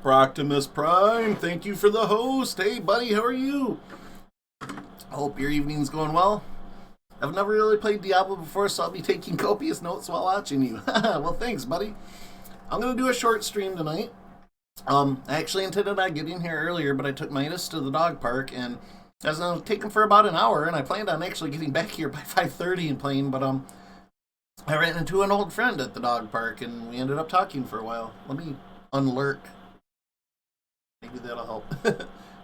Proctimus Prime, thank you for the host. Hey, buddy, how are you? I hope your evening's going well. I've never really played Diablo before, so I'll be taking copious notes while watching you. Well, thanks, buddy. I'm going to do a short stream tonight. I actually intended on getting here earlier, but I took Midas to the dog park, and I was going to take him for about an hour, and I planned on actually getting back here by 5:30 and playing, but I ran into an old friend at the dog park, and we ended up talking for a while. Let me unlurk. Maybe that'll help.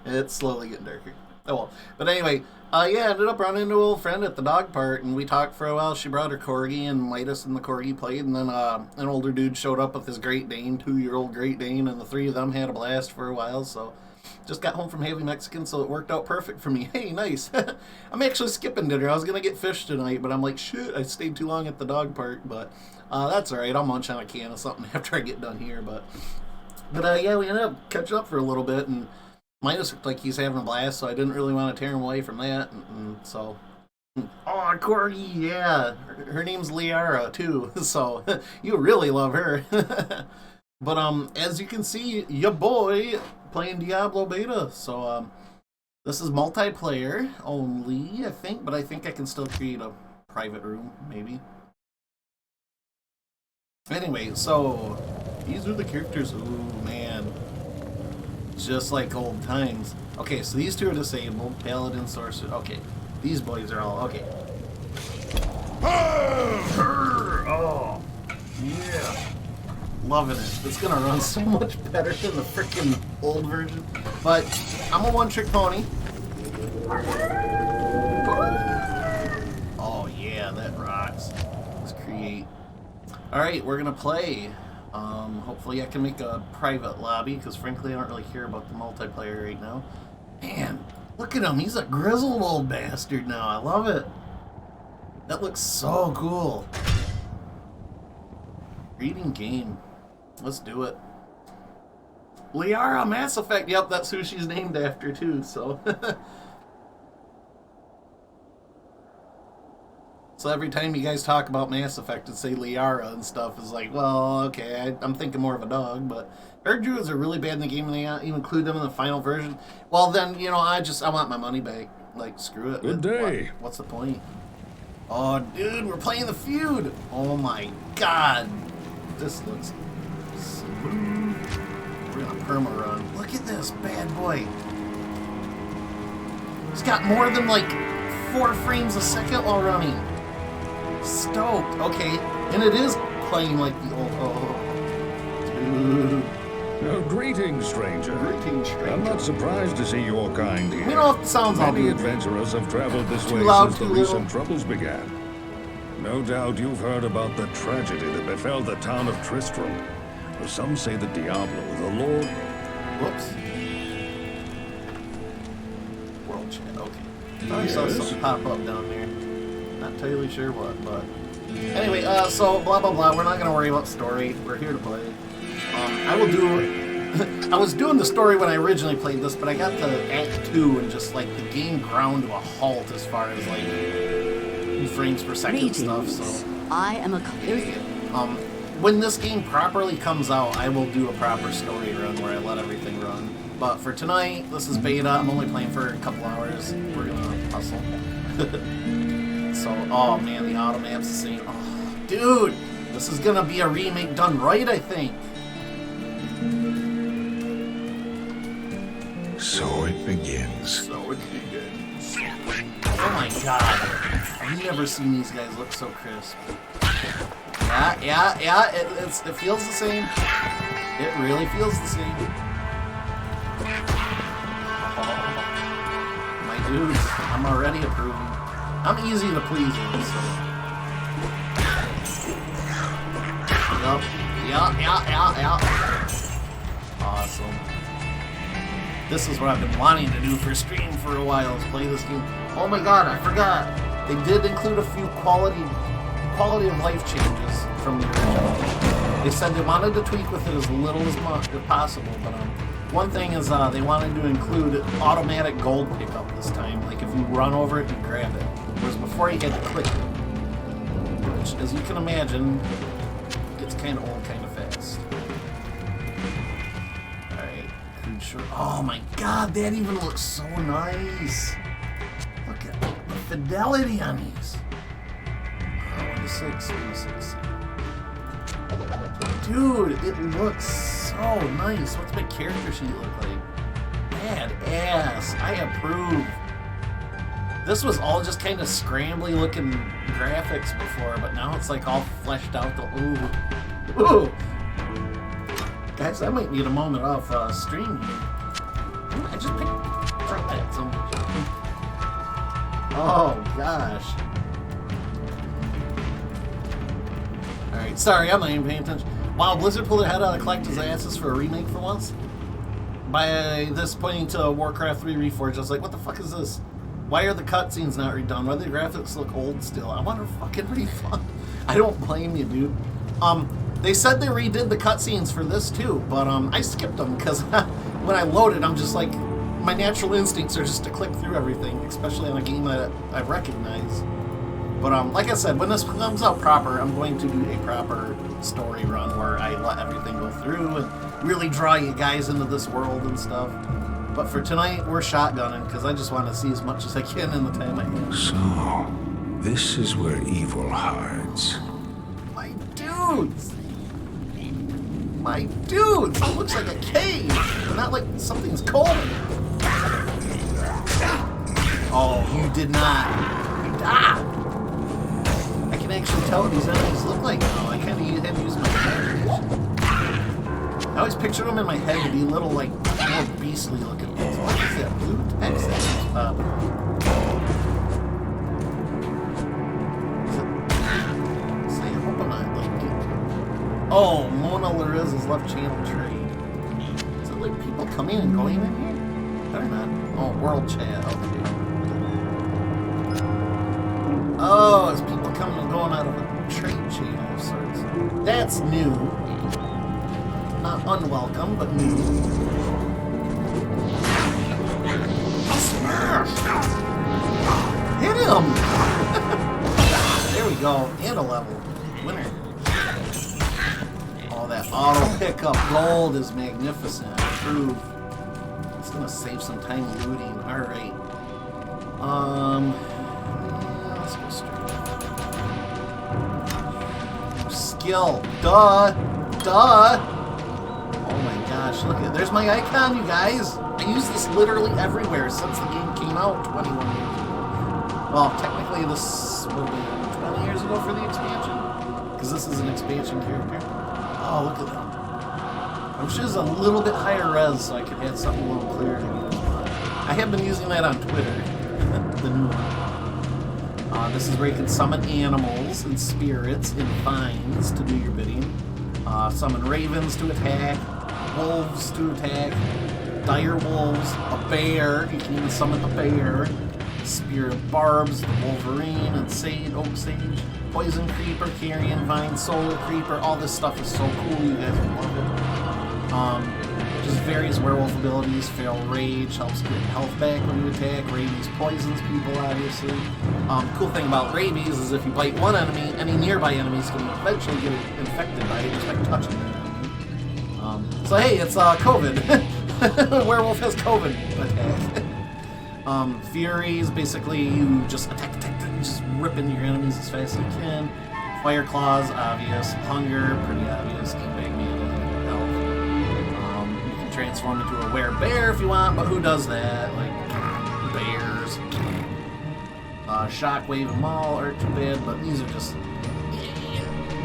It's slowly getting darker. Oh well. But anyway, I ended up running into an old friend at the dog park, and we talked for a while. She brought her corgi, and Midas and the corgi played, and then an older dude showed up with his Great Dane, 2-year-old Great Dane, and the three of them had a blast for a while, so just got home from Heavy Mexican, so it worked out perfect for me. Hey, nice. I'm actually skipping dinner. I was going to get fish tonight, but I'm like, shit, I stayed too long at the dog park, but that's alright. I'll munch on a can of something after I get done here, but yeah, we ended up catching up for a little bit, and Midas looked like he's having a blast, so I didn't really want to tear him away from that, and so... Oh, Corgi, yeah. Her name's Liara, too, so you really love her. But, as you can see, your boy playing Diablo Beta, so, this is multiplayer only, I think, but I think I can still create a private room, maybe. Anyway, so, these are the characters. Ooh, man. Just like old times. Okay, so these two are disabled. Paladin, Sorcerer. Okay, these boys are all... Okay. Oh, yeah. Loving it. It's gonna run so much better than the freaking old version. But I'm a one-trick pony. Oh, yeah, that rocks. Let's create... Alright, we're gonna play. Hopefully I can make a private lobby, because frankly I don't really care about the multiplayer right now. Man, look at him. He's a grizzled old bastard now. I love it. That looks so cool. Reading game. Let's do it. Liara Mass Effect. Yep, that's who she's named after too, so... So every time you guys talk about Mass Effect and say Liara and stuff, is like, well, okay, I'm thinking more of a dog, but Air Druids are really bad in the game, and they even include them in the final version. Well, then, you know, I want my money back. Like, screw it. Good day. What's the point? Oh, dude, we're playing the feud. Oh my god. This looks smooth. We're gonna perma run. Look at this bad boy. He's got more than, like, 4 frames a second while running. Stoked. Okay, and it is playing like the old... Oh, dude. Oh, greetings, stranger. Greetings, stranger. I'm not surprised to see your kind here. You know if the sounds all Many good. adventurers have traveled this way loud, since the recent troubles began. No doubt you've heard about the tragedy that befell the town of Tristram. Or some say that Diablo, the Lord... Whoops. World chat, okay. I saw something pop up down there. Not entirely sure what, but... Anyway, so, blah, blah, blah. We're not going to worry about story. We're here to play. I will do... I was doing the story when I originally played this, but I got to Act 2 and just, like, the game ground to a halt as far as, like, frames per second stuff, so... I am a... When this game properly comes out, I will do a proper story run where I let everything run. But for tonight, this is beta. I'm only playing for a couple hours. We're gonna hustle. So, oh man, the auto map's the same. Oh, dude, this is gonna be a remake done right, I think. So it begins. So it begins. Oh my god. I've never seen these guys look so crisp. Yeah, it feels the same. It really feels the same. Oh, my dudes, I'm already approving. I'm easy to please with, so. Yup. Yeah. Awesome. This is what I've been wanting to do for stream for a while, is play this game. Oh my god, I forgot. They did include a few quality of life changes from the original. They said they wanted to tweak with it as little as much as possible, but one thing is they wanted to include automatic gold pickup this time. Like if you run over it, you grab it. Whereas before you had to click it. Which, as you can imagine, gets kind of old kind of fast. Alright. sure. Oh my god, that even looks so nice. Look at the fidelity on these. 26, 26. Dude, it looks so nice. What's my character sheet look like? Badass. I approve. This was all just kind of scrambly looking graphics before, but now it's like all fleshed out. Ooh. Guys, I might need a moment off stream here. I just dropped that so much. Oh gosh. Alright, sorry, I'm not even paying attention. Wow, Blizzard pulled their head out of collector's asses for a remake for once? By this pointing to Warcraft 3 Reforged, I was like, what the fuck is this? Why are the cutscenes not redone? Why do the graphics look old still? I want a fucking refund. I don't blame you, dude. They said they redid the cutscenes for this too, but I skipped them because when I loaded, I'm just like, my natural instincts are just to click through everything, especially on a game that I recognize. But like I said, when this comes out proper, I'm going to do a proper story run where I let everything go through and really draw you guys into this world and stuff. But for tonight, we're shotgunning because I just want to see as much as I can in the time I have. So, this is where evil hides. My dudes! My dudes! It looks like a cave, not like something's cold. Oh, you did not. Ah! I can actually tell what these enemies look like now. I kind of had to use my imagination. I always picture them in my head to be little, like, more beastly looking things. What is that? Blue text? I hope I'm not, like, oh, Mona Larizza's left channel trade. Is it like people coming and going in here? Better not. Oh, world chat. Okay. Oh, it's people coming and going out of a trade channel of sorts. That's new. Not unwelcome, but new. Smash! Hit him! There we go. And a level. Winner. Oh, that auto pickup gold is magnificent. Approve. It's gonna save some time looting. Alright. Let's go straight. Skill. Duh! Oh my gosh, look at, there's my icon, you guys. I use this literally everywhere since the game came out 21 years ago. Well, technically this would be 20 years ago for the expansion, because this is an expansion character. Oh, look at that. I wish it was a little bit higher res so I could have something a little clearer to use. I have been using that on Twitter, the new one. This is where you can summon animals and spirits and vines to do your bidding. Summon ravens to attack, wolves to attack, dire wolves, a bear, you can even summon a bear, Spear of Barbs, the Wolverine, and Sage, Oak Sage, Poison Creeper, Carrion Vine, Solar Creeper, all this stuff is so cool, you guys will love it. Just various werewolf abilities, Feral Rage, helps get health back when you attack, Rabies poisons people, obviously. Cool thing about Rabies is if you bite one enemy, any nearby enemies can eventually get infected by it just by touching it. So hey, it's COVID. Werewolf has COVID attack. Furies, basically you just attack, just rip into your enemies as fast as you can. Fire Claws, obvious. Hunger, pretty obvious. Keep back mana, health. You can transform into a werebear if you want, but who does that? Like, bears. Shockwave and Maul aren't too bad, but these are just...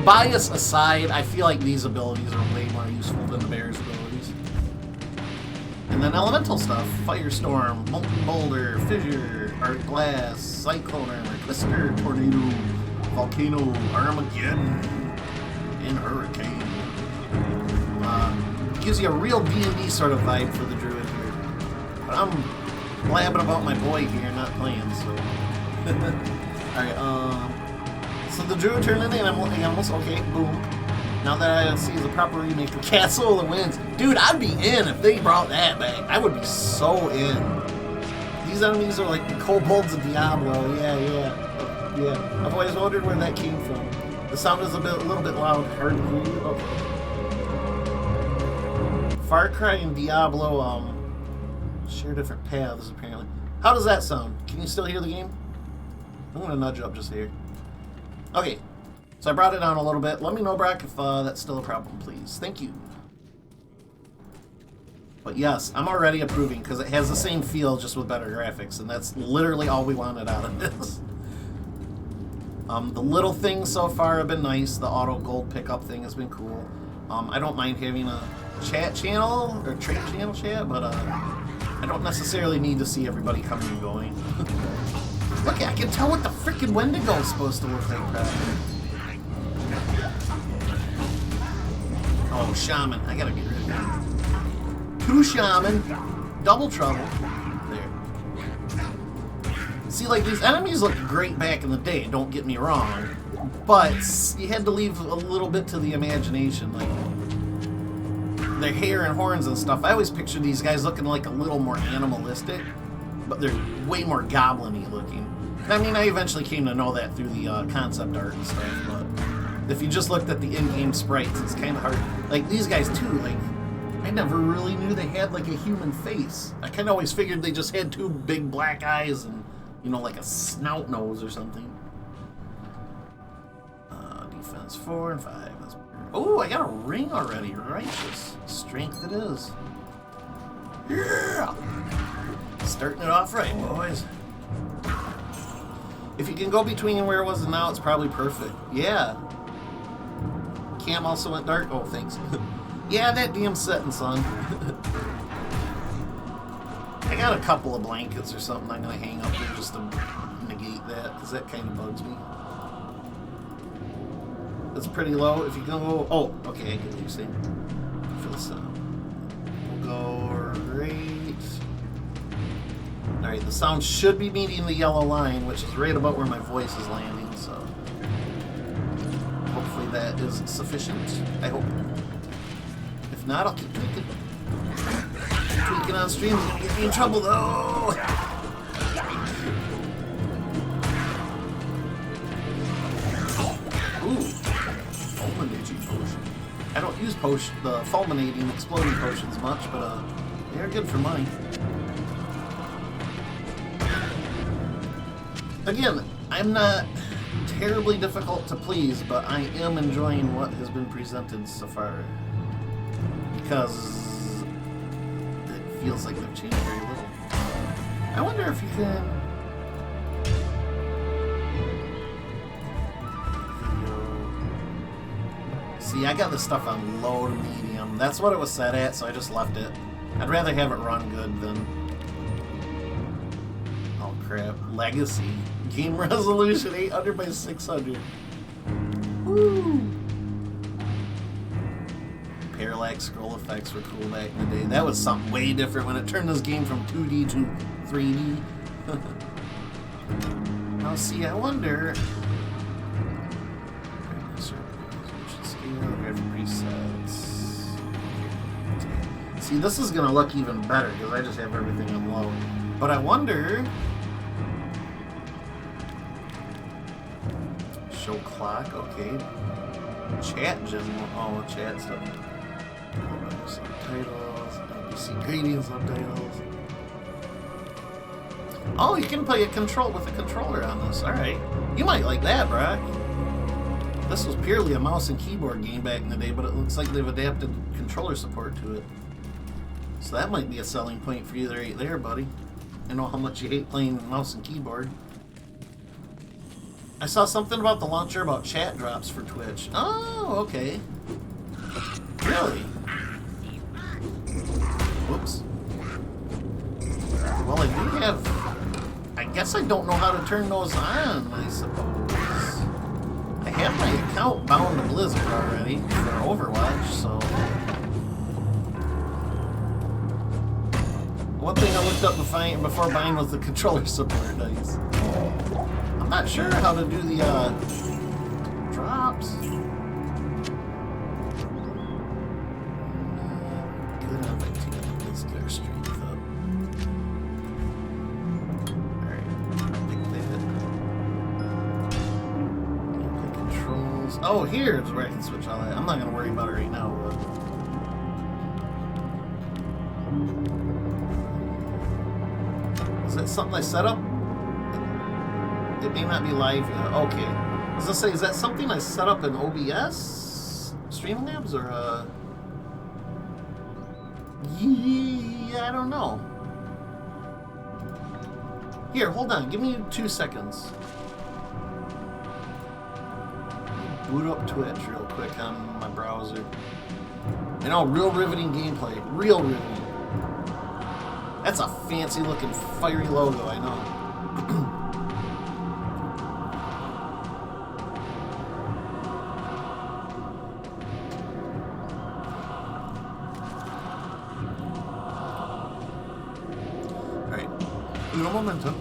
Bias aside, I feel like these abilities are way more useful than the bear's abilities. And then elemental stuff. Firestorm, Molten Boulder, Fissure, Art Glass, Cyclone Armor, Twister, Tornado, Volcano, Armageddon, and Hurricane. Gives you a real D&D sort of vibe for the druid here. But I'm blabbing about my boy here, not playing, so... Alright, so the druid turned into animals, okay, boom. Now that I see the proper remake of Castle of the Winds, dude, I'd be in if they brought that back. I would be so in. These enemies are like the kobolds of Diablo, yeah. I've always wondered where that came from. The sound is a little bit loud, hard to hear. Okay. Far Cry and Diablo share different paths, apparently. How does that sound? Can you still hear the game? I'm going to nudge up just here. Okay, so I brought it down a little bit. Let me know, Brock, if that's still a problem, please. Thank you. But yes, I'm already approving because it has the same feel, just with better graphics, and that's literally all we wanted out of this. The little things so far have been nice. The auto gold pickup thing has been cool. I don't mind having a chat channel, or trade channel chat, but I don't necessarily need to see everybody coming and going. Look, I can tell what the freaking Wendigo is supposed to look like, crap. Oh, Shaman. I gotta get rid of him. 2 Shaman. Double trouble. There. See, like, these enemies looked great back in the day, don't get me wrong. But you had to leave a little bit to the imagination, like their hair and horns and stuff. I always pictured these guys looking like a little more animalistic, but they're way more goblin-y looking. I mean, I eventually came to know that through the concept art and stuff, but if you just looked at the in-game sprites, it's kind of hard. Like, these guys, too, like, I never really knew they had, like, a human face. I kind of always figured they just had 2 big black eyes and, you know, like a snout nose or something. Defense 4 and 5. Oh, I got a ring already. Righteous. Strength it is. Yeah! Starting it off right, boys. If you can go between where it was and now, it's probably perfect. Yeah. Cam also went dark. Oh, thanks. Yeah, that damn setting, son. I got a couple of blankets or something I'm going to hang up there just to negate that, because that kind of bugs me. It's pretty low. If you go... Oh, okay, I get what you're saying. For the sound. We'll go right... Alright, the sound should be meeting the yellow line, which is right about where my voice is landing, so... Hopefully that is sufficient. I hope. If not, I'll keep tweaking. Tweaking on stream is gonna get me in trouble, though! Ooh. Fulminating potion. I don't use the fulminating exploding potions much, but they're good for mine. Again, I'm not terribly difficult to please, but I am enjoying what has been presented so far. Because it feels like they've changed very little. I wonder if you can... See, I got this stuff on low to medium. That's what it was set at, so I just left it. I'd rather have it run good than... Oh crap. Legacy. Game resolution 800 by 600. Woo! Parallax scroll effects were cool back in the day. That was something way different when it turned this game from 2D to 3D. Now see, I wonder... Presets. See, this is gonna look even better because I just have everything on low. But I wonder. Show clock, okay. Chat general. Oh, chat stuff. Subtitles. NPC greeting subtitles. Oh, you can play with a controller on this. All right, you might like that, Brock. This was purely a mouse and keyboard game back in the day, but it looks like they've adapted controller support to it. So that might be a selling point for you right there, buddy. I know how much you hate playing mouse and keyboard. I saw something about the launcher about chat drops for Twitch. Oh, okay. Really? Whoops. Well, I do have... I guess I don't know how to turn those on, I suppose. I have my account bound to Blizzard already for Overwatch, so... One thing I looked up before buying was the controller support dice. I'm not sure how to do the drops. Good on my team. Let's get our strength up. Alright, pick that. Gameplay controls. Oh, here's where I can switch all that. I'm not going to worry about it right now, but... something I set up? It may not be live yet. Okay. I was gonna say, is that something I set up in OBS? Streamlabs or yeah, I don't know. Here, hold on. Give me 2 seconds. Boot up Twitch real quick on my browser. You know, real riveting gameplay. Real riveting. That's a fancy looking fiery logo, I know. Uno momento.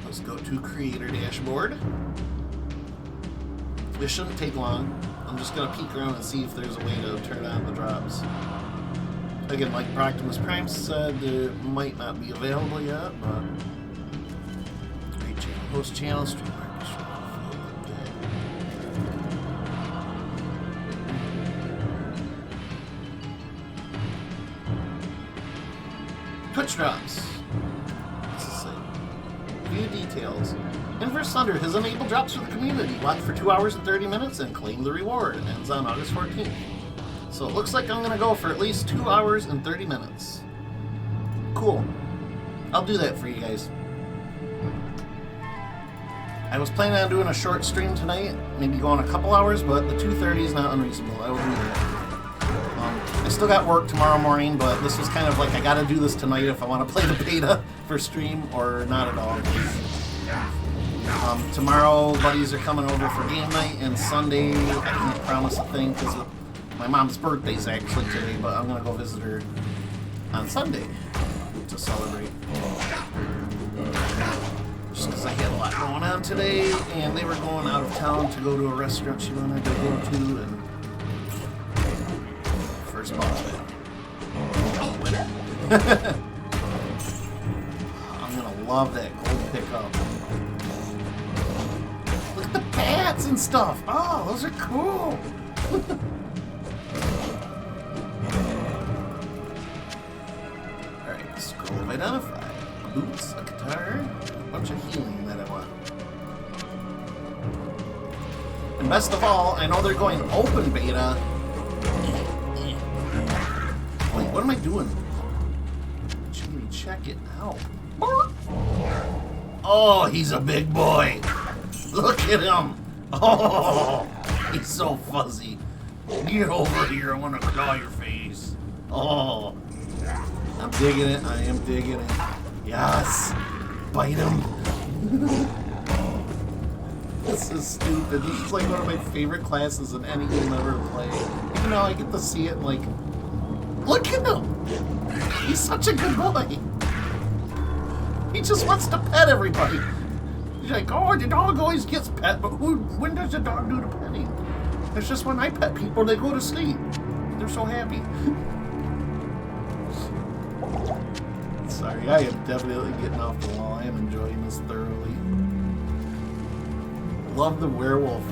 Let's go to Creator Dashboard. This shouldn't take long. I'm just going to peek around and see if there's a way to turn on the drops. Again, like Proctimus Prime said, it might not be available yet, but... Create channel, host channel, stream market. Twitch drops. What's this say? View details. Inverse Thunder has enabled drops for the community. Watch for 2 hours and 30 minutes and claim the reward. It ends on August 14th. So it looks like I'm going to go for at least 2 hours and 30 minutes. Cool. I'll do that for you guys. I was planning on doing a short stream tonight, maybe going a couple hours, but the 2:30 is not unreasonable. I will do that. I still got work tomorrow morning, but this was kind of like I got to do this tonight if I want to play the beta for stream or not at all. Tomorrow, buddies are coming over for game night, and Sunday, I can't promise a thing because my mom's birthday's actually today, but I'm going to go visit her on Sunday to celebrate. Just because I had a lot going on today, and they were going out of town to go to a restaurant she wanted to go to, and first boss man. Winner. I'm going to love that gold pickup. Look at the pads and stuff. Oh, those are cool. Alright, scroll of identify. Boots, a guitar, a bunch of healing that I want. And best of all, I know they're going open beta. Wait, what am I doing? Should we check it out? Oh, he's a big boy. Look at him. Oh, he's so fuzzy. Get over here. I want to claw your face. Oh, I'm digging it. I am digging it. Yes. Bite him. This is stupid. This is like one of my favorite classes in any game ever to play. Even though I get to see it like... Look at him. He's such a good boy. He just wants to pet everybody. He's like, oh, the dog always gets pet, but when does the dog do the petting? It's just when I pet people, they go to sleep. They're so happy. Sorry, I am definitely getting off the wall. I am enjoying this thoroughly. Love the werewolf.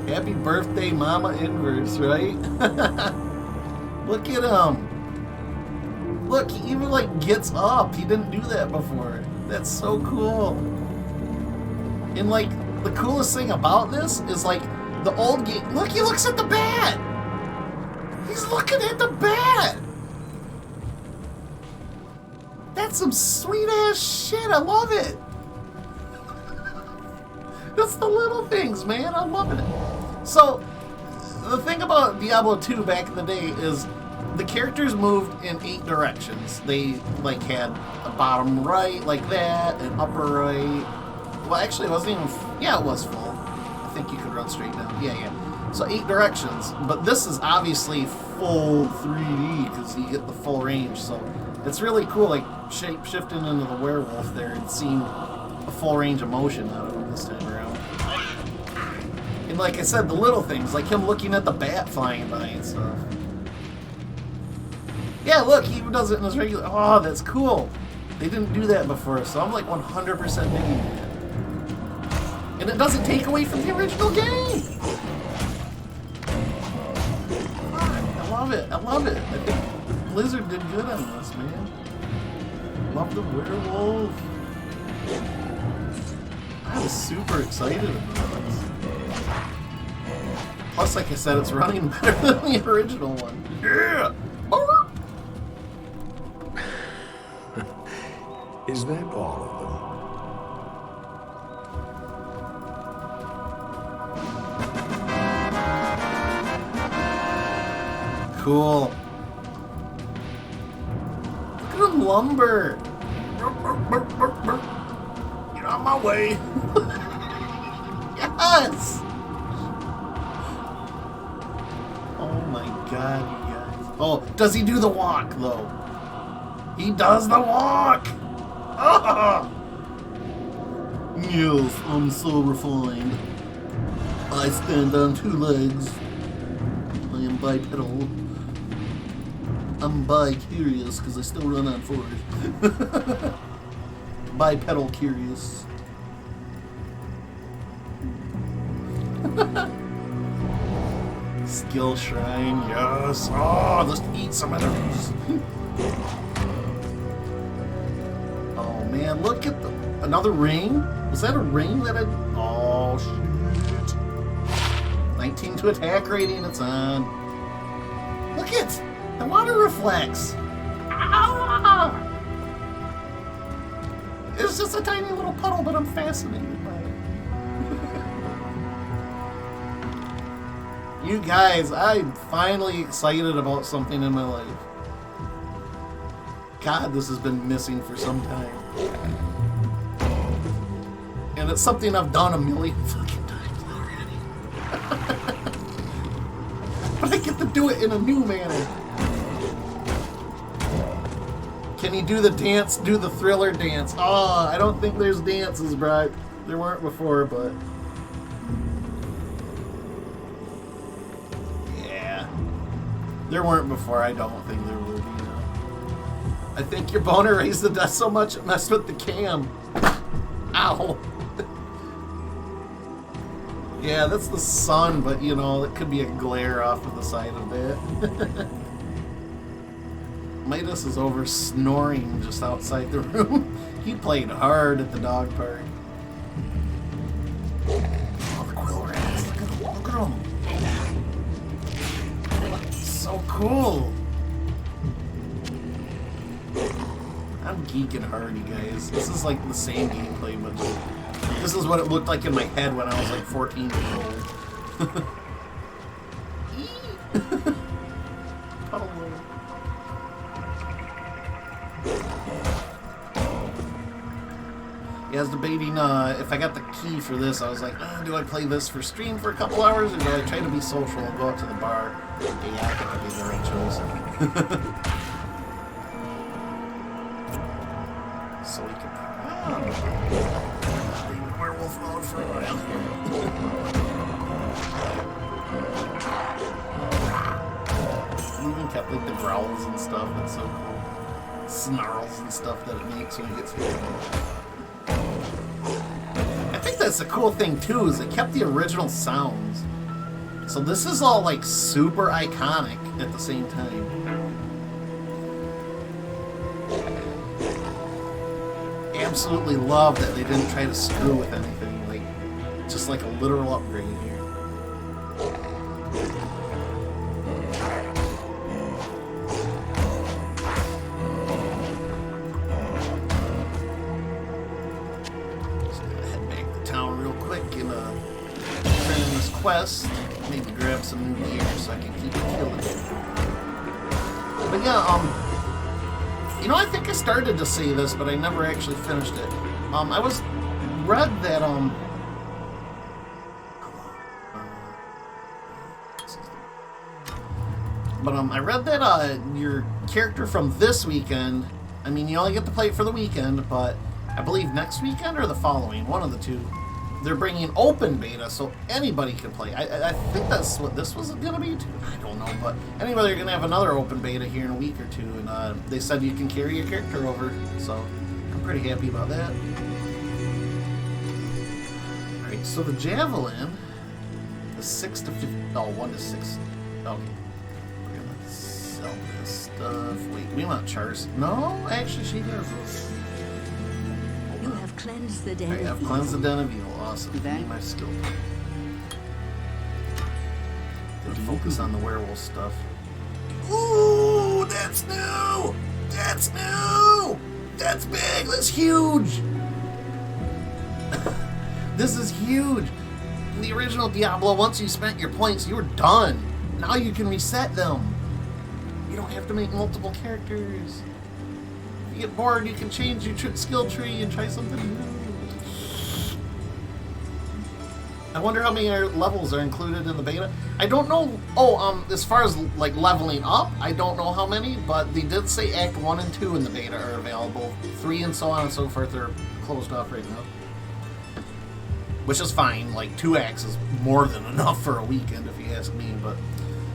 Happy birthday, Mama Inverse, right? Look at him. Look, he even like gets up. He didn't do that before. That's so cool. And like, the coolest thing about this is like, the old game. Look, he looks at the bat. He's looking at the bat. That's some sweet ass shit. I love it. It's the little things, man. I'm loving it. So, the thing about Diablo 2 back in the day is the characters moved in 8 directions. They like had a bottom right like that, an upper right. Well, actually, it wasn't even. Yeah, it was full. I think you could run straight down. Yeah. So 8 directions, but this is obviously full 3D because you get the full range. So it's really cool, like shape shifting into the werewolf there and seeing a full range of motion out of him this time around. And like I said, the little things, like him looking at the bat flying by and stuff. Yeah, look, he even does it in his regular. Oh, that's cool. They didn't do that before, so I'm like 100% digging it. And it doesn't take away from the original game. I love it. I love it. I think Blizzard did good on this, man. Love the werewolf. I was super excited about this. Plus, like I said, it's running better than the original one. Yeah! Is that all of them? Cool. Look at them lumber. Get out of my way. Yes! Oh my god, you guys. Oh, does he do the walk, though? He does the walk! Ah! Yes, I'm so refined. I stand on 2 legs. I am bipedal. I'm bi-curious because I still run on 4. Bipedal curious. Skill shrine, yes. Oh, let's eat some of those. Oh man, look at another ring. Was that a ring that I? Oh shit! 19 to attack rating. It's on. Look it. The water reflects. Ah! It's just a tiny little puddle, but I'm fascinated by it. You guys, I'm finally excited about something in my life. God, this has been missing for some time. And it's something I've done a million fucking times already. But I get to do it in a new manner. Can you do the dance, do the thriller dance? Oh, I don't think there's dances, Brock. There weren't before, but... yeah. There weren't before, I don't think there will be now. I think your boner raised the dust so much it messed with the cam. Ow. Yeah, that's the sun, but you know, it could be a glare off of the side of it. Midas is over snoring just outside the room. He played hard at the dog park. Oh, the quill rats. Look at them. So cool. I'm geeking hard, you guys. This is like the same gameplay, but this is what it looked like in my head when I was like 14 years old. Yeah, I was debating if I got the key for this. I was like, do I play this for stream for a couple hours, or do I try to be social and go out to the bar? Yeah, I think I'd be the right choice. So we can leave the werewolf mode for a while. Even kept like the growls and stuff. That's so cool. Snarls and stuff that it makes when it gets hit. I think that's the cool thing too, is it kept the original sounds. So this is all like super iconic at the same time. Absolutely love that they didn't try to screw with anything. Like, just like a literal upgrade here. Quest, maybe grab some new gear so I can keep killing it. But yeah, you know, I think I started to say this, but I never actually finished it. I read that I read that your character from this weekend, I mean, you only get to play it for the weekend, but I believe next weekend or the following, one of the two. They're bringing open beta, so anybody can play. I think that's what this was going to be, too. I don't know, but anyway, they're going to have another open beta here in a week or two, and they said you can carry your character over, so I'm pretty happy about that. Alright, so the Javelin is 6 to 50. Oh, 1 to 6. Okay. We're going to sell this. stuff. Wait, we want Char's. No, actually, she does this. You have cleansed the den. I have cleansed the den of evil. Awesome. That- My skill. Gotta focus on the werewolf stuff. Ooh, that's new! That's new! That's big! That's huge! This is huge! In the original Diablo, once you spent your points, you were done. Now you can reset them. You don't have to make multiple characters. If you get bored, you can change your skill tree and try something new. I wonder how many levels are included in the beta. I don't know. Oh, as far as like leveling up, I don't know how many, but they did say Act 1 and 2 in the beta are available. 3 and so on and so forth are closed off right now. Which is fine. Like 2 acts is more than enough for a weekend if you ask me. But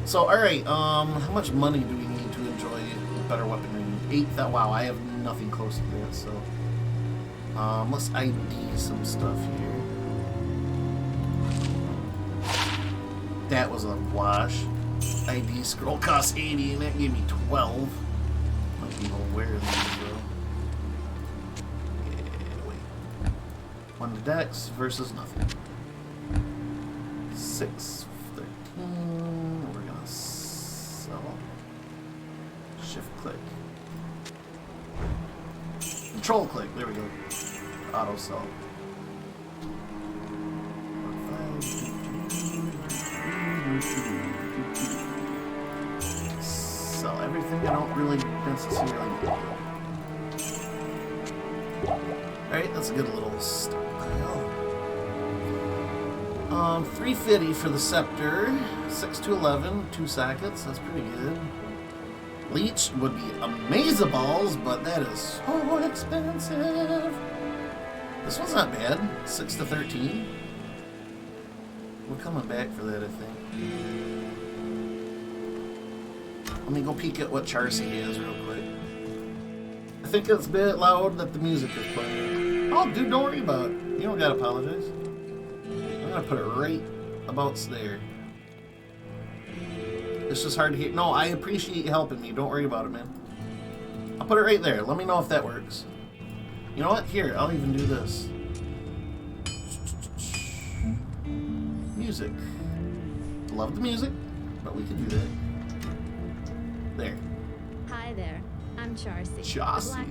so alright, how much money do we need to enjoy better weaponry? 8,000. Wow, I have nothing close to that, so let's ID some stuff here. That was a wash. ID scroll costs 80 and that gave me 12. Might be able to wear these though. Yeah, wait. 1 to dex versus nothing. 6, 13. We're gonna sell. Shift click. Control click. There we go. Auto sell. Sell everything I don't really necessarily need. Alright, that's a good little stockpile. 350 for the scepter. 6 to 11, 2 sockets, that's pretty good. Leech would be amazaballs, but that is so expensive. This one's not bad. 6 to 13. We're coming back for that, I think. Let me go peek at what Charcy has real quick. I think it's a bit loud that the music is playing. Oh, dude, don't worry about it. You don't gotta apologize. I'm gonna put it right about there. It's just hard to hear. No, I appreciate you helping me. Don't worry about it, man. I'll put it right there. Let me know if that works. You know what? Here, I'll even do this. Music. Love the music, but we can do that. There. Hi there. I'm Charcy. Chaucy.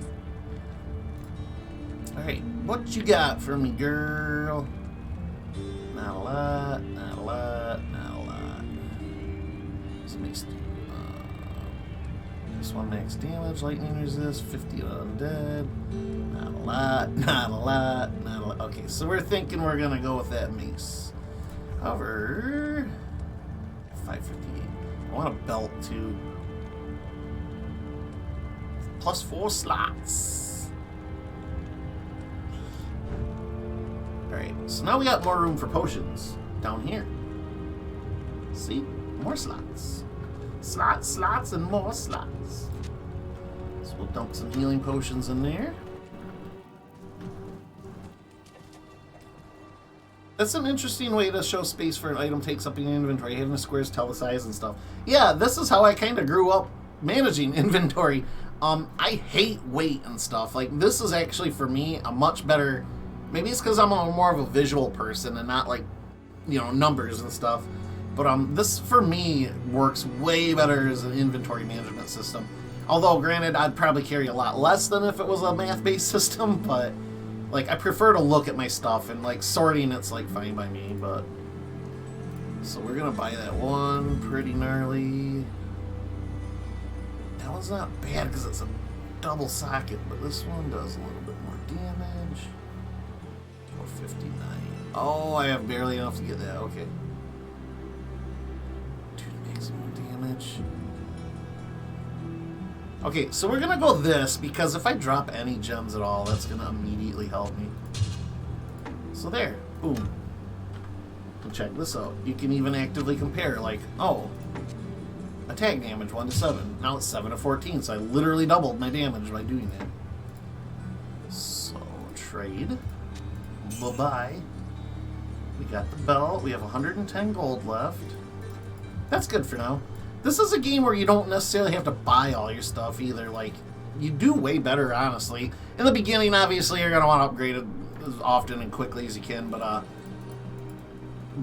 Alright, what you got for me, girl? Not a lot, not a lot, not a lot. This makes this one max damage, lightning resist, 50 undead. Not a lot, not a lot, not a lot. Okay, so we're thinking we're gonna go with that mace. However, 558. I want a belt too. Plus 4 slots. Alright, so now we got more room for potions down here. See? More slots. Slots, slots, and more slots. So we'll dump some healing potions in there. That's an interesting way to show space for an item takes up in your inventory, having the squares tell the size and stuff. Yeah, this is how I kind of grew up managing inventory. I hate weight and stuff. Like, this is actually, for me, a much better... Maybe it's because I'm more of a visual person and not, like, you know, numbers and stuff. But this, for me, works way better as an inventory management system. Although, granted, I'd probably carry a lot less than if it was a math-based system, but... Like, I prefer to look at my stuff, and, like, sorting it's, like, fine by me, but... So we're gonna buy that one. Pretty gnarly. That one's not bad because it's a double socket, but this one does a little bit more damage. 459. Oh, I have barely enough to get that. Okay. 2 maximum damage. Okay, so we're gonna go this because if I drop any gems at all, that's gonna immediately help me. So there. Boom. And check this out. You can even actively compare, like, oh, attack damage 1 to 7. Now it's 7 to 14, so I literally doubled my damage by doing that. So, trade. Bye-bye. We got the belt. We have 110 gold left. That's good for now. This is a game where you don't necessarily have to buy all your stuff either. Like, you do way better, honestly. In the beginning, obviously, you're going to want to upgrade it as often and quickly as you can, but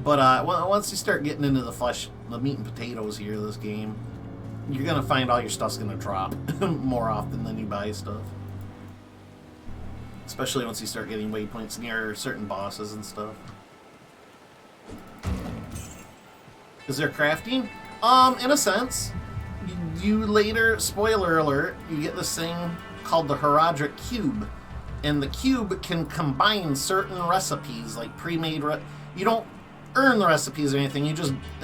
once you start getting into the flesh, the meat and potatoes here of this game, you're going to find all your stuff's going to drop more often than you buy stuff. Especially once you start getting waypoints near certain bosses and stuff. Is there crafting? In a sense. You later, spoiler alert, you get this thing called the Horadric Cube. And the cube can combine certain recipes, like pre-made... You don't earn the recipes or anything, it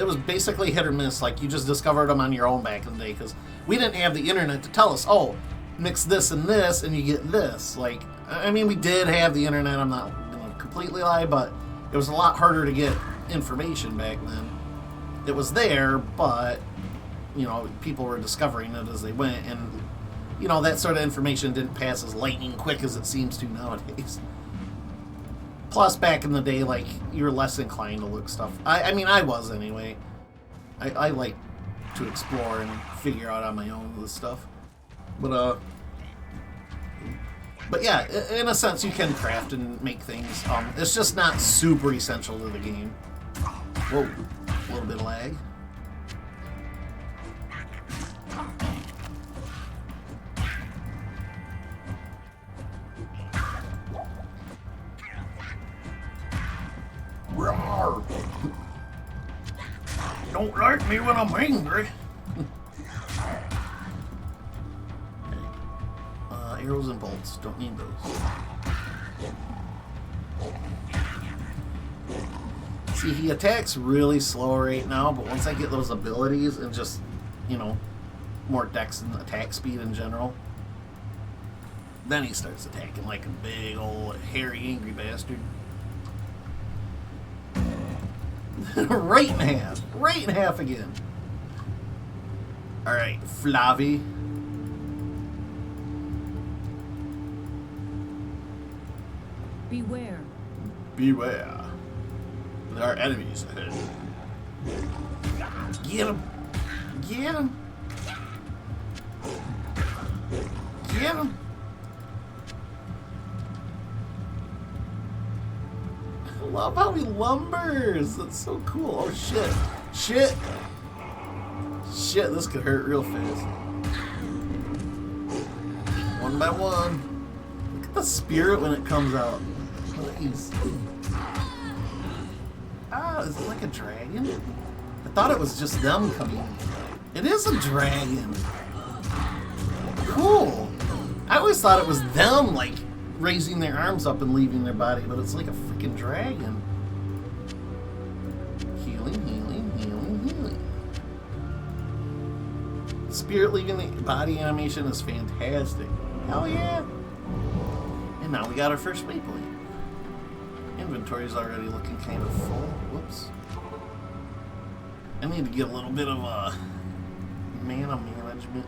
was basically hit or miss. Like, you just discovered them on your own back in the day, because we didn't have the internet to tell us, oh, mix this and this, and you get this. Like, I mean, we did have the internet, I'm not going to completely lie, but it was a lot harder to get information back then. It was there, but, you know, people were discovering it as they went, and, you know, that sort of information didn't pass as lightning quick as it seems to nowadays. Plus, back in the day, like, you were less inclined to look stuff. I mean, I was anyway. I like to explore and figure out on my own this stuff. But yeah, in a sense, you can craft and make things. It's just not super essential to the game. Whoa, a little bit of lag. Roar! Don't like me when I'm angry. Arrows and bolts. Don't need those. See, he attacks really slow right now, but once I get those abilities and just, you know, more dex and attack speed in general, then he starts attacking like a big old hairy angry bastard. Right in half. Right in half again. Alright, Flavi. Beware. Beware. There are enemies ahead. Get him. Get him. Get him. I love how he lumbers. That's so cool. Oh, shit. Shit. Shit, this could hurt real fast. One by one. Look at the spirit when it comes out. Nice. Ah, is it like a dragon? I thought it was just them coming. It is a dragon. Cool. I always thought it was them, like, raising their arms up and leaving their body, but it's like a freaking dragon. Healing, healing, healing, healing. Spirit leaving the body animation is fantastic. Hell yeah. And now we got our first waypoint. Inventory's already looking kind of full. Whoops. I need to get a little bit of mana management.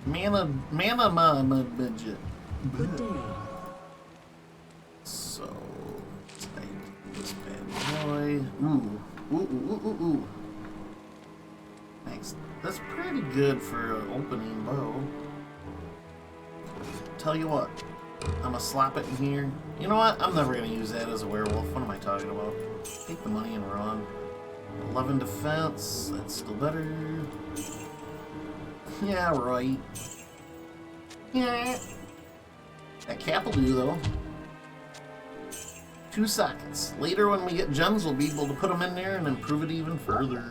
Mana budget. Good day. So, take this bad boy. Ooh. Ooh. Thanks. That's pretty good for an opening bow. Tell you what, I'm gonna slap it in here. You know what? I'm never gonna use that as a werewolf. What am I talking about? Take the money and run. 11 defense. That's still better. Yeah, right. Yeah. That cap will do, though. 2 sockets. Later, when we get gems, we'll be able to put them in there and improve it even further.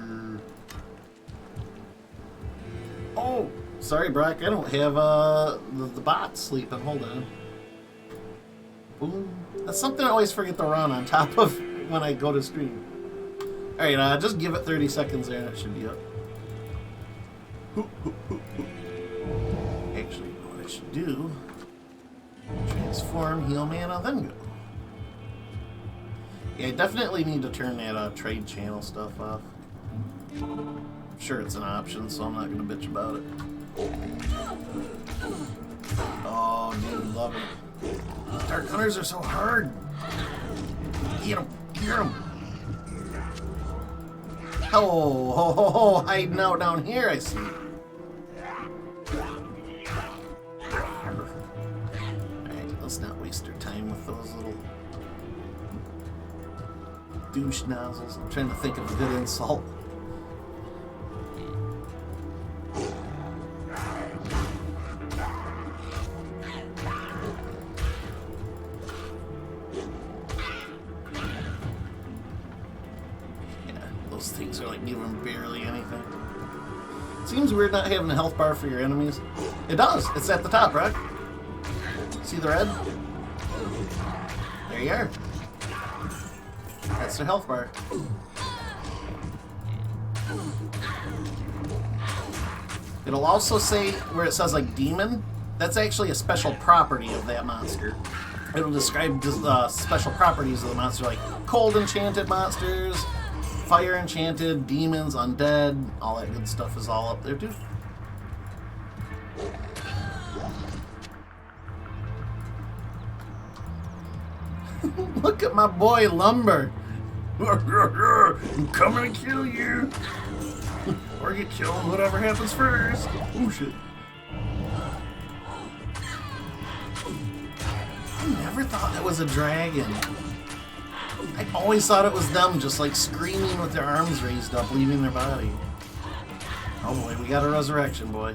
Oh! Sorry, Brock. I don't have the bot sleeping. Hold on. Boom. That's something I always forget to run on top of when I go to stream. Alright, just give it 30 seconds there and it should be up. Actually, what I should do, transform, heal mana, then go. Yeah, I definitely need to turn that trade channel stuff off. I'm sure it's an option, so I'm not going to bitch about it. Oh, dude, love it. Dark Hunters are so hard. Get them. Get them. Oh, hiding out down here, I see. Alright, let's not waste our time with those little douche nozzles. I'm trying to think of a good insult. Those things are like giving barely anything. Seems weird not having a health bar for your enemies. It does. It's at the top, right? See the red? There you are. That's their health bar. It'll also say where it says like demon. That's actually a special property of that monster. It'll describe special properties of the monster, like cold enchanted monsters, fire enchanted, demons, undead, all that good stuff is all up there too. Look at my boy Lumber. I'm coming to kill you. Or get killed, whatever happens first. Oh shit. I never thought that was a dragon. I always thought it was them just like screaming with their arms raised up, leaving their body. Oh boy, we got a resurrection, boy.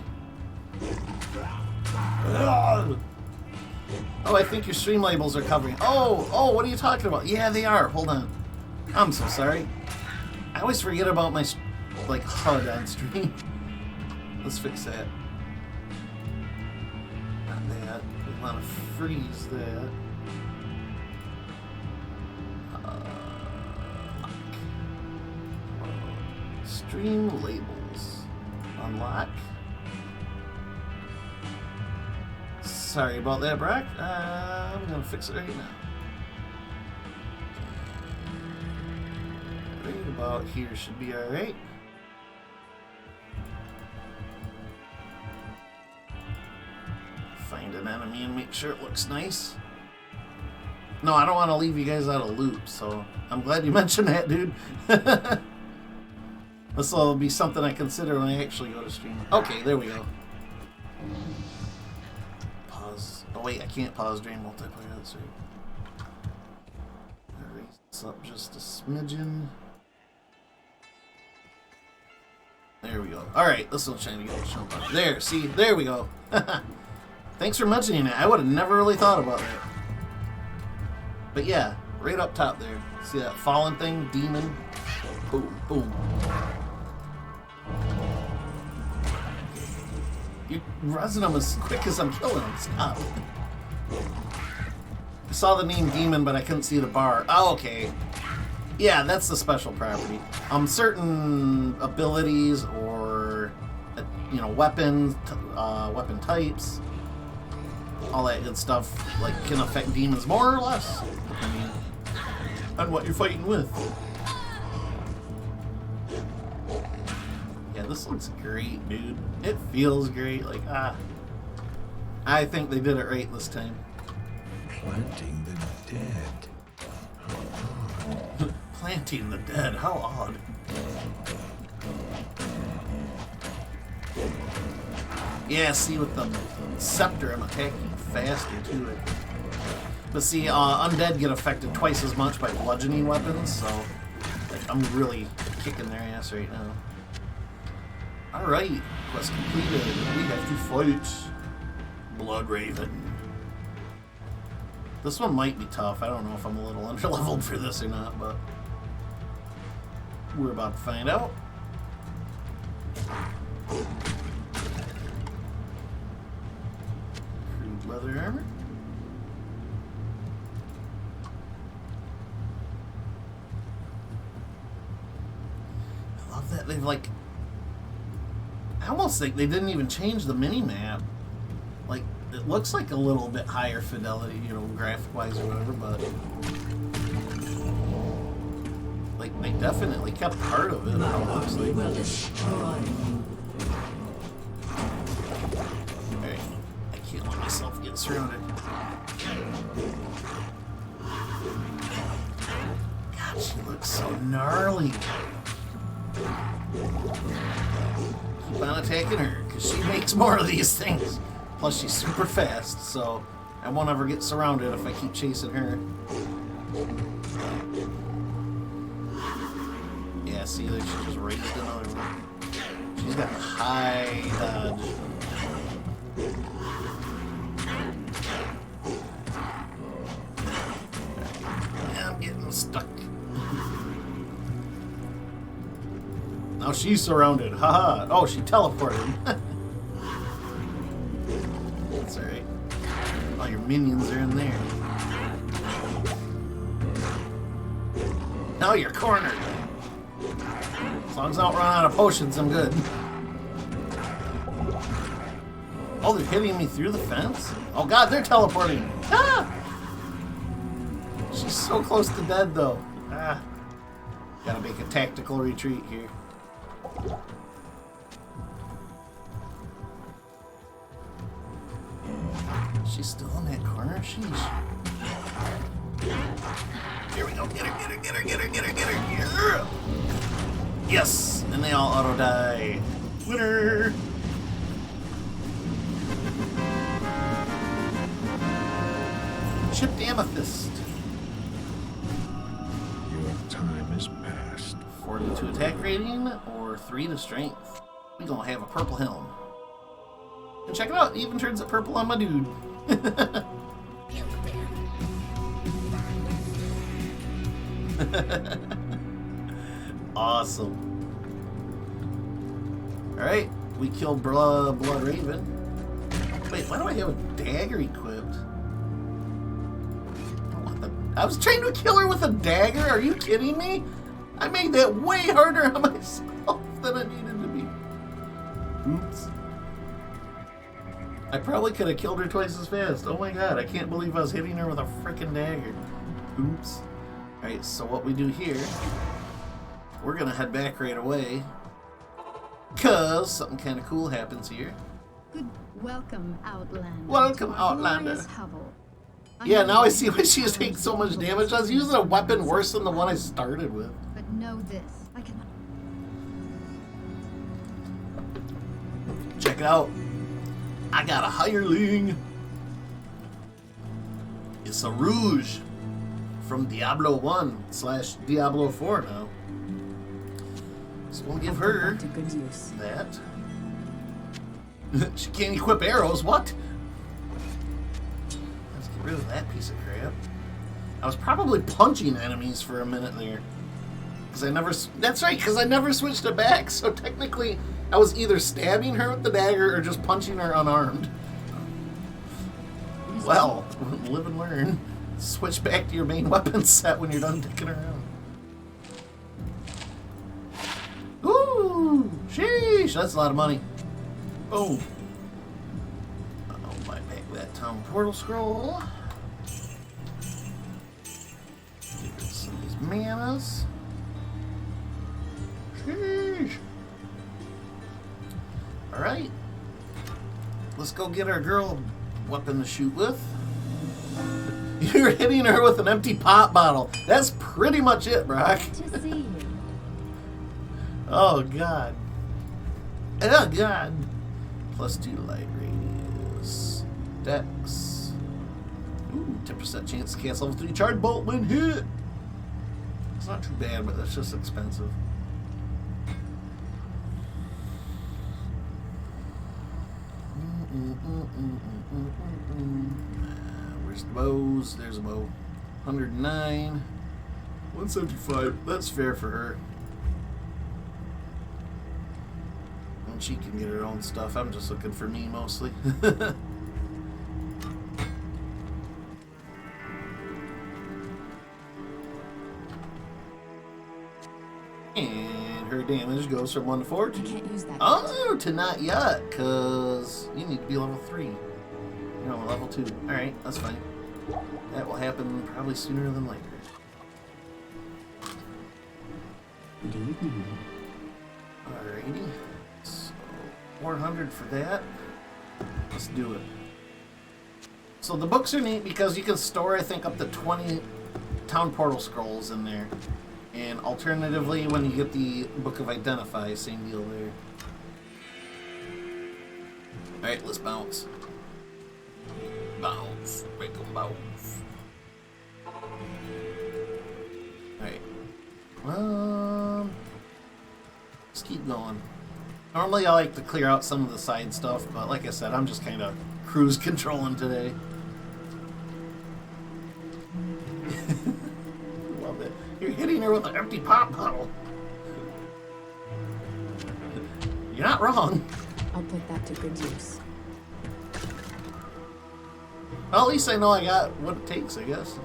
Oh, I think your stream labels are covering. Oh, what are you talking about? Yeah, they are. Hold on. I'm so sorry. I always forget about my like HUD on stream. Let's fix that. Not that. We want to freeze that. Stream labels. Unlock. Sorry about that, Brock. I'm gonna fix it right now. Right about here should be alright. Find an enemy and make sure it looks nice. No, I don't want to leave you guys out of loop, so I'm glad you mentioned that, dude. This will be something I consider when I actually go to stream. Okay, there we go. Pause. Oh wait, I can't pause during multiplayer. That's right. Raise this up just a smidgen. There we go. Alright, this one's trying to get a jump up. There, see? There we go. Thanks for mentioning it. I would have never really thought about that. But yeah, right up top there. See that fallen thing? Demon? Boom, boom. You're resin them as quick as I'm killing them. Stop. I saw the name Demon, but I couldn't see the bar. Oh, okay. Yeah, that's the special property. Certain abilities or, weapons, weapon types, all that good stuff, like, can affect demons more or less, depending on what you're fighting with. Yeah, this looks great, dude. It feels great. Like, I think they did it right this time. Planting the dead. Planting the dead. How odd. Yeah, see, with the scepter, I'm attacking faster, too. But see, undead get affected twice as much by bludgeoning weapons, so like, I'm really kicking their ass right now. Alright, quest completed. We have to fight Bloodraven. This one might be tough. I don't know if I'm a little underleveled for this or not, but we're about to find out. Crude leather armor. I love that they've like... I almost think they didn't even change the mini-map. Like, it looks like a little bit higher fidelity, graphic-wise or whatever, but... like, they definitely kept part of it, how it looks like. Alright, I can't let myself get surrounded. God, she looks so gnarly. Keep on attacking her, because she makes more of these things. Plus, she's super fast, so I won't ever get surrounded if I keep chasing her. Yeah, see, there she just raised another one. She's got high dodge. Yeah, I'm getting stuck. Now she's surrounded. Haha. Oh, she teleported. That's alright. All your minions are in there. Now you're cornered. As long as I don't run out of potions, I'm good. Oh, they're hitting me through the fence? Oh god, they're teleporting. Ah! She's so close to dead, though. Ah. Gotta make a tactical retreat here. She's still in that corner? Sheesh. Here we go. Get her, get her, get her, get her, get her, get her. Yeah. Yes! And they all auto-die. Winner! Chipped Amethyst. Your time is past. 42 attack rating or 3 to strength. We gonna have a purple helm. And check it out, it even turns it purple on my dude. Awesome. Alright, we killed Blood Raven. Wait, why do I have a dagger equipped? I was trying to kill her with a dagger? Are you kidding me? I made that way harder on myself than I needed to be. Oops. I probably could have killed her twice as fast. Oh my god, I can't believe I was hitting her with a frickin' dagger. Oops. Alright, so what we do here, we're gonna head back right away, cause something kind of cool happens here. Good welcome, Outlander. Welcome, to our Outlander. glorious hovel. Yeah, now I see why she is taking so much damage. I was using a weapon worse than the one I started with. But know this, I cannot. Check it out. I got a hireling. It's a Rouge from Diablo 1 / Diablo 4 now. So we'll give her To good use. that. She can't equip arrows. What? Let's get rid of that piece of crap. I was probably punching enemies for a minute there. Because I never... That's right, because I never switched it back. So technically, I was either stabbing her with the dagger or just punching her unarmed. Well, live and learn. Switch back to your main weapon set when you're done dicking around. Ooh! Sheesh! That's a lot of money. Boom. I'll buy back that town portal scroll. Get some of these manas. Sheesh. Alright. Let's go get our girl weapon to shoot with. You're hitting her with an empty pop bottle. That's pretty much it, Brock. To see you. Oh, God. Oh, God. +2 light radius. Dex. Ooh, 10% chance to cast level 3 charge bolt when hit. It's not too bad, but that's just expensive. Where's the bows? There's a bow. 109. 175. That's fair for her. And she can get her own stuff. I'm just looking for me mostly. And her damage goes from 1 to 4 I to... can't use that. Oh, to not yet, because you need to be level 3. You're on level 2. Alright, that's fine. That will happen probably sooner than later. Good evening. Alrighty. So, 400 for that. Let's do it. So the books are neat because you can store, I think, up to 20 town portal scrolls in there. And alternatively, when you get the Book of Identify, same deal there. Alright, let's bounce. Bounce. Make 'em bounce. Alright. Let's keep going. Normally I like to clear out some of the side stuff, but like I said, I'm just kind of cruise controlling today. Love it. You're hitting her with an empty pop bottle. You're not wrong. I'll put that to good use. Well, at least I know I got what it takes, I guess.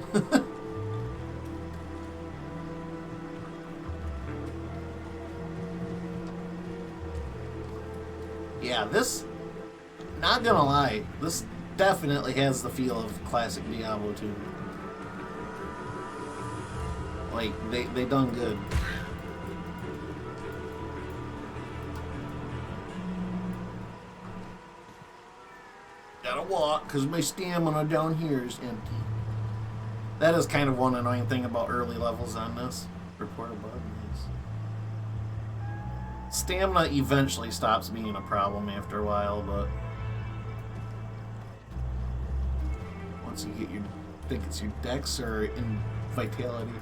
Yeah, this, not gonna lie, this definitely has the feel of classic Diablo 2. Like, they done good. Gotta walk, because my stamina down here is empty. That is kind of one annoying thing about early levels on this. Report a bug, nice. Stamina eventually stops being a problem after a while, but once you get your, I think it's your dex or in vitality.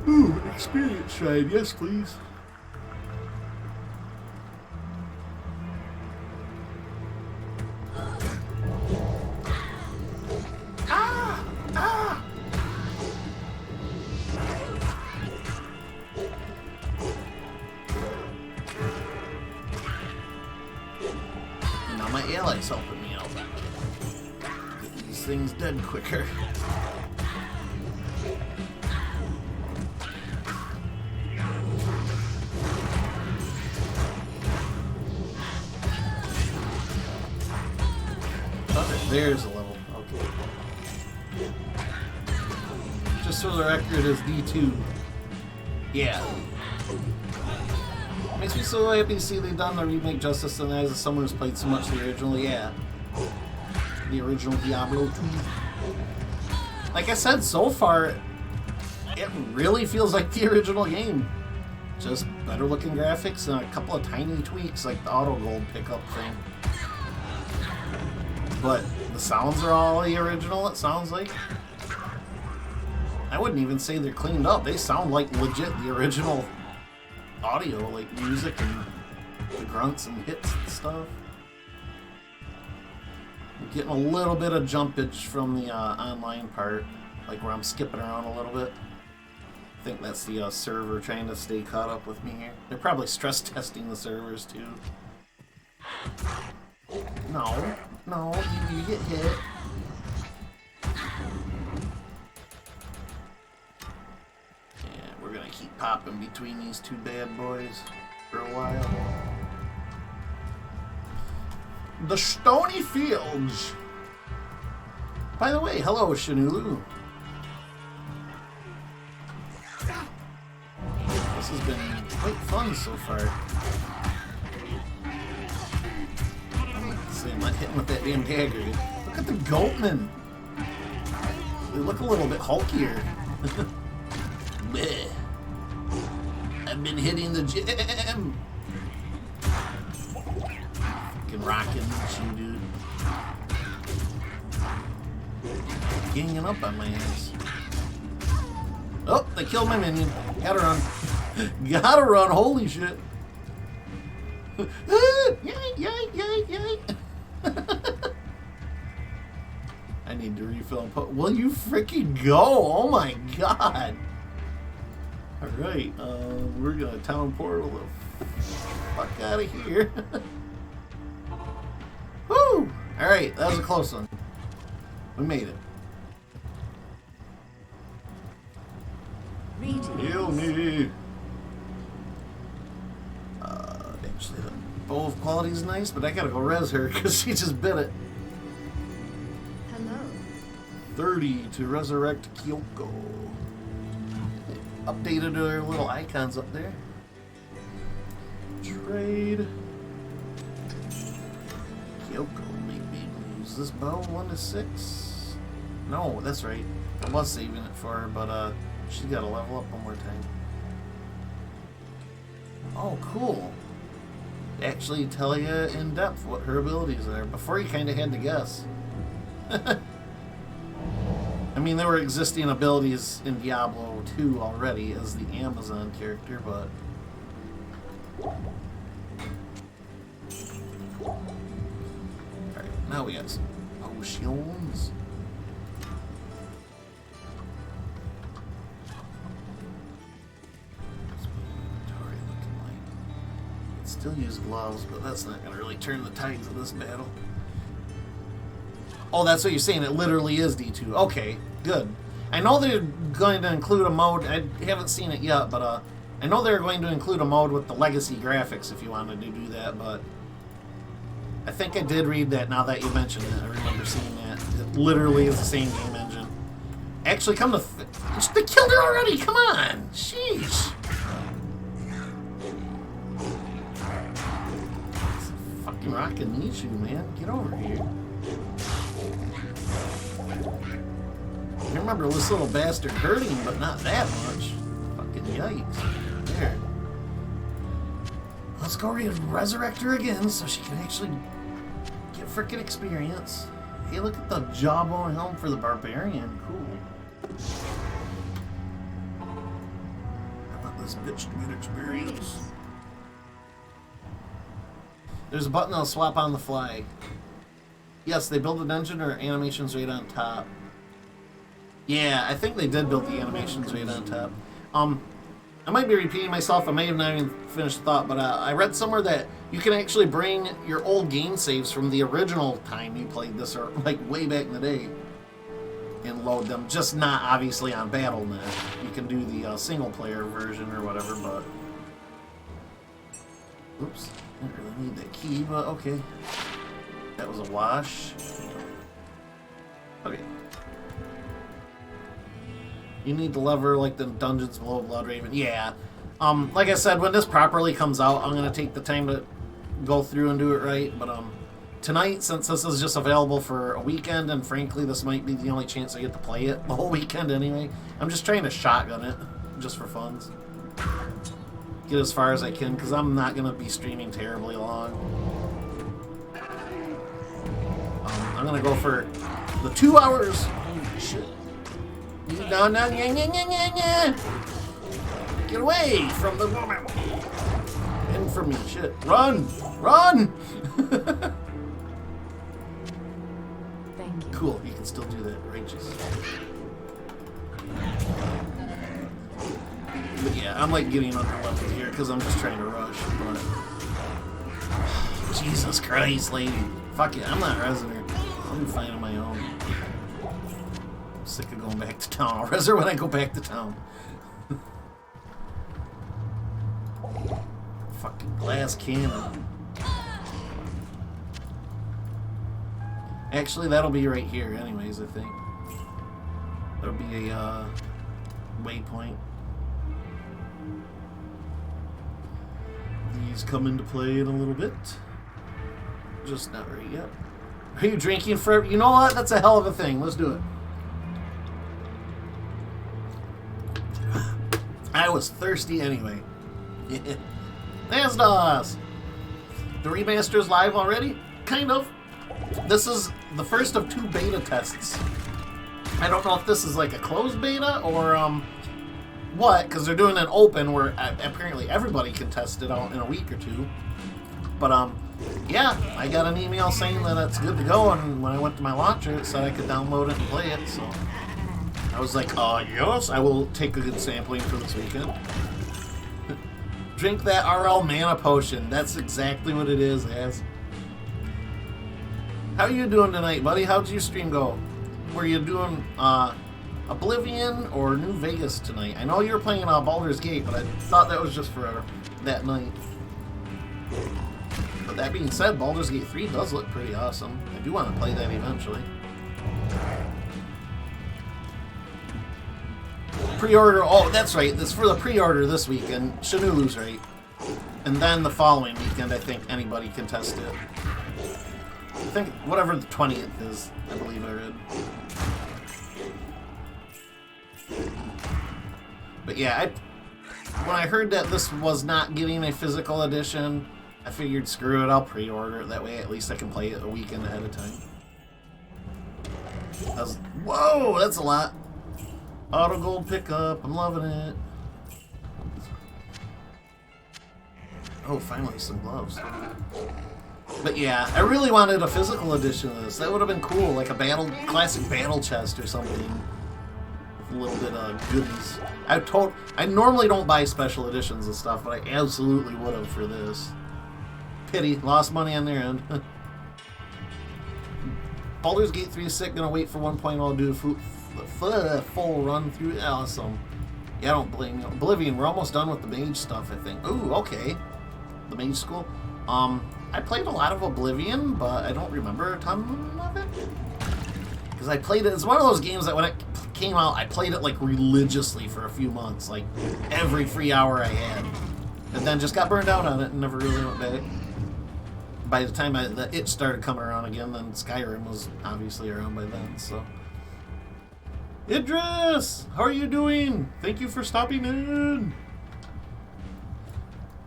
Ooh, experience side, yes please. My allies helping me out. Get these things dead quicker. Oh, there's a level. Okay. Just so the record is D2. Yeah. Makes me so happy to see they've done the remake justice, and as someone who's played so much the original, yeah. The original Diablo 2. Like I said, so far, it really feels like the original game. Just better looking graphics and a couple of tiny tweaks like the auto gold pickup thing. But the sounds are all the original, it sounds like. I wouldn't even say they're cleaned up. They sound like legit the original audio, like music and the grunts and hits and stuff. I'm getting a little bit of jumpage from the online part, like where I'm skipping around a little bit. I think that's the server trying to stay caught up with me here. They're probably stress testing the servers too. No, you get hit. We're gonna keep popping between these two bad boys for a while. The Stony Fields. By the way, hello, Shanulu. This has been quite fun so far. I'm not hitting with that damn dagger. Look at the goatmen. They look a little bit hulkier. Bleh. I've been hitting the gym. Fucking rocking you, dude. Ganging up on my ass. Oh, they killed my minion. Gotta run. Gotta run. Holy shit. Yay. I need to refill and put. Will you freaking go? Oh my god. Alright, we're gonna town portal the fuck out of here. Woo! Alright, that was a close one. We made it. Heal me! Actually, the bow of quality is nice, but I gotta go res her because she just bit it. Hello. 30 to resurrect Kyoko. Updated her little icons up there. Trade. Kyoko make me lose this bow 1 to 6. No, that's right. I was saving it for her, but She's got to level up one more time. Oh, cool. They actually tell you in depth what her abilities are. Before you kind of had to guess. I mean, there were existing abilities in Diablo 2 already as the Amazon character, but... Alright, now we got some potions. Still use gloves, but that's not going to really turn the tides of this battle. Oh, that's what you're saying. It literally is D2. Okay, good. I know they're going to include a mode. I haven't seen it yet, but I know they're going to include a mode with the legacy graphics if you wanted to do that, but I think I did read that now that you mentioned it. I remember seeing that. It literally is the same game engine. Actually, come to... They killed her already! Come on! Sheesh! Fucking rockin' Nishu, man. Get over here. I remember this little bastard hurting, but not that much. Fucking yikes. There. Let's go resurrect her again so she can actually get frickin' experience. Hey, look at the jawbone helm for the barbarian. Cool. I want this bitch to get experience. There's a button that'll swap on the fly. Yes, they build a dungeon or animations right on top. Yeah, I think they did build the animations right on top. I might be repeating myself. I may have not even finished the thought, but I read somewhere that you can actually bring your old game saves from the original time you played this, or like way back in the day, and load them. Just not obviously on Battle.net. You can do the single-player version or whatever, but... Oops. Didn't really need that key, but okay. That was a wash. Okay. You need to lever like the dungeons below Bloodraven. Yeah. Like I said, when this properly comes out, I'm gonna take the time to go through and do it right. But tonight, since this is just available for a weekend, and frankly, this might be the only chance I get to play it the whole weekend anyway. I'm just trying to shotgun it, just for funs. Get as far as I can, because I'm not going to be streaming terribly long. I'm going to go for the 2 hours. Holy shit. No, yeah. Get away from the woman. And from me, shit. Run! Run! Thank you. Cool, you can still do that. Righteous. But yeah, I'm like getting under level here because I'm just trying to rush, but... Jesus Christ, lady. Fuck it, I'm not resident. I'll be fine on my own. I'm sick of going back to town. I'll res her when I go back to town. Fucking glass cannon. Actually, that'll be right here anyways, I think. That'll be a waypoint. These come into play in a little bit. Just not right yet. Are you drinking forever? You know what? That's a hell of a thing. Let's do it. I was thirsty anyway. There's DOS! The remaster is live already? Kind of. This is the first of 2 beta tests. I don't know if this is like a closed beta or what, because they're doing an open where apparently everybody can test it out in a week or 2. But yeah, I got an email saying that it's good to go, and when I went to my launcher, it said I could download it and play it, so I was like, yes, I will take a good sampling for this weekend. Drink that RL mana potion. That's exactly what it is, Az. How you doing tonight, buddy? How'd your stream go? Were you doing Oblivion or New Vegas tonight? I know you were playing Baldur's Gate, but I thought that was just for that night. But that being said, Baldur's Gate 3 does look pretty awesome. I do want to play that eventually. Pre-order, oh, that's right. It's for the pre-order this weekend. Shanulu's right. And then the following weekend, I think anybody can test it. I think whatever the 20th is, I believe I read. But yeah, when I heard that this was not getting a physical edition, I figured, screw it, I'll pre-order it. That way, at least I can play it a weekend ahead of time. Whoa, that's a lot. Auto gold pickup, I'm loving it. Oh, finally some gloves. But yeah, I really wanted a physical edition of this. That would have been cool, like a classic battle chest or something. With a little bit of goodies. I normally don't buy special editions and stuff, but I absolutely would have for this. Pity, lost money on their end. Baldur's Gate 3 is sick, gonna wait for 1.0 to do a full run through. Awesome. Yeah, I don't blame you. Oblivion, we're almost done with the mage stuff, I think. Ooh, okay. The mage school. I played a lot of Oblivion, but I don't remember a ton of it. Because I played it, it's one of those games that when it came out, I played it like religiously for a few months. Like every free hour I had. And then just got burned out on it and never really went back. By the time it started coming around again, then Skyrim was obviously around by then, so. Idris! How are you doing? Thank you for stopping in.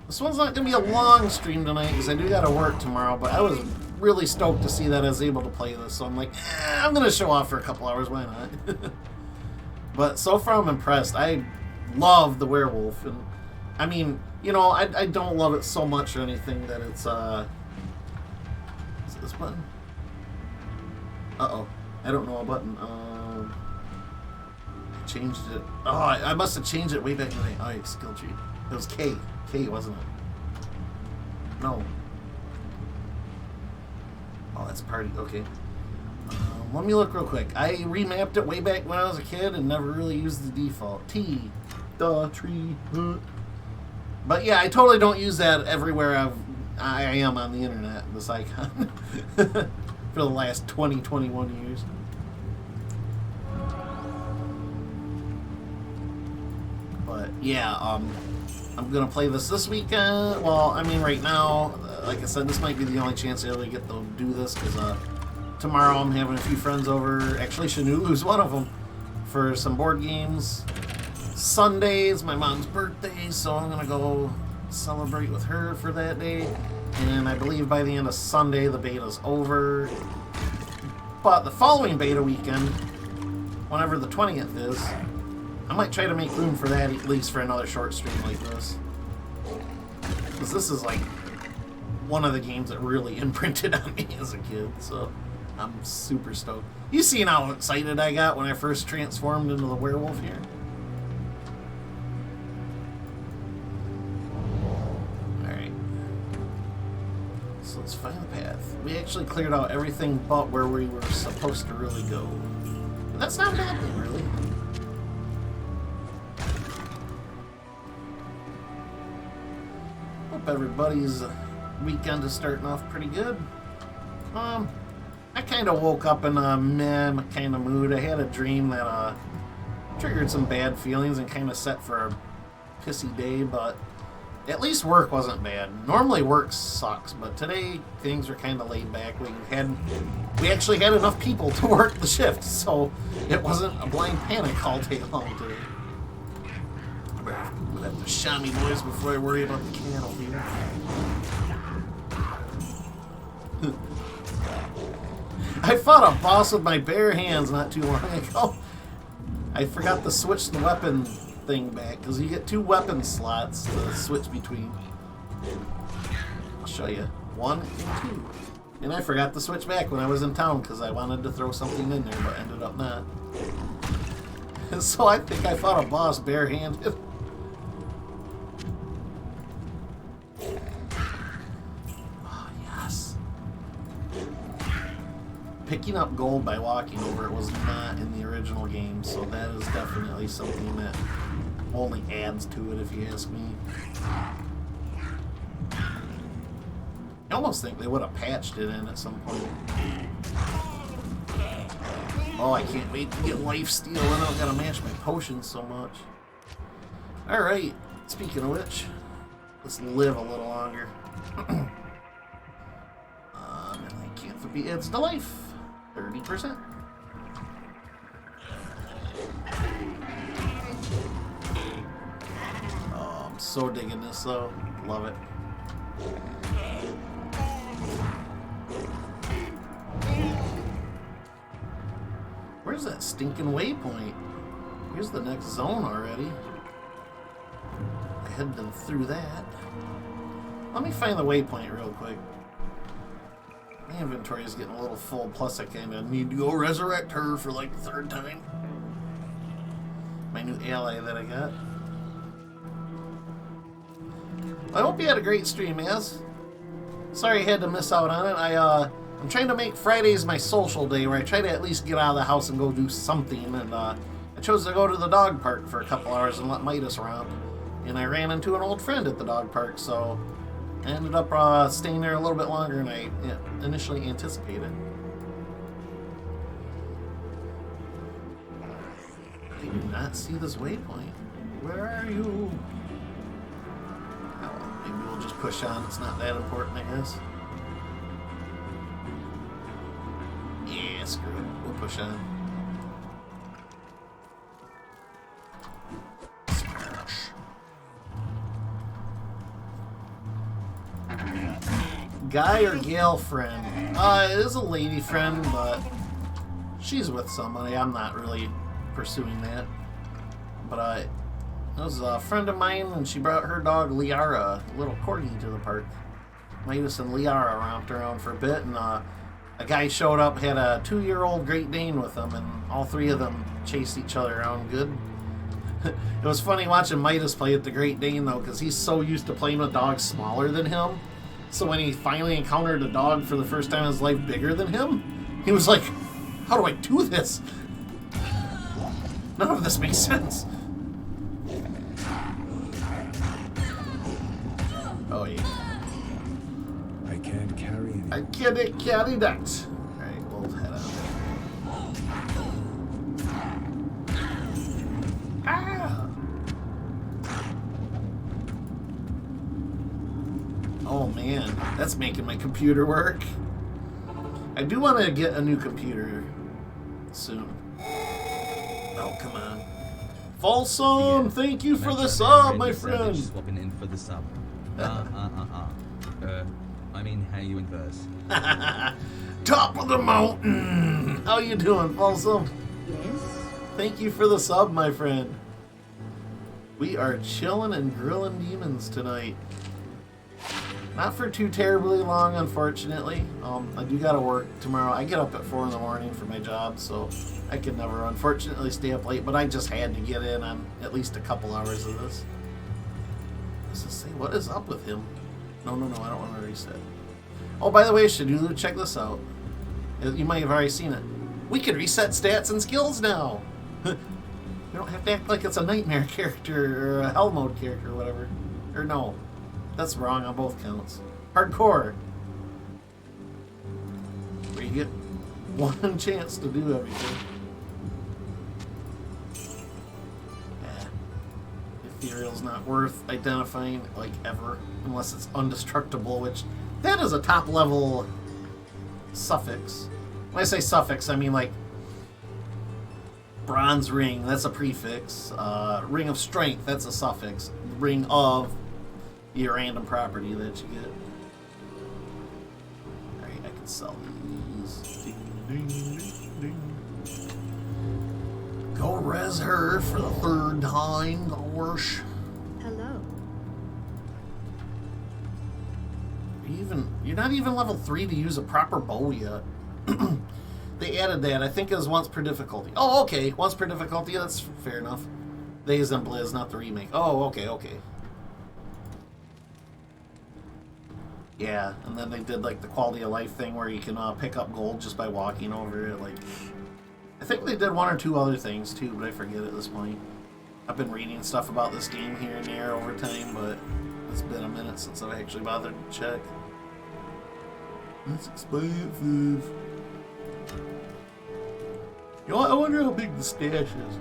This one's not going to be a long stream tonight because I do got to work tomorrow, but I was really stoked to see that I was able to play this, so I'm like, I'm going to show off for a couple hours, why not? But so far I'm impressed. I love the werewolf, and I mean, you know, I don't love it so much or anything that it's, is it this button? Uh-oh. I don't know a button. I changed it. Oh, I must have changed it way back when I skill tree. It was K. K, wasn't it? No. Oh, that's party. Okay. Let me look real quick. I remapped it way back when I was a kid and never really used the default. T. The tree. But yeah, I totally don't use that everywhere I am on the internet, this icon. For the last 21 years. But yeah, I'm gonna play this weekend. Well, I mean, right now, like I said, this might be the only chance I really get to do this because tomorrow I'm having a few friends over. Actually, Shanu, who's one of them, for some board games. Sunday is my mom's birthday, so I'm gonna go celebrate with her for that day. And I believe by the end of Sunday, the beta's over. But the following beta weekend, whenever the 20th is, I might try to make room for that, at least for another short stream like this. Because this is like one of the games that really imprinted on me as a kid, so I'm super stoked. You seen how excited I got when I first transformed into the werewolf here? Alright. So let's find the path. We actually cleared out everything but where we were supposed to really go. And that's not a bad thing, really. Hope everybody's weekend is starting off pretty good. I kind of woke up in a meh kind of mood. I had a dream that triggered some bad feelings and kind of set for a pissy day, but at least work wasn't bad. Normally work sucks, but today things were kind of laid back. We actually had enough people to work the shift, so it wasn't a blind panic all day long today. I'm gonna have to shot me boys before I worry about the cattle here. I fought a boss with my bare hands not too long ago. I forgot to switch the weapon thing back because you get 2 weapon slots to switch between. I'll show you. 1 and 2. And I forgot to switch back when I was in town because I wanted to throw something in there but ended up not. So I think I fought a boss barehanded. Picking up gold by walking over it was not in the original game, so that is definitely something that only adds to it if you ask me. I almost think they would have patched it in at some point. Oh, I can't wait to get lifesteal, and I don't gotta match my potions so much. Alright, speaking of which, let's live a little longer. And I can't forget adds to life. 30%. So digging this though. Love it. Where's that stinking waypoint? Here's the next zone already. I had been through that. Let me find the waypoint real quick. My inventory is getting a little full, plus I kind of need to go resurrect her for like the third time. My new ally that I got. I hope you had a great stream, Az. Sorry I had to miss out on it. I'm trying to make Fridays my social day where I try to at least get out of the house and go do something. And I chose to go to the dog park for a couple hours and let Midas around. And I ran into an old friend at the dog park, so I ended up staying there a little bit longer than I initially anticipated. I do not see this waypoint. Where are you? Oh, well, maybe we'll just push on. It's not that important, I guess. Yeah, screw it. We'll push on. Smash. Guy or gal friend? It is a lady friend, but she's with somebody. I'm not really pursuing that. But it was a friend of mine, and she brought her dog Liara, a little corgi, to the park. Midas and Liara romped around for a bit, and a guy showed up, had a 2-year-old Great Dane with him, and all three of them chased each other around good. It was funny watching Midas play with the Great Dane, though, because he's so used to playing with dogs smaller than him. So when he finally encountered a dog for the first time in his life bigger than him, he was like, how do I do this? None of this makes sense. Oh, yeah. I can't carry it. I can't carry that. Alright, we'll head out there. Ah! Oh man, that's making my computer work. I do want to get a new computer soon. Oh, come on. Folsom, thank you for the sub, my friend. Swapping in for the sub. I mean, how you in verse? Top of the mountain. How you doing, Folsom? Yes. Thank you for the sub, my friend. We are chilling and grilling demons tonight. Not for too terribly long, unfortunately. I do gotta work tomorrow. I get up at 4 in the morning for my job, so I can never, unfortunately, stay up late. But I just had to get in on at least a couple hours of this. Let's just say, what is up with him? No, I don't want to reset. Oh, by the way, Shadulu, check this out. You might have already seen it. We can reset stats and skills now. You don't have to act like it's a nightmare character or a hell mode character or whatever. Or no. That's wrong on both counts. Hardcore. Where you get one chance to do everything. Ethereal's not worth identifying, like, ever. Unless it's undestructible, which... That is a top-level suffix. When I say suffix, I mean, like... Bronze ring, that's a prefix. Ring of strength, that's a suffix. Ring of... your random property that you get. Alright, I can sell these. Ding, ding, ding. Go res her for the 3rd time, gosh. Hello. You're not even level 3 to use a proper bow yet. They added that. I think it was once per difficulty. Oh, okay. Once per difficulty, that's fair enough. Days and Blizz, not the remake. Oh, okay. Yeah, and then they did like the quality of life thing where you can pick up gold just by walking over it. Like, I think they did 1 or 2 other things too, but I forget at this point. I've been reading stuff about this game here and there over time, but it's been a minute since I've actually bothered to check. It's expensive. You know what? I wonder how big the stash is.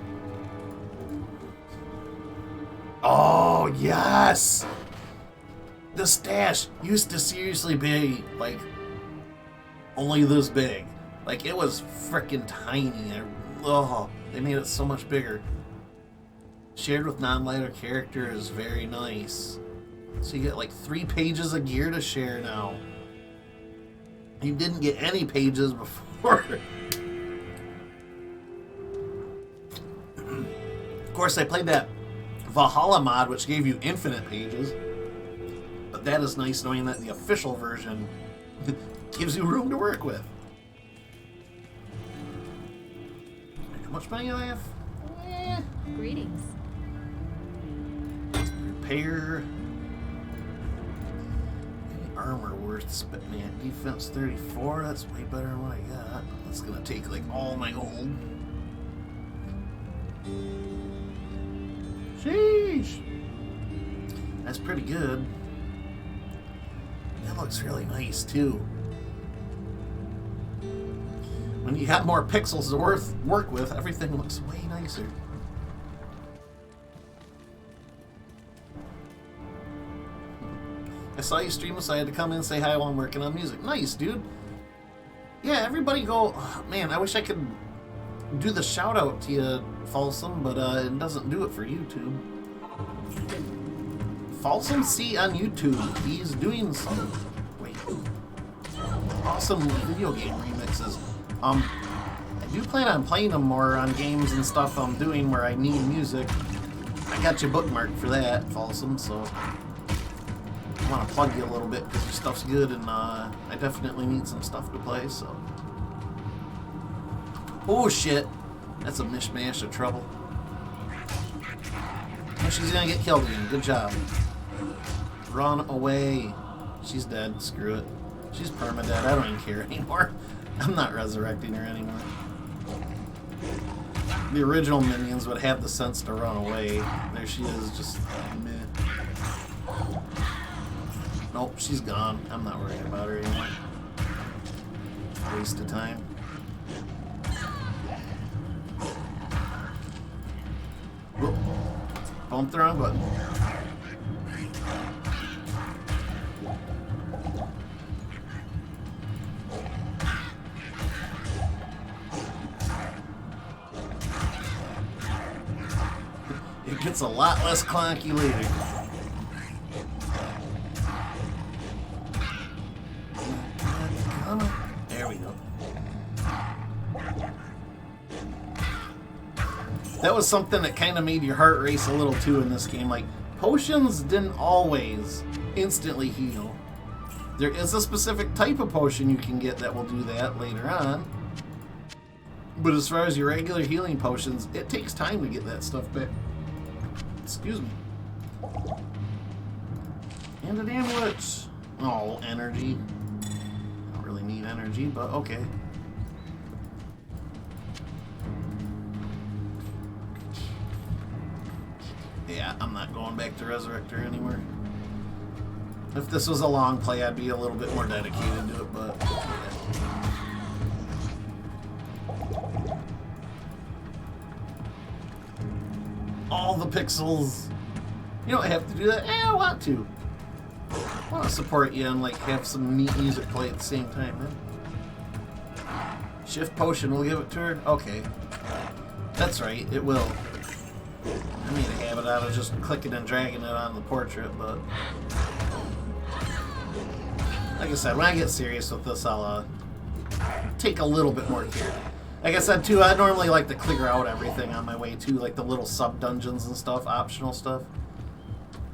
Oh, yes! The stash used to seriously be, like, only this big. Like, it was freaking tiny. They made it so much bigger. Shared with non-ladder character is very nice. So you get like 3 pages of gear to share now. You didn't get any pages before. Of course, I played that Valhalla mod, which gave you infinite pages. But that is nice knowing that the official version gives you room to work with. How much money do I have? Greetings. Repair. Any armor worth spending at defense 34? That's way better than what I got. That's gonna take like all my gold. Sheesh. That's pretty good. That looks really nice too. When you have more pixels to work with, everything looks way nicer. I saw you stream, so I had to come in and say hi while I'm working on music. Nice, dude. Yeah, everybody go... Oh, man, I wish I could do the shout-out to you, Folsom, but it doesn't do it for YouTube. Folsom C on YouTube. He's doing some... Wait. Awesome video game remixes. I do plan on playing them more on games and stuff I'm doing where I need music. I got you bookmarked for that, Folsom, so... I want to plug you a little bit because your stuff's good, and I definitely need some stuff to play, so... Oh, shit. That's a mishmash of trouble. Oh, she's gonna get killed again. Good job. Run away. She's dead. Screw it. She's permadead. I don't even care anymore. I'm not resurrecting her anymore. The original minions would have the sense to run away. There she is, just meh. Nope, she's gone. I'm not worried about her anymore. Waste of time. Whoop. Bumped the wrong button. It gets a lot less clunky later. There we go. That was something that kind of made your heart race a little too in this game. Like, potions didn't always instantly heal. There is a specific type of potion you can get that will do that later on. But as far as your regular healing potions, it takes time to get that stuff back. Excuse me. And an amulet. Oh, energy. Don't really need energy, but okay. Yeah, I'm not going back to resurrect her anymore. If this was a long play, I'd be a little bit more dedicated to it, but... Yeah. All the pixels. You don't have to do that. I want to. I want to support you and like have some neat music play at the same time, man. Shift potion, we'll give it to her? Okay. That's right, it will. I made a habit out of just clicking and dragging it on the portrait, but... Like I said, when I get serious with this, I'll take a little bit more care. Like I said, too, I normally like to clear out everything on my way, too, like the little sub-dungeons and stuff, optional stuff.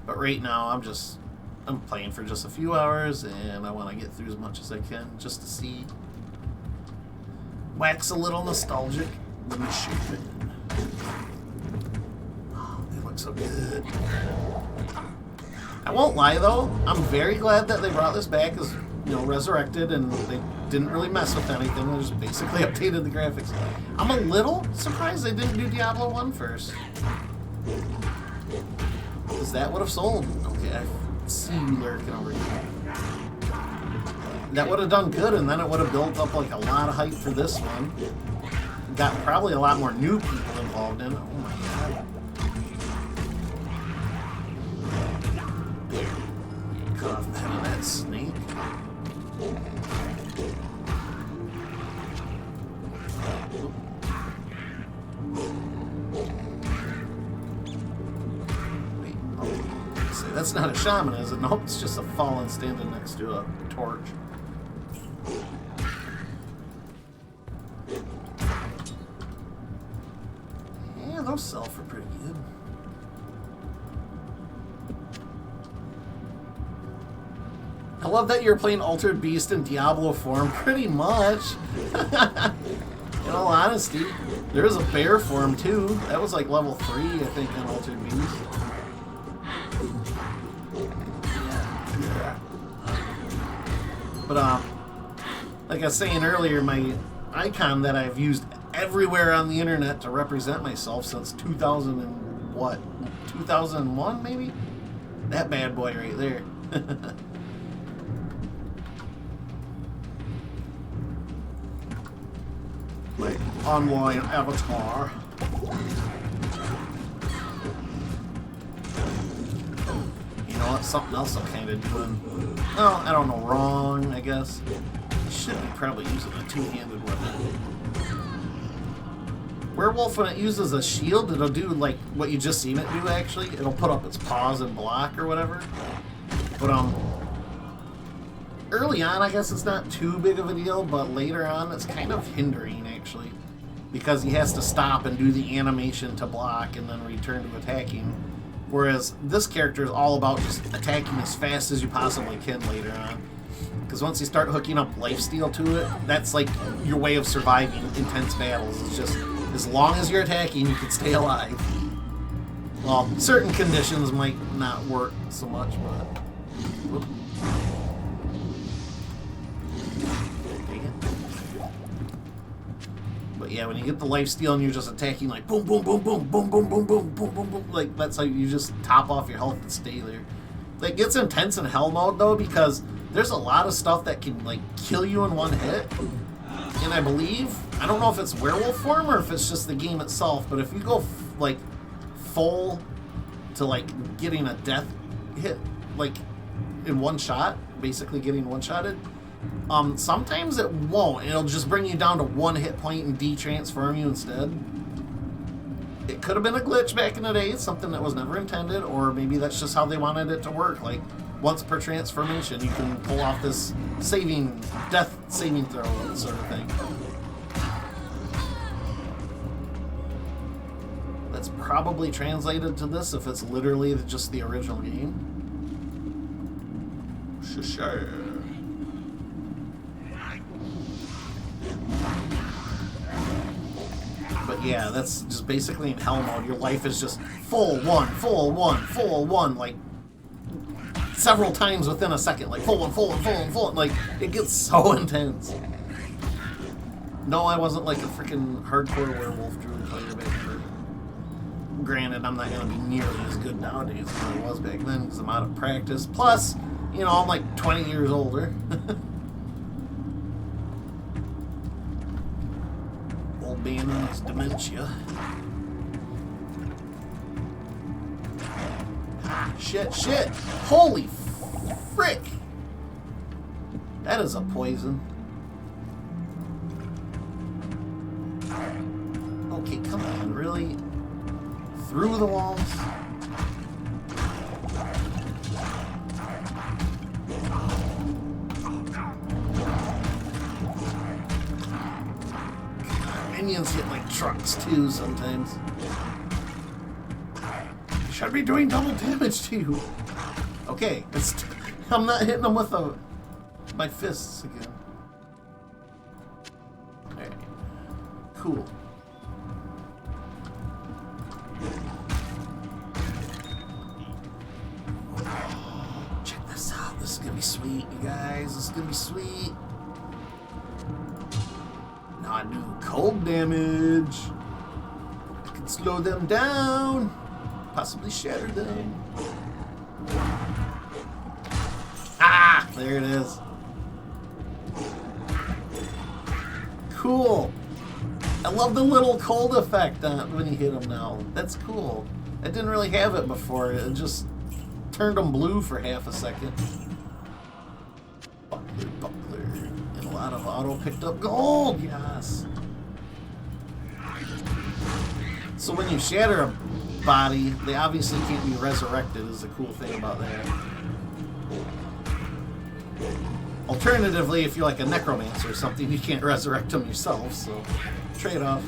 But right now, I'm playing for just a few hours, and I want to get through as much as I can, just to see... Wax a little nostalgic. Let me shoot it. Oh, they look so good. I won't lie, though, I'm very glad that they brought this back as, you know, resurrected, and they didn't really mess with anything. They just basically updated the graphics. I'm a little surprised they didn't do Diablo 1 first. Because that would have sold. Okay, I see you lurking over here. That would have done good, and then it would have built up like a lot of hype for this one. Got probably a lot more new people involved in it. Oh my god. There. Cut off the head of that snake. say, that's not a shaman, is it? Nope, it's just a fallen standing next to a torch. Yeah, those sell for pretty good. I love that you're playing Altered Beast in Diablo form, pretty much. In all honesty, there is a bear form too. That was like level 3, I think, on Altered Beast. But like I was saying earlier, my icon that I've used everywhere on the internet to represent myself since 2000 and what? 2001 maybe? That bad boy right there. My online avatar. You know what? Something else I'm kind of doing. Well, I don't know. Wrong, I guess. Should be probably using a two-handed weapon. Werewolf, when it uses a shield, it'll do like what you just seen it do. Actually, it'll put up its paws and block or whatever. But early on, I guess it's not too big of a deal, but later on, it's kind of hindering, actually. Because he has to stop and do the animation to block and then return to attacking. Whereas this character is all about just attacking as fast as you possibly can later on. Because once you start hooking up lifesteal to it, that's like your way of surviving intense battles. It's just, as long as you're attacking, you can stay alive. Well, certain conditions might not work so much, but... Whoop. But yeah, when you get the lifesteal and you're just attacking like boom, boom, boom, boom, boom, boom, boom, boom, boom, boom, boom, like that's how you just top off your health and stay there. It gets intense in hell mode though, because there's a lot of stuff that can like kill you in one hit. And I believe, I don't know if it's werewolf form or if it's just the game itself, but if you go like full to like getting a death hit like in one shot, basically getting one-shotted, sometimes it won't. It'll just bring you down to 1 hit point and de-transform you instead. It could have been a glitch back in the day, something that was never intended, or maybe that's just how they wanted it to work. Like, once per transformation, you can pull off this death saving throw sort of thing. That's probably translated to this if it's literally just the original game. Sure. But yeah, that's just basically in hell mode. Your life is just full one, like several times within a second. Like full one. Like, it gets so intense. No, I wasn't like a freaking hardcore werewolf druid player back then. Granted, I'm not going to be nearly as good nowadays as I was back then because I'm out of practice. Plus, you know, I'm like 20 years older. Old man has dementia. Shit. Holy frick. That is a poison. Okay, come on, really? Through the walls? Minions hit like trucks too sometimes. Should be doing double damage to you. Okay, I'm not hitting them with my fists again. Alright. Cool. Check this out. This is gonna be sweet, you guys. This is gonna be sweet. Now I do cold damage. I can slow them down. Possibly shatter them. Ah! There it is. Cool. I love the little cold effect when you hit them now. That's cool. I didn't really have it before. It just turned them blue for half a second. Buckler. And a lot of auto picked up gold. Yes. So when you shatter body. They obviously can't be resurrected, is the cool thing about that. Alternatively, if you're like a necromancer or something, you can't resurrect them yourself, so trade-off.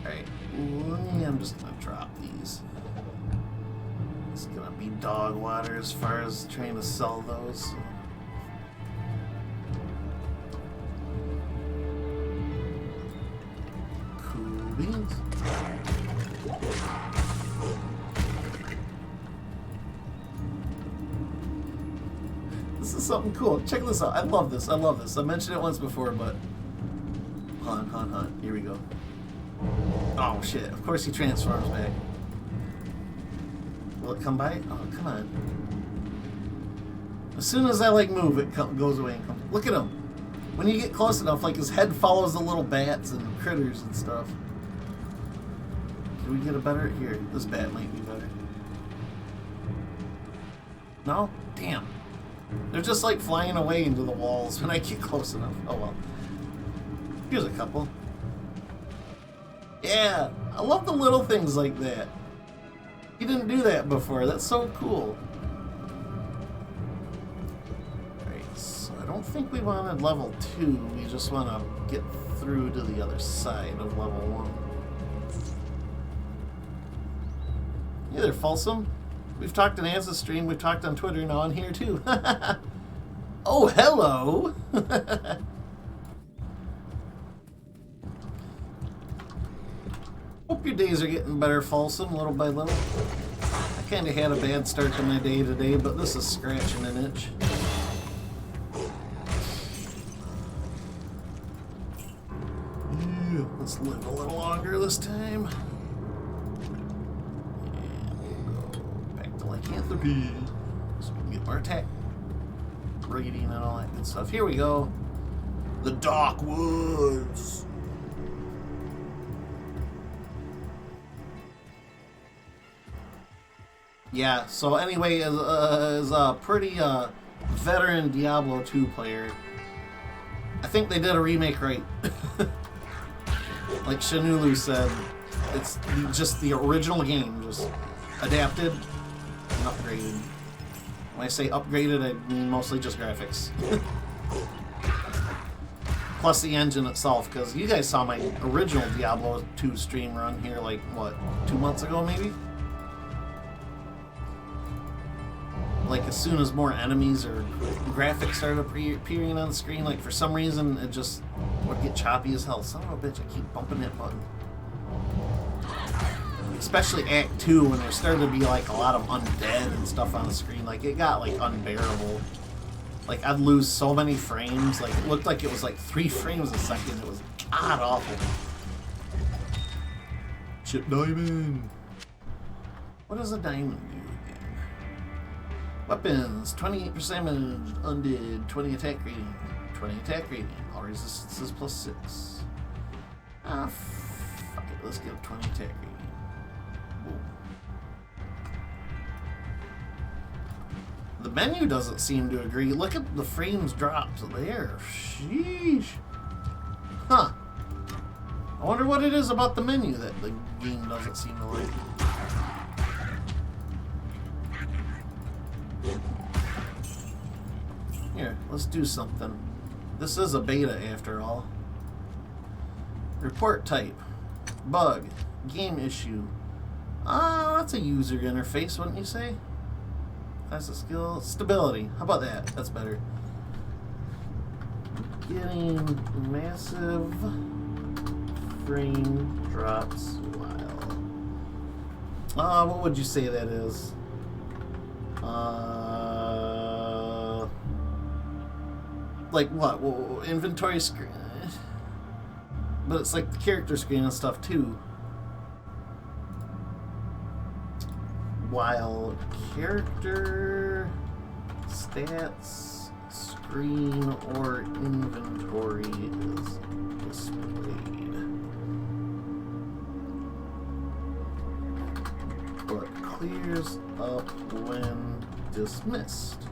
Alright, I'm just gonna drop these. It's gonna be dog water as far as trying to sell those. So. Cool beans. This is something cool. Check this out. I love this. I love this. I mentioned it once before, but hunt. Here we go. Oh shit! Of course he transforms back. Will it come by? Oh, come on. As soon as I like move, it goes away and comes. Look at him. When you get close enough, like his head follows the little bats and critters and stuff. Can we get a better? Here, this bat might be better. No? Damn. They're just like flying away into the walls when I get close enough. Oh well. Here's a couple. Yeah, I love the little things like that. You didn't do that before. That's so cool. Alright, so I don't think we wanted level 2. We just want to get through to the other side of level 1. Hey there, Folsom. We've talked in Anza's stream. We've talked on Twitter, now on here too. Oh, hello! Hope your days are getting better, Folsom, little by little. I kind of had a bad start to my day today, but this is scratching an itch. Yeah, let's live a little longer this time. And we'll go back to lycanthropy. So we can get more attack rating and all that good stuff. Here we go. The Dark Woods. Yeah, so anyway, as a pretty veteran Diablo 2 player, I think they did a remake right. Like Shanulu said, it's just the original game, just adapted and upgraded. When I say upgraded, I mean mostly just graphics. Plus the engine itself, because you guys saw my original Diablo 2 stream run here, like, what, 2 months ago maybe? Like, as soon as more enemies or graphics started appearing on the screen, like, for some reason, it just would get choppy as hell. Son of a bitch, I keep bumping that button. Especially Act 2, when there started to be, like, a lot of undead and stuff on the screen. Like, it got, like, unbearable. Like, I'd lose so many frames. Like, it looked like it was, like, 3 frames a second. It was god-awful. Chip diamond. What does a diamond do? Weapons, 28% damage, undead, 20 attack rating, 20 attack rating, all resistances plus 6. Ah, fuck it, let's give 20 attack rating. Whoa. The menu doesn't seem to agree. Look at the frames dropped there. Sheesh. Huh. I wonder what it is about the menu that the game doesn't seem to like. Here, let's do something. This is a beta after all. Report type. Bug. Game issue. That's a user interface, wouldn't you say? Class of skill. Stability. How about that? That's better. Getting massive frame drops while. What would you say that is? Like what? Well, inventory screen. But it's like the character screen and stuff too. While character stats screen or inventory is displayed. But clears up when dismissed.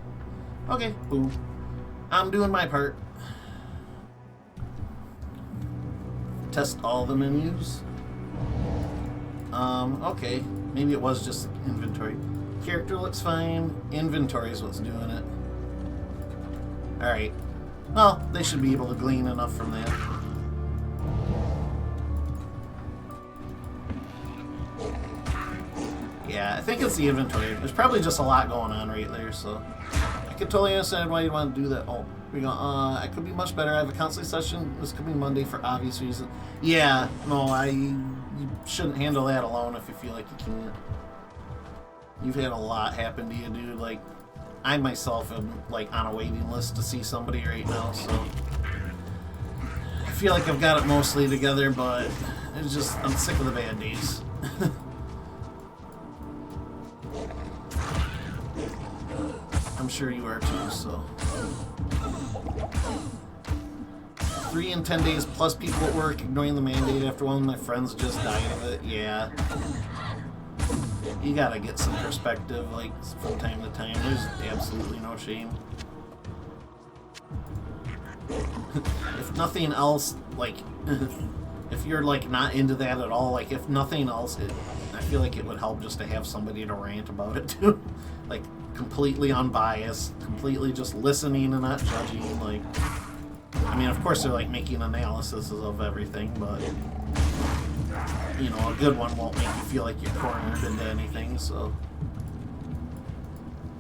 Okay, boom. I'm doing my part. Test all the menus. Okay. Maybe it was just inventory. Character looks fine. Inventory is what's doing it. Alright. Well, they should be able to glean enough from that. Yeah, I think it's the inventory. There's probably just a lot going on right there, so I can totally understand why you'd want to do that. Oh, we go. I could be much better. I have a counseling session this coming Monday for obvious reasons. Yeah, no, you shouldn't handle that alone if you feel like you can't. You've had a lot happen to you, dude. Like, I myself am like on a waiting list to see somebody right now, so I feel like I've got it mostly together, but it's just I'm sick of the bad days. I'm sure you are too, so. 3 and 10 days plus people at work ignoring the mandate after one of my friends just died of it. Yeah. You gotta get some perspective, like, from time to time. There's absolutely no shame. If nothing else, like, if you're, like, not into that at all, like, if nothing else, I feel like it would help just to have somebody to rant about it, too. Like, completely unbiased, completely just listening and not judging, like... I mean, of course they're, like, making analysis of everything, but... You know, a good one won't make you feel like you're cornered into anything, so...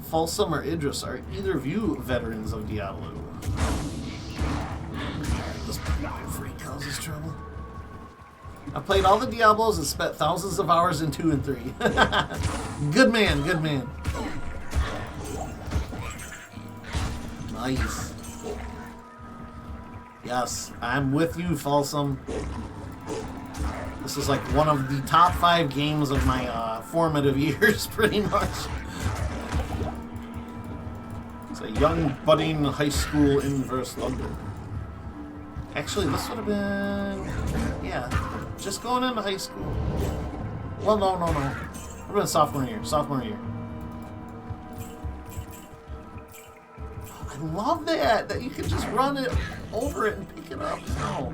Folsom or Idris, are either of you veterans of Diablo? This freak causes trouble. I played all the Diablos and spent thousands of hours in 2 and 3. Good man, good man. Nice. Yes, I'm with you, Folsom. This is like one of the top 5 games of my formative years, pretty much. It's a young, budding high school inverse London. Actually, this would have been... Yeah, just going into high school. Well, no. Would have been sophomore year. I love that you can just run it over it and pick it up. No.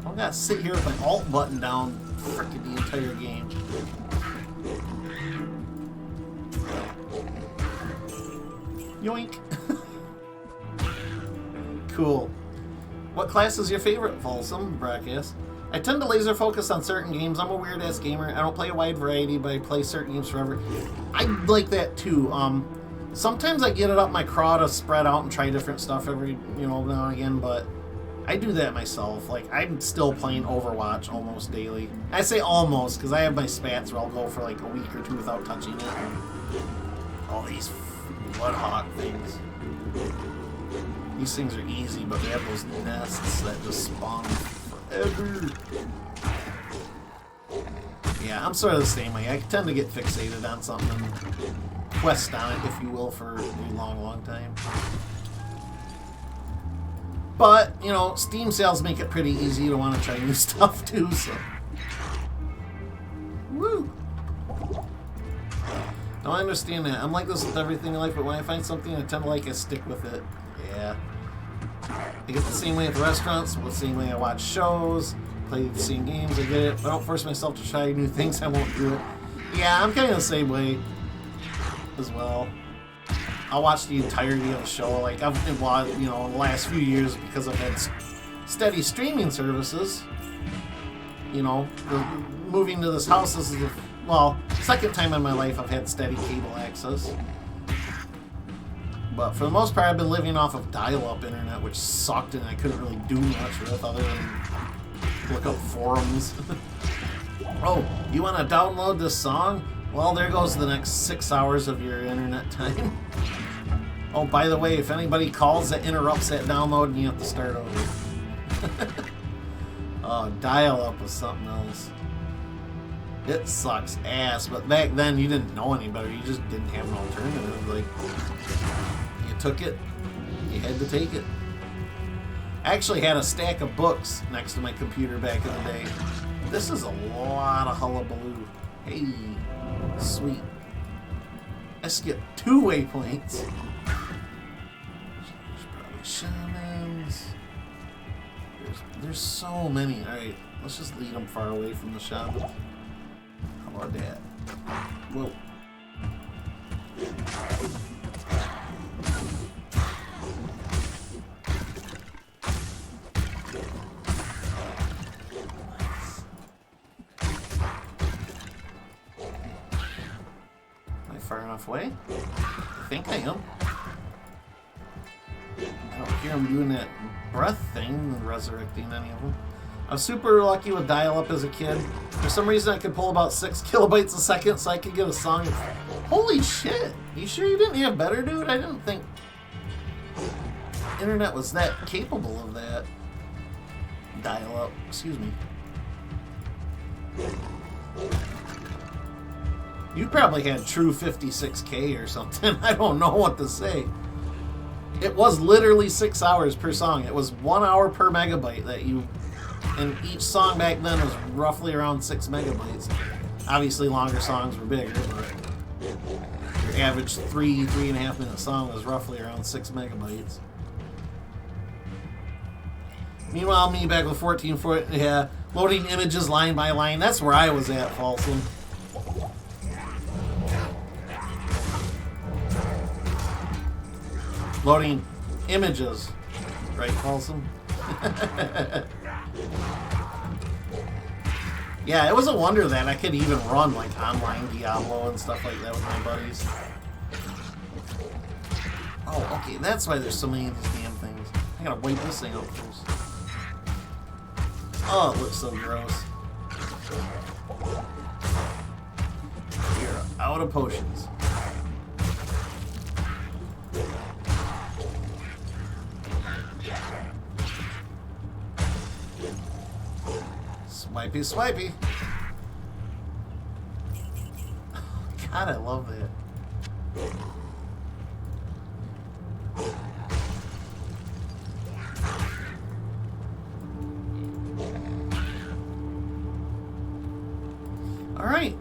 I don't gotta sit here with my alt button down frickin' the entire game. Yoink. Cool. What class is your favorite, Folsom? Brack asks. I tend to laser focus on certain games. I'm a weird ass gamer. I don't play a wide variety, but I play certain games forever. I like that too. Sometimes I get it up my craw to spread out and try different stuff every, now and again, but I do that myself. Like, I'm still playing Overwatch almost daily. I say almost, because I have my spats where I'll go for like a week or 2 without touching it. All these Bloodhawk things. These things are easy, but they have those nests that just spawn forever. Yeah, I'm sort of the same way. I tend to get fixated on something and quest on it, if you will, for a long time. But, Steam sales make it pretty easy to want to try new stuff, too, so... Woo! No, I understand that. I'm like this with everything in life, but when I find something I tend to like, I stick with it. Yeah. I get the same way at the restaurants, the same way I watch shows, play the same games, I get it. If I don't force myself to try new things, I won't do it. Yeah, I'm kind of the same way as well. I'll watch the entirety of a show. Like, I've been, the last few years, because I've had steady streaming services, moving to this house, this is the, second time in my life I've had steady cable access. But for the most part, I've been living off of dial-up internet, which sucked, and I couldn't really do much with other than look up forums. Oh, you want to download this song? Well, there goes the next 6 hours of your internet time. Oh, by the way, if anybody calls that interrupts that download, you have to start over. Oh, dial-up was something else. It sucks ass, but back then you didn't know any better. You just didn't have an alternative. Like, you took it, you had to take it. I actually had a stack of books next to my computer back in the day. This is a lot of hullabaloo. Hey, sweet. I skipped 2 waypoints. Shamans. There's so many. Alright, let's just lead them far away from the shaman. How about that? Whoa. Am I far enough away? I think I am. I don't hear him doing that breath thing, resurrecting any of them. I was super lucky with dial-up as a kid. For some reason, I could pull about 6 kilobytes a second so I could get a song. Holy shit! You sure you didn't have better, dude? I didn't think internet was that capable of that. Dial-up. Excuse me. You probably had true 56K or something. I don't know what to say. It was literally 6 hours per song. It was 1 hour per megabyte that you... And each song back then was roughly around 6 megabytes. Obviously, longer songs were bigger, but your average 3.5 minute song was roughly around 6 megabytes. Meanwhile, me back with 14 foot, yeah, loading images line by line. That's where I was at, Folsom. Loading images, right, Folsom? Yeah, it was a wonder that I could even run like online Diablo and stuff like that with my buddies. Oh, okay, that's why there's so many of these damn things. I gotta wipe this thing out first. Oh, it looks so gross. You're out of potions. Swipey, swipey. God, I love that. All right.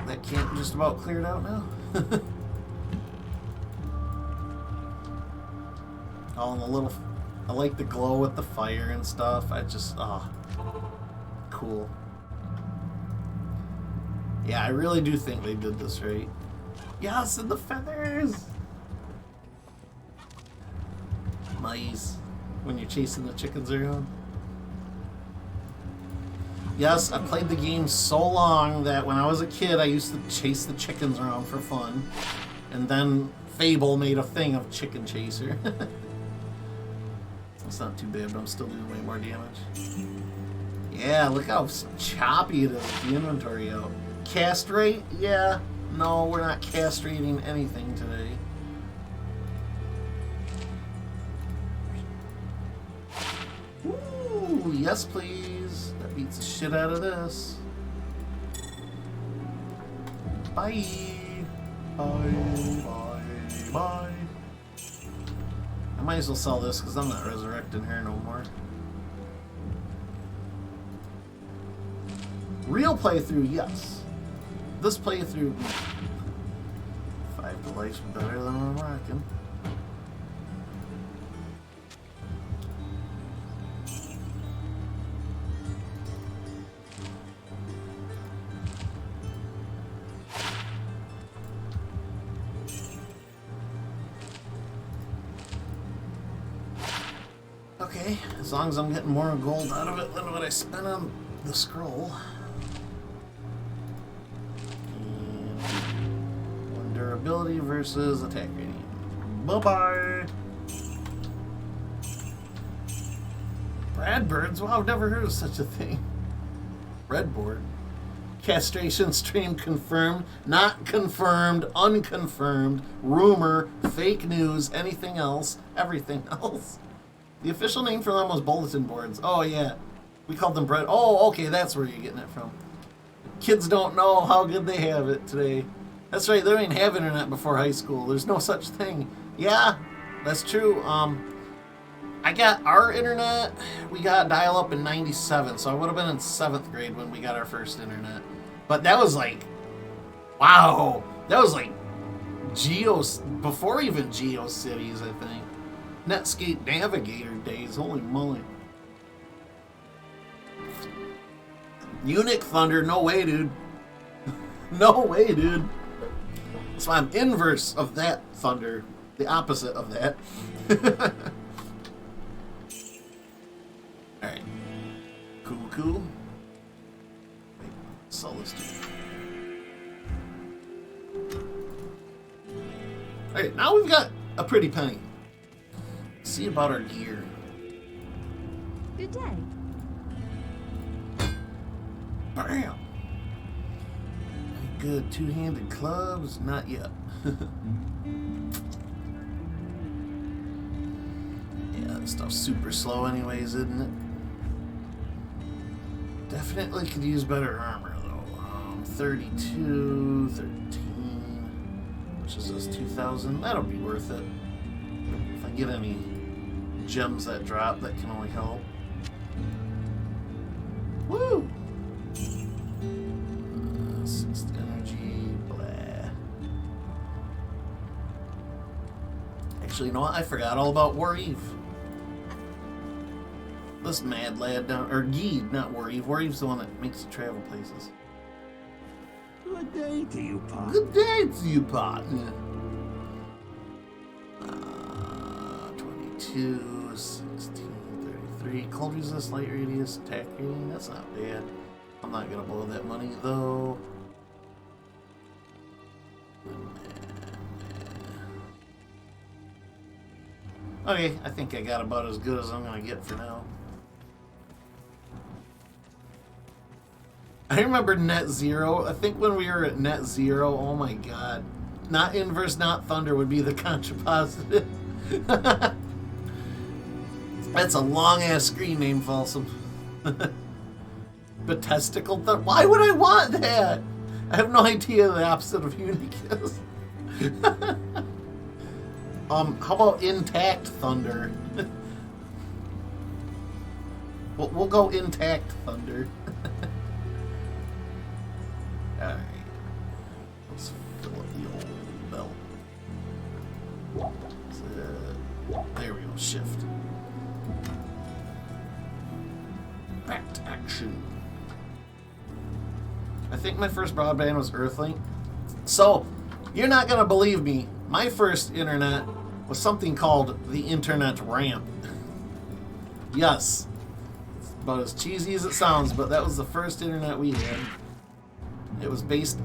That camp just about cleared out now. Oh, and the little... I like the glow with the fire and stuff. I just, cool. Yeah, I really do think they did this right. Yes, and the feathers! Nice. When you're chasing the chickens around. Yes, I played the game so long that when I was a kid, I used to chase the chickens around for fun. And then Fable made a thing of Chicken Chaser. It's not too bad, but I'm still doing way more damage. Yeah, look how choppy it is with the inventory out. Castrate? Yeah. No, we're not castrating anything today. Ooh, yes please. That beats the shit out of this. Bye. Bye. Bye. Bye. I might as well sell this because I'm not resurrecting her no more. Real playthrough, yes. This playthrough, 5 to life's better than I'm rocking. Okay, as long as I'm getting more gold out of it than what I spent on the scroll. And one durability versus attack rating. Bye-bye! Bradbirds? Wow, I've never heard of such a thing. Breadboard. Castration stream confirmed, not confirmed, unconfirmed, rumor, fake news, anything else, everything else. The official name for them was bulletin boards. Oh, yeah. We called them bread. Oh, okay, that's where you're getting it from. Kids don't know how good they have it today. That's right, they didn't have internet before high school. There's no such thing. Yeah, that's true. I got our internet, we got dial-up in 97, so I would have been in 7th grade when we got our first internet. But that was like, wow. That was like before even GeoCities, I think. Netscape Navigator days, holy moly. Unic Thunder, no way, dude. No way, dude. So I'm inverse of that Thunder. The opposite of that. Alright. Cool. Wait, sell this dude. Alright, now we've got a pretty penny. Let's see about our gear. Good day. Bam! Good two-handed clubs? Not yet. Yeah, this stuff's super slow anyways, isn't it? Definitely could use better armor, though. 32, 13, which is this 2,000. That'll be worth it. If I get any gems that drop, that can only help. Woo! Sixth energy, blah. Actually, you know what? I forgot all about Wareve. This mad lad down, or Geed, not Wareve. Wareve's the one that makes you travel places. Good day to you, Pop. Good day to you, partner. 22, 16, 33. Cold resist, light radius, attack rating. That's not bad. I'm not gonna blow that money though. Okay, I think I got about as good as I'm gonna get for now. I remember Net Zero. I think when we were at Net Zero, oh my god. Not Inverse, not Thunder would be the contrapositive. That's a long ass screen name, Folsom. But testicle thunder? Why would I want that? I have no idea the opposite of unique is. How about intact thunder? We'll go intact thunder. Alright. Let's fill up the old belt. There we go, shift. Back to action. I think my first broadband was Earthlink. So, you're not gonna believe me. My first internet was something called the Internet Ramp. Yes. It's about as cheesy as it sounds, but that was the first internet we had. It was based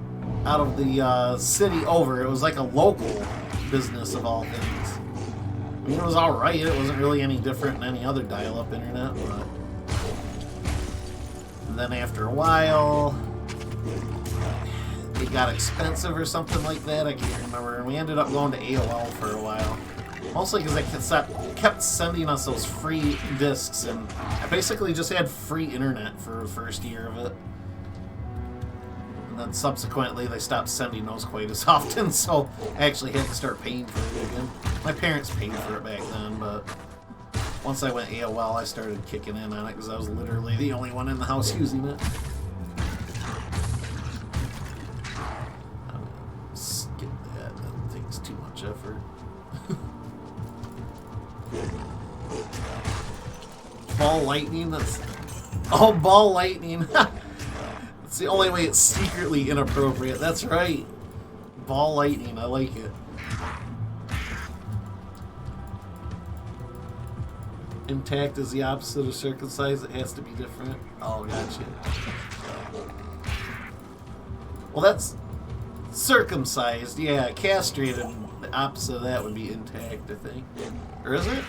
out of the city over. It was like a local business of all things. I mean, it was alright. It wasn't really any different than any other dial-up internet, but... And then after a while... it got expensive or something like that, I can't remember, and we ended up going to AOL for a while. Mostly because they kept sending us those free discs, and I basically just had free internet for the first year of it. And then subsequently they stopped sending those quite as often, so I actually had to start paying for it again. My parents paid for it back then, but once I went AOL I started kicking in on it because I was literally the only one in the house using it. Skip that, that takes too much effort. Ball lightning, that's... Oh, ball lightning! It's the only way it's secretly inappropriate, that's right! Ball lightning, I like it. Intact is the opposite of circumcised, it has to be different. Oh, gotcha. Well, that's... circumcised, yeah, castrated. The opposite of that would be intact, I think. Or is it?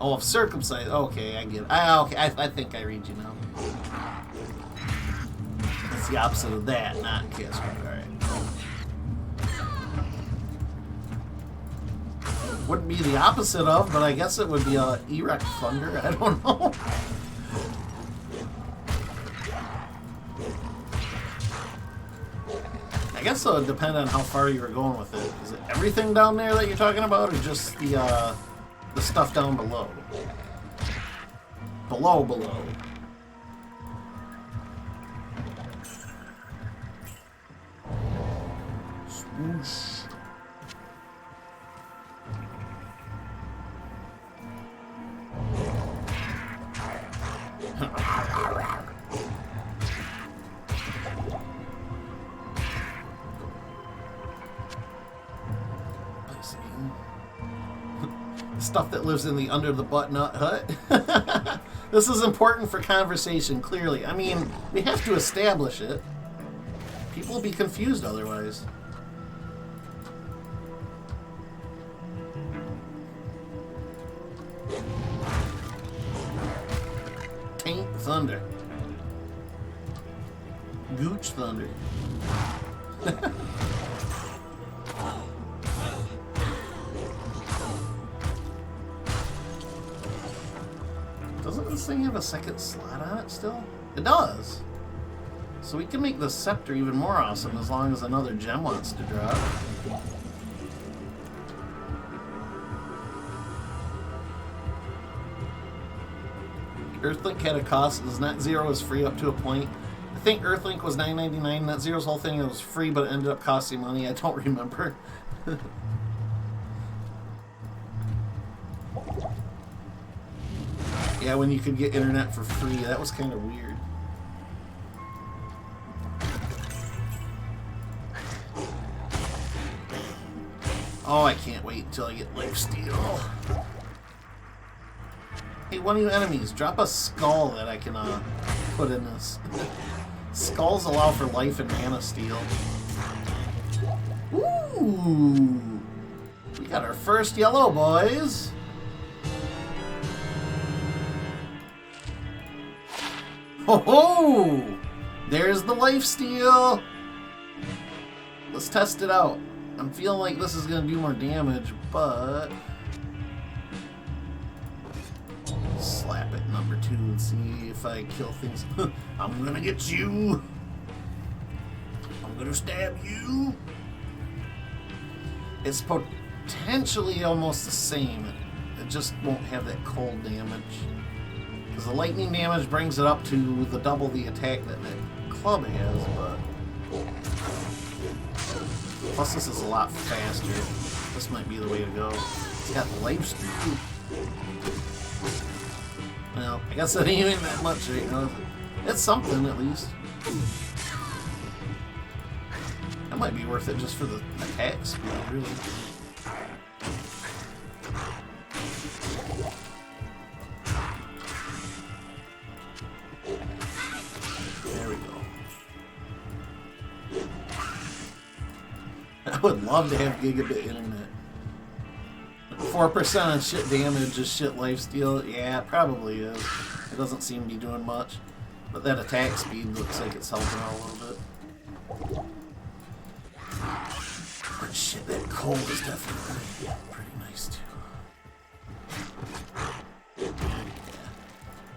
Oh, if circumcised. Okay, I get it. Okay, I think I read you now. That's the opposite of that, not castrated. Alright. Wouldn't be the opposite of, but I guess it would be a erect thunder. I don't know. I guess it would depend on how far you were going with it. Is it everything down there that you're talking about, or just the stuff down below? Below. Swoosh. Stuff that lives in the under the butt nut hut. This is important for conversation, clearly. I mean, we have to establish it. People will be confused otherwise. Taint Thunder. Gooch Thunder. Doesn't this thing have a second slot on it still? It does. So we can make the scepter even more awesome as long as another gem wants to drop. Earthlink had a cost. Net Zero was free up to a point. I think Earthlink was $9.99. Net Zero's whole thing was free, but it ended up costing money. I don't remember. Yeah, when you could get internet for free, that was kind of weird. Oh, I can't wait until I get lifesteal. Hey, one of you enemies, drop a skull that I can put in this. Skulls allow for life and mana steal. Ooh! We got our first yellow, boys. Ho ho! There's the lifesteal. Let's test it out. I'm feeling like this is gonna do more damage, but slap it number 2 and see if I kill things. I'm gonna get you. I'm gonna stab you. It's potentially almost the same. It just won't have that cold damage. Because the lightning damage brings it up to the double the attack that club has, but plus this is a lot faster. This might be the way to go. It's got lifesteal. Well, I guess that ain't even that much right now. It's something at least. That might be worth it just for the attack speed, really. There we go. I would love to have gigabit internet. 4% on shit damage is shit lifesteal. Yeah, it probably is. It doesn't seem to be doing much. But that attack speed looks like it's helping out a little bit. But shit, that cold is definitely pretty nice too.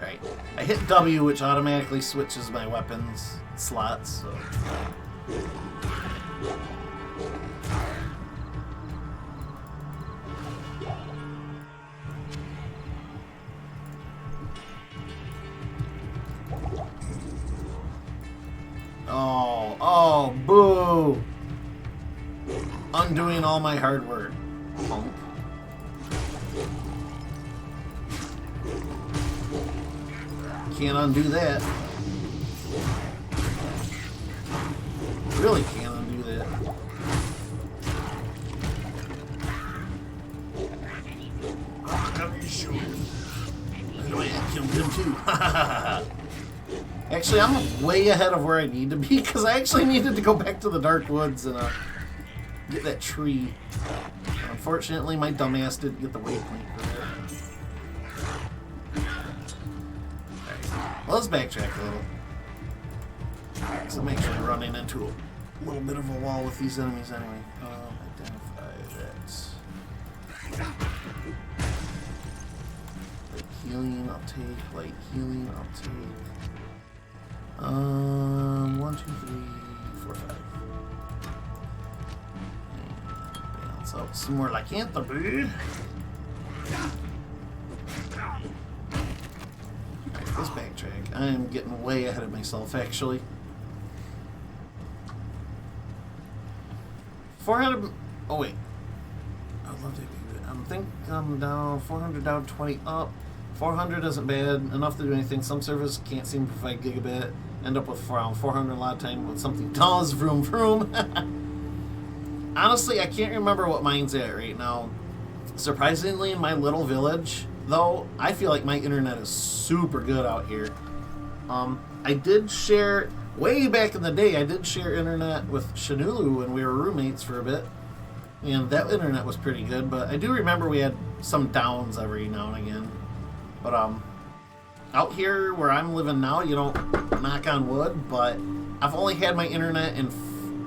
Alright, I hit W, which automatically switches my weapons slots, so. Oh, boo! Undoing all my hard work. Punk. Can't undo that. Really can't undo that. Anyway, I killed him too. Actually, I'm way ahead of where I need to be because I actually needed to go back to the Dark Woods and get that tree. Unfortunately, my dumbass didn't get the waypoint for that. Alright, let's backtrack a little. So I'm actually running into a little bit of a wall with these enemies anyway. Identify that. Light healing, I'll take. Light healing, I'll take. 1, 2, 3, 4, 5. And balance out some more lycanthropy. Alright, let's backtrack. I am getting way ahead of myself, actually. 400. Oh, wait. I'd love to be good. I think I'm down 400 down, 20 up. 400 isn't bad, enough to do anything. Some servers can't seem to provide gigabit. End up with around 400 a lot of time when something does, vroom vroom. Honestly, I can't remember what mine's at right now. Surprisingly, in my little village, though, I feel like my internet is super good out here. I did share, way back in the day, I did share internet with Shanulu when we were roommates for a bit. And that internet was pretty good, but I do remember we had some downs every now and again. But out here where I'm living now, you know, knock on wood, but I've only had my internet in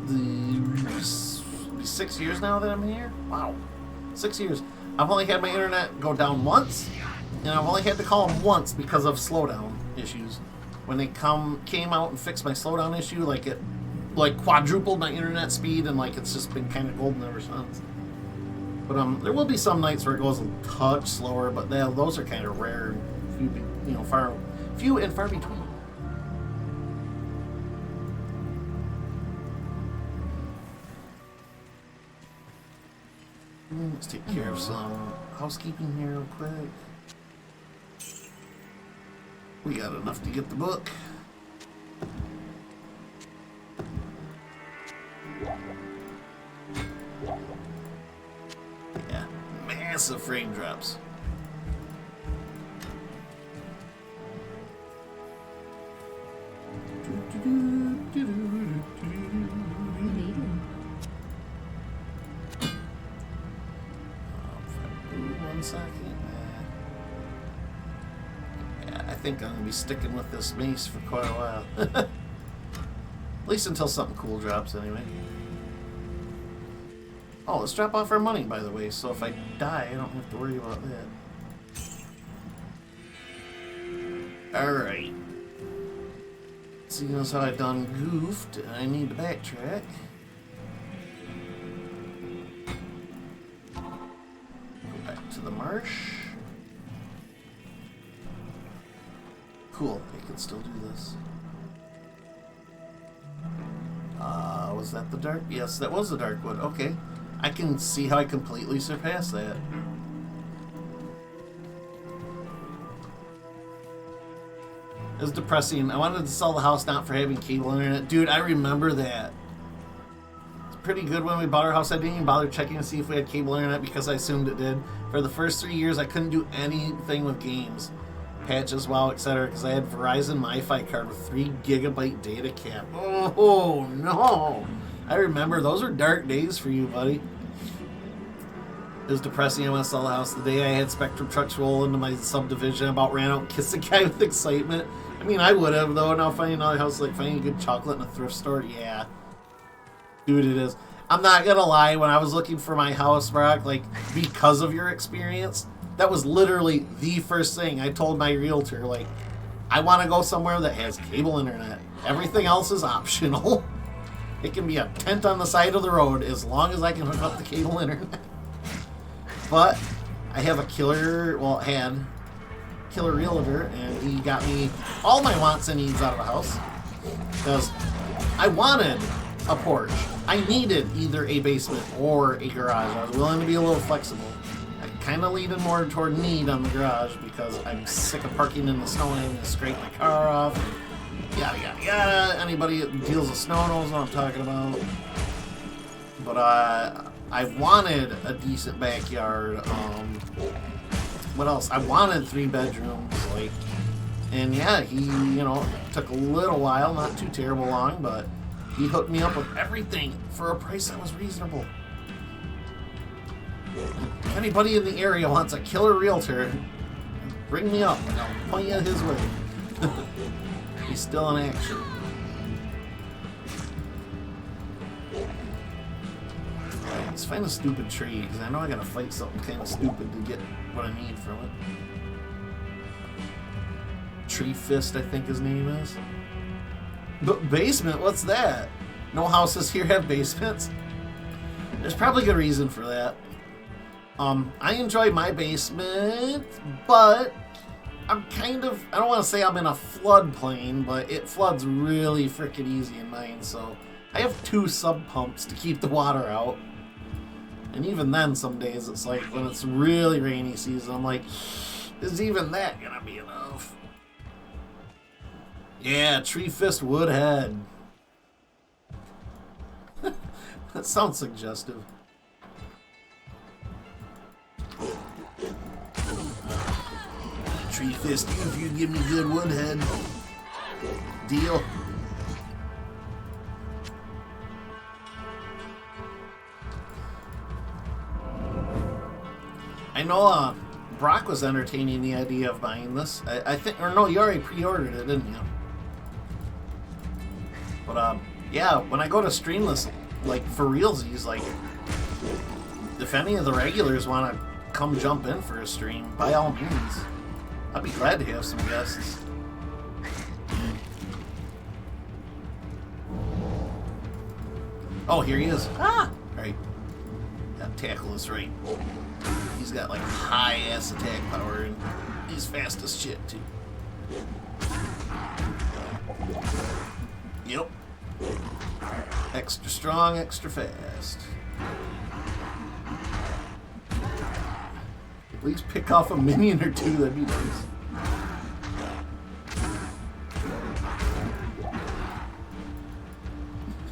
the 6 years now that I'm here. Wow, 6 years. I've only had my internet go down once, and I've only had to call them once because of slowdown issues. When they came out and fixed my slowdown issue, like it quadrupled my internet speed, and like it's just been kind of golden ever since. But there will be some nights where it goes a touch slower, but those are kind of rare, few and far between. Let's take care of some housekeeping here real quick. We got enough to get the book. Yeah, massive frame drops. Leaving. 1 second. Yeah, I think I'm gonna be sticking with this mace for quite a while. At least until something cool drops, anyway. Oh, let's drop off our money, by the way, so if I die, I don't have to worry about that. Alright. Seeing as how I done goofed, I need to backtrack. Go back to the marsh. Cool, I can still do this. Was that the dark? Yes, that was the dark wood. Okay. I can see how I completely surpassed that. It was depressing. I wanted to sell the house not for having cable internet. Dude, I remember that. It's pretty good when we bought our house. I didn't even bother checking to see if we had cable internet because I assumed it did. For the first 3 years, I couldn't do anything with games, patches, WoW, etc. because I had Verizon MiFi card with 3 GB data cap. Oh, no. I remember. Those were dark days for you, buddy. It was depressing. I went to sell the house the day I had Spectrum trucks roll into my subdivision. I about ran out and kissed the guy with excitement. I mean, I would have, though. Now finding another house, like finding good chocolate in a thrift store, yeah. Dude, it is. I'm not gonna lie, when I was looking for my house, Brock, like, because of your experience, that was literally the first thing I told my realtor, like, I want to go somewhere that has cable internet. Everything else is optional. It can be a tent on the side of the road as long as I can hook up the cable internet. But I have a killer realtor, and he got me all my wants and needs out of the house. Because I wanted a porch. I needed either a basement or a garage. I was willing to be a little flexible. I kind of leaned more toward need on the garage because I'm sick of parking in the snow and having to scrape my car off. Yada, yada, yada. Anybody that deals with snow knows what I'm talking about. But I wanted a decent backyard. What else? I wanted 3 bedrooms, like, and yeah, he, took a little while, not too terrible long, but he hooked me up with everything for a price that was reasonable. If anybody in the area wants a killer realtor, bring me up and I'll point you his way. He's still in action. Let's find a stupid tree, because I know I gotta fight something kind of stupid to get what I need from it. Tree Fist, I think his name is. But basement, what's that? No houses here have basements? There's probably a good reason for that. I enjoy my basement, but I'm I don't want to say I'm in a floodplain, but it floods really freaking easy in mine, so I have 2 sub pumps to keep the water out. And even then, some days, it's like, when it's really rainy season, I'm like, Is even that gonna be enough? Yeah, Tree Fist Woodhead. That sounds suggestive. Tree Fist you if you give me good Woodhead. Deal. I know Brock was entertaining the idea of buying this. I think, or no, you already pre-ordered it, didn't you? But yeah, when I go to stream this, like for realsies, like if any of the regulars want to come jump in for a stream, by all means, I'd be glad to have some guests. Oh, here he is. Ah, right. Gotta tackle this right. He's got like high ass attack power and he's fast as shit too. Yep. Extra strong, extra fast. At least pick off a minion or two, that'd be nice.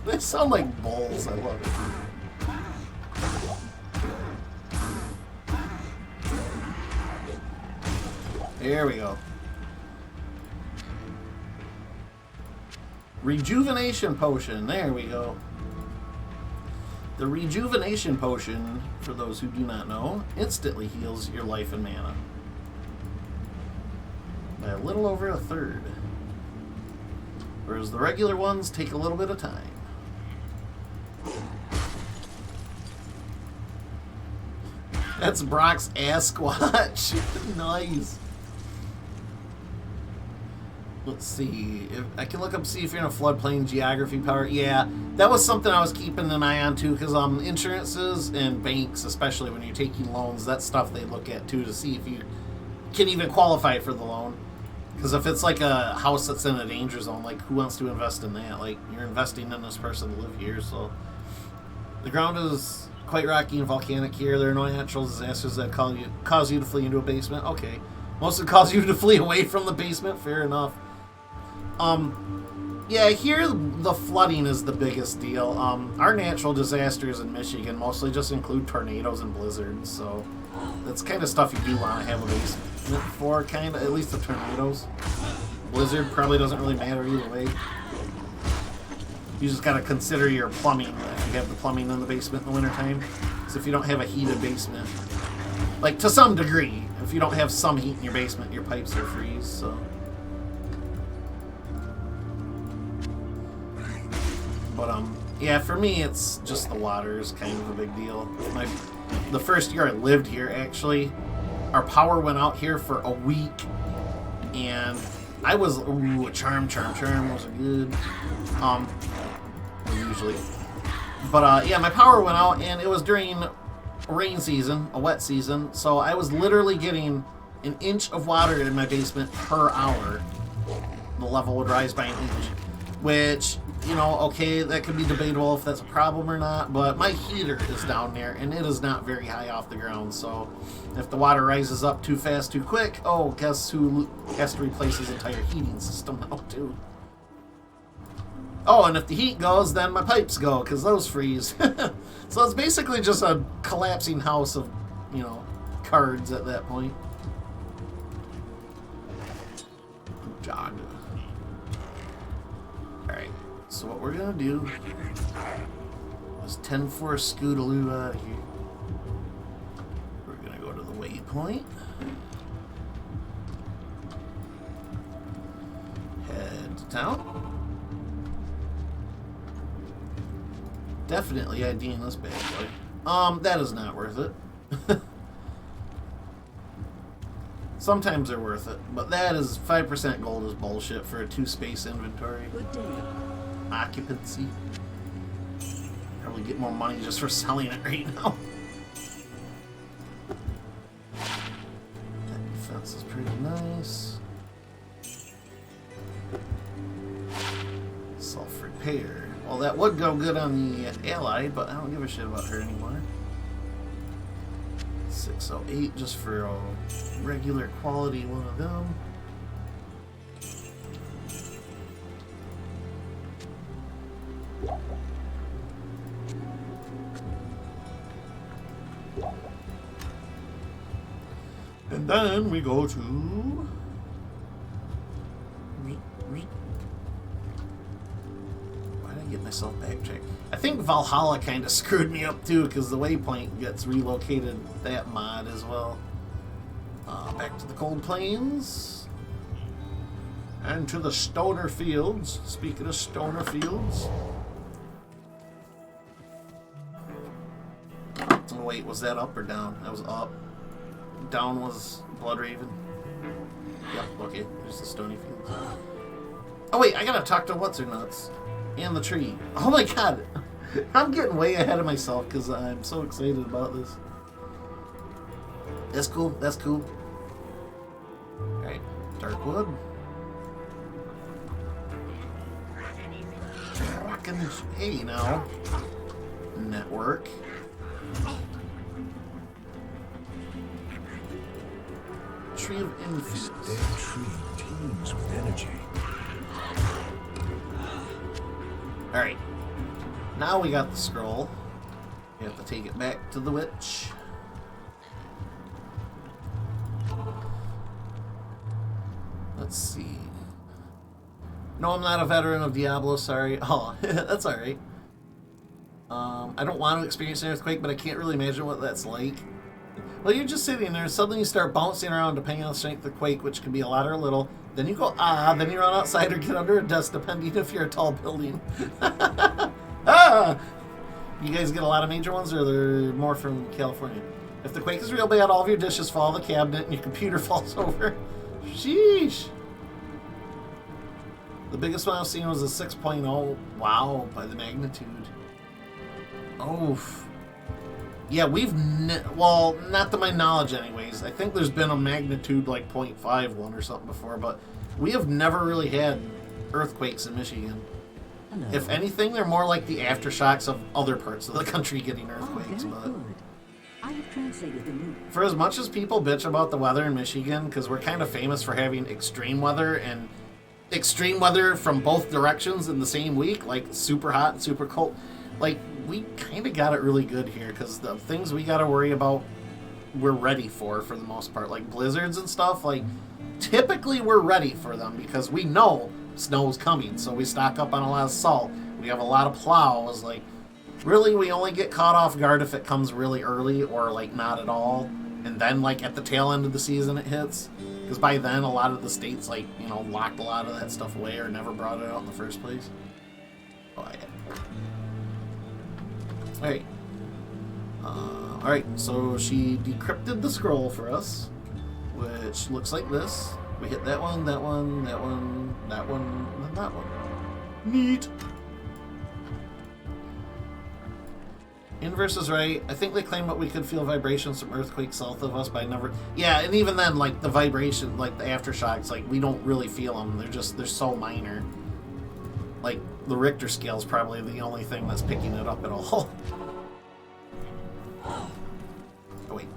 They sound like bulls, I love it. There we go. Rejuvenation potion. There we go. The rejuvenation potion, for those who do not know, instantly heals your life and mana by a little over a third. Whereas the regular ones take a little bit of time. That's Brock's ass squatch. Nice. Let's see. If I can look up, see if you're in a floodplain geography power. Yeah, that was something I was keeping an eye on too, because insurances and banks, especially when you're taking loans, that's stuff they look at too to see if you can even qualify for the loan. Because if it's like a house that's in a danger zone, like who wants to invest in that? Like you're investing in this person to live here, so the ground is quite rocky and volcanic here. There are no natural disasters that cause you to flee into a basement. Okay, mostly cause you to flee away from the basement. Fair enough. Yeah, here the flooding is the biggest deal. Our natural disasters in Michigan mostly just include tornadoes and blizzards, so that's kind of stuff you do want to have a basement for, kind of, at least the tornadoes. Blizzard probably doesn't really matter either way. You just gotta consider your plumbing, if you have the plumbing in the basement in the wintertime. Because if you don't have a heated basement, like to some degree, if you don't have some heat in your basement, your pipes will freeze, so. But yeah, for me, it's just the water is kind of a big deal. The first year I lived here, actually, our power went out here for a week, and I was, ooh, a charm was good, usually. But yeah, my power went out, and it was during rain season, a wet season, so I was literally getting an inch of water in my basement per hour. The level would rise by an inch, which, you know, okay, that could be debatable if that's a problem or not, but my heater is down there, and it is not very high off the ground, so if the water rises up too fast, too quick, oh, guess who has to replace his entire heating system now, too? Oh, and if the heat goes, then my pipes go, because those freeze. So it's basically just a collapsing house of, you know, cards at that point. Jog. Alright, so what we're gonna do is 10-4 Scootaloo out of here. We're gonna go to the waypoint. Head to town. Definitely IDing this bad boy. That is not worth it. Sometimes they're worth it, but that is 5% gold is bullshit for a 2-space inventory. Good day. Occupancy. Probably get more money just for selling it right now. That defense is pretty nice. Self-repair. Well, that would go good on the ally, but I don't give a shit about her anymore. 608 just for a regular quality one of them. And then we go to... Why did I get myself backtracked? I think Valhalla kind of screwed me up too, because the waypoint gets relocated that mod as well. Back to the Cold Plains. And to the Stoner Fields. Speaking of Stoner Fields. Oh wait, was that up or down? That was up. Down was Bloodraven. Yep, okay. There's the Stony Fields. Oh wait, I gotta talk to What's-Her-Nuts. And the tree. Oh my god! I'm getting way ahead of myself because I'm so excited about this. That's cool, that's cool. Alright, Darkwood. Rockin' hey now. Network. Tree of This Influence. dead tree teems with energy. Alright. Now we got the scroll. We have to take it back to the witch. Let's see. No, I'm not a veteran of Diablo, sorry. Oh, that's alright. I don't want to experience an earthquake, but I can't really imagine what that's like. Well, you're just sitting there, and suddenly you start bouncing around depending on the strength of the quake, which can be a lot or a little. Then you go, then you run outside or get under a desk, depending if you're a tall building. Ah! You guys get a lot of major ones, or they're more from California? If the quake is real bad, all of your dishes fall in the cabinet and your computer falls over. Sheesh! The biggest one I've seen was a 6.0. Wow, by the magnitude. Oof. Yeah, we've... well, not to my knowledge anyways. I think there's been a magnitude like 0.5 one or something before, but we have never really had earthquakes in Michigan. Hello. If anything, they're more like the aftershocks of other parts of the country getting Oh, earthquakes. very But good. I have translated the news. for as much as people bitch about the weather in Michigan, because we're kind of famous for having extreme weather, and extreme weather from both directions in the same week, like super hot and super cold, like, we kind of got it really good here, because the things we got to worry about, we're ready for the most part. Like blizzards and stuff, like, typically we're ready for them, because we know snow's coming, so we stock up on a lot of salt. We have a lot of plows. Like, really, we only get caught off guard if it comes really early, or, like, not at all. And then, like, at the tail end of the season it hits. Because by then, a lot of the states, like, you know, locked a lot of that stuff away or never brought it out in the first place. Oh, yeah. Alright. Alright, so she decrypted the scroll for us, which looks like this. We hit that one, that one, that one, that one, and that one. Neat! Inverse is right. I think they claimed that we could feel vibrations from earthquakes south of us, but I never... Yeah, and even then, like, the vibration, like, the aftershocks, like, we don't really feel them. They're so minor. Like, the Richter scale is probably the only thing that's picking it up at all. Oh, wait.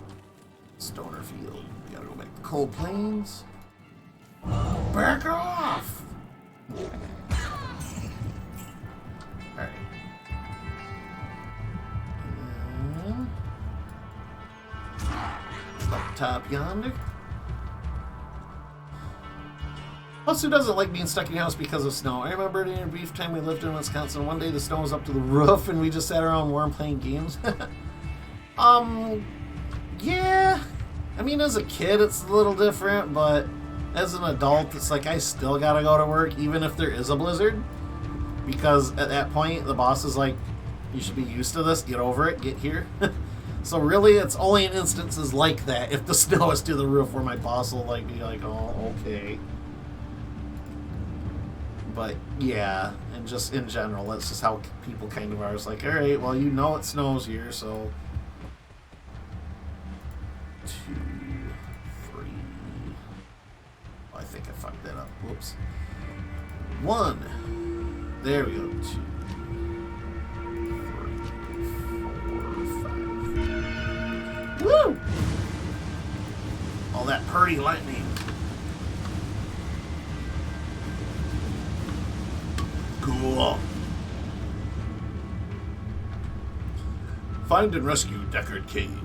Stoner Field. We gotta go back to Cold Plains. Back off! Alright. Up top yonder. Plus, who doesn't like being stuck in your house because of snow? I remember in a brief time we lived in Wisconsin, one day the snow was up to the roof and we just sat around warm playing games. Yeah. I mean, as a kid, it's a little different, but as an adult, it's like I still gotta go to work, even if there is a blizzard. Because at that point, the boss is like, you should be used to this, get over it, get here. So really, it's only in instances like that, if the snow is to the roof, where my boss will like be like, oh, okay. But yeah, and just in general, that's just how people kind of are. It's like, alright, well, you know it snows here, so... 2, 3... Oh, I think I fucked that up. Whoops. 1. There we go. 2, 3, 4, 5. Woo! Fiery lightning. Cool. Find and rescue Deckard Cain.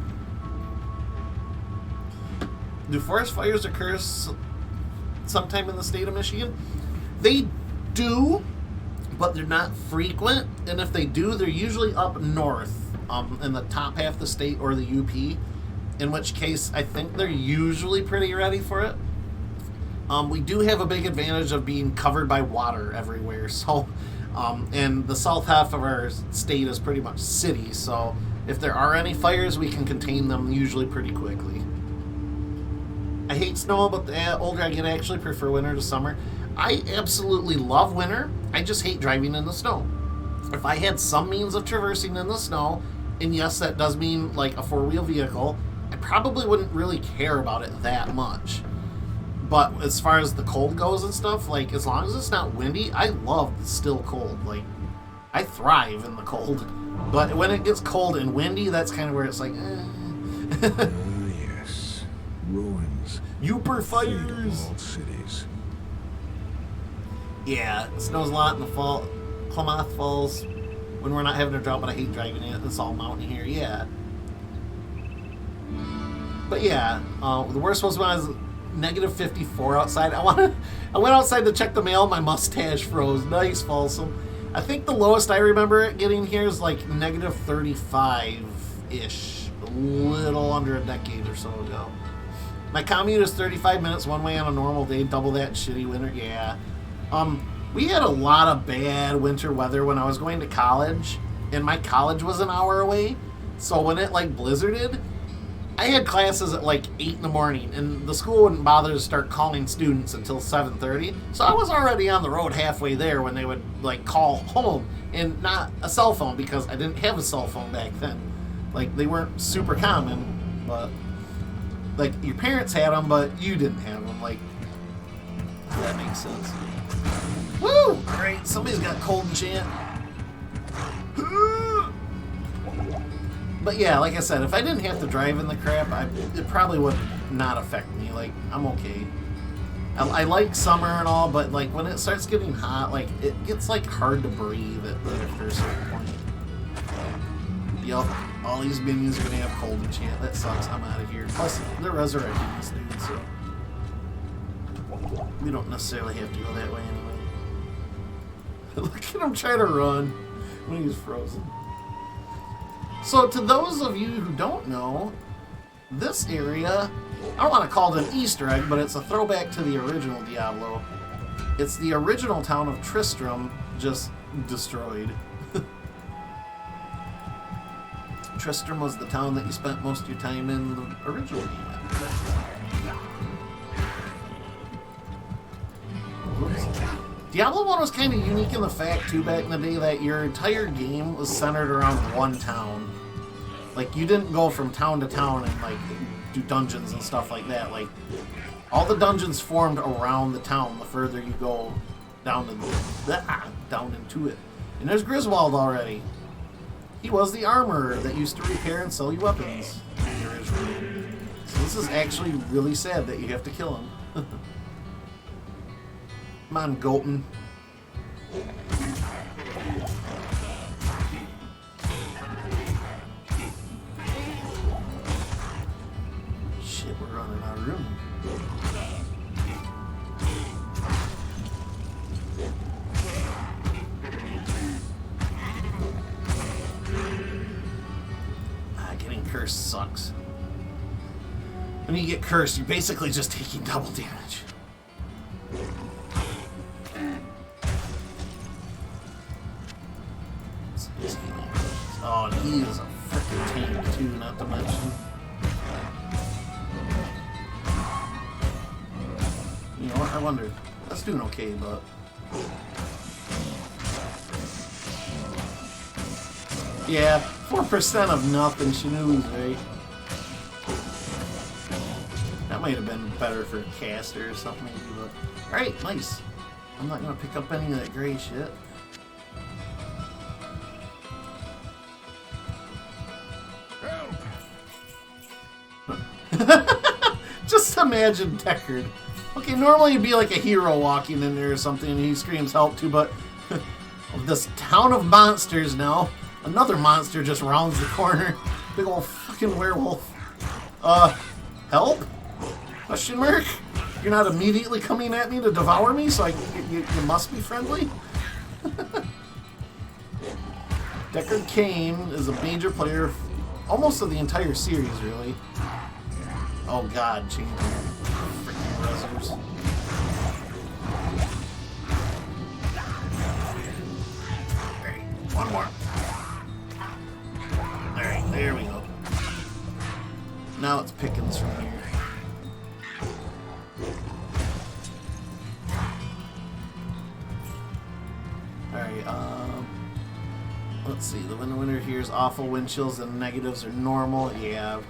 Do forest fires occur sometime in the state of Michigan? They do, but they're not frequent. And if they do, they're usually up north, in the top half of the state or the UP. In which case, I think they're usually pretty ready for it. We do have a big advantage of being covered by water everywhere. So, and the south half of our state is pretty much city. So, if there are any fires, we can contain them usually pretty quickly. I hate snow, but the older I get, I actually prefer winter to summer. I absolutely love winter. I just hate driving in the snow. If I had some means of traversing in the snow, and yes, that does mean like a four-wheel vehicle, I probably wouldn't really care about it that much. But as far as the cold goes and stuff, like as long as it's not windy, I love the still cold. Like I thrive in the cold. But when it gets cold and windy, that's kind of where it's like, Yes. Ruins. Uper Fate of fires. all cities. Yeah, it snows a lot in the fall. Klamath Falls, when we're not having a drought, but I hate driving it. It's all mountain here, yeah. But yeah, the worst was when I was negative 54 outside. I went outside to check the mail. My mustache froze. Nice, Folsom. I think the lowest I remember it getting here is like negative 35-ish. A little under a decade or so ago. My commute is 35 minutes one way on a normal day. Double that in shitty winter. Yeah. We had a lot of bad winter weather when I was going to college. And my college was an hour away. So when it like blizzarded, I had classes at like 8 in the morning, and the school wouldn't bother to start calling students until 7:30. So I was already on the road halfway there when they would like call home, and not a cell phone because I didn't have a cell phone back then. Like they weren't super common, but like your parents had them, but you didn't have them. Like if that makes sense. Woo! Great, somebody's got cold and chant. But yeah, like I said, if I didn't have to drive in the crap, it probably would not affect me. Like, I'm okay. I like summer and all, but like when it starts getting hot, like it gets like hard to breathe after a certain point. Yup, all these minions are gonna have cold and chant. That sucks. I'm out of here. Plus, they're resurrecting this dude, so we don't necessarily have to go that way anyway. Look at him try to run when he's frozen. So to those of you who don't know, this area, I don't want to call it an Easter egg, but it's a throwback to the original Diablo. It's the original town of Tristram, just destroyed. Tristram was the town that you spent most of your time in the original game. Oops. Diablo 1 was kind of unique in the fact, too, back in the day, that your entire game was centered around one town. Like, you didn't go from town to town and, like, do dungeons and stuff like that. Like, all the dungeons formed around the town the further you go down into it. And there's Griswold already. He was the armorer that used to repair and sell you weapons. So this is actually really sad that you have to kill him. Come on, Golden. Shit, we're running out of room. Getting cursed sucks. When you get cursed, you're basically just taking double damage. Oh, and he is a freaking tank too, not to mention. You know what? I wonder. That's doing okay, but. Yeah, 4% of nothing, Shinoos, right? That might have been better for a caster or something, maybe, but. Alright, nice. I'm not gonna pick up any of that gray shit. Just to imagine Deckard. Okay, normally it'd be like a hero walking in there or something and he screams help too, but this town of monsters now. Another monster just rounds the corner. Big old fucking werewolf. Help? Question mark? You're not immediately coming at me to devour me, so you must be friendly? Deckard Cain is a major player almost of the entire series, really. Oh god, changing freaking reserves. Alright, one more. Alright, there we go. Now it's Pickens from here. Alright, let's see. The winner here is awful. Wind chills and negatives are normal. Yeah.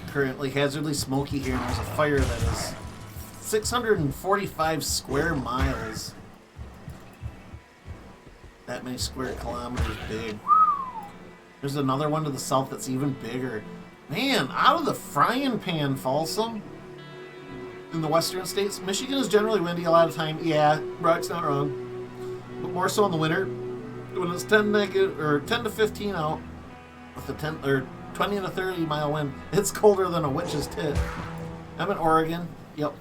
Currently hazardly smoky here, and there's a fire that is 645 square miles. That many square kilometers big. There's another one to the south that's even bigger. Man, out of the frying pan, Folsom. In the western states, Michigan is generally windy a lot of time. Yeah, Brock's not wrong. But more so in the winter, when it's 10 to 15 out, with the 20 to 30 mile wind, it's colder than a witch's tit. I'm in Oregon. Yep.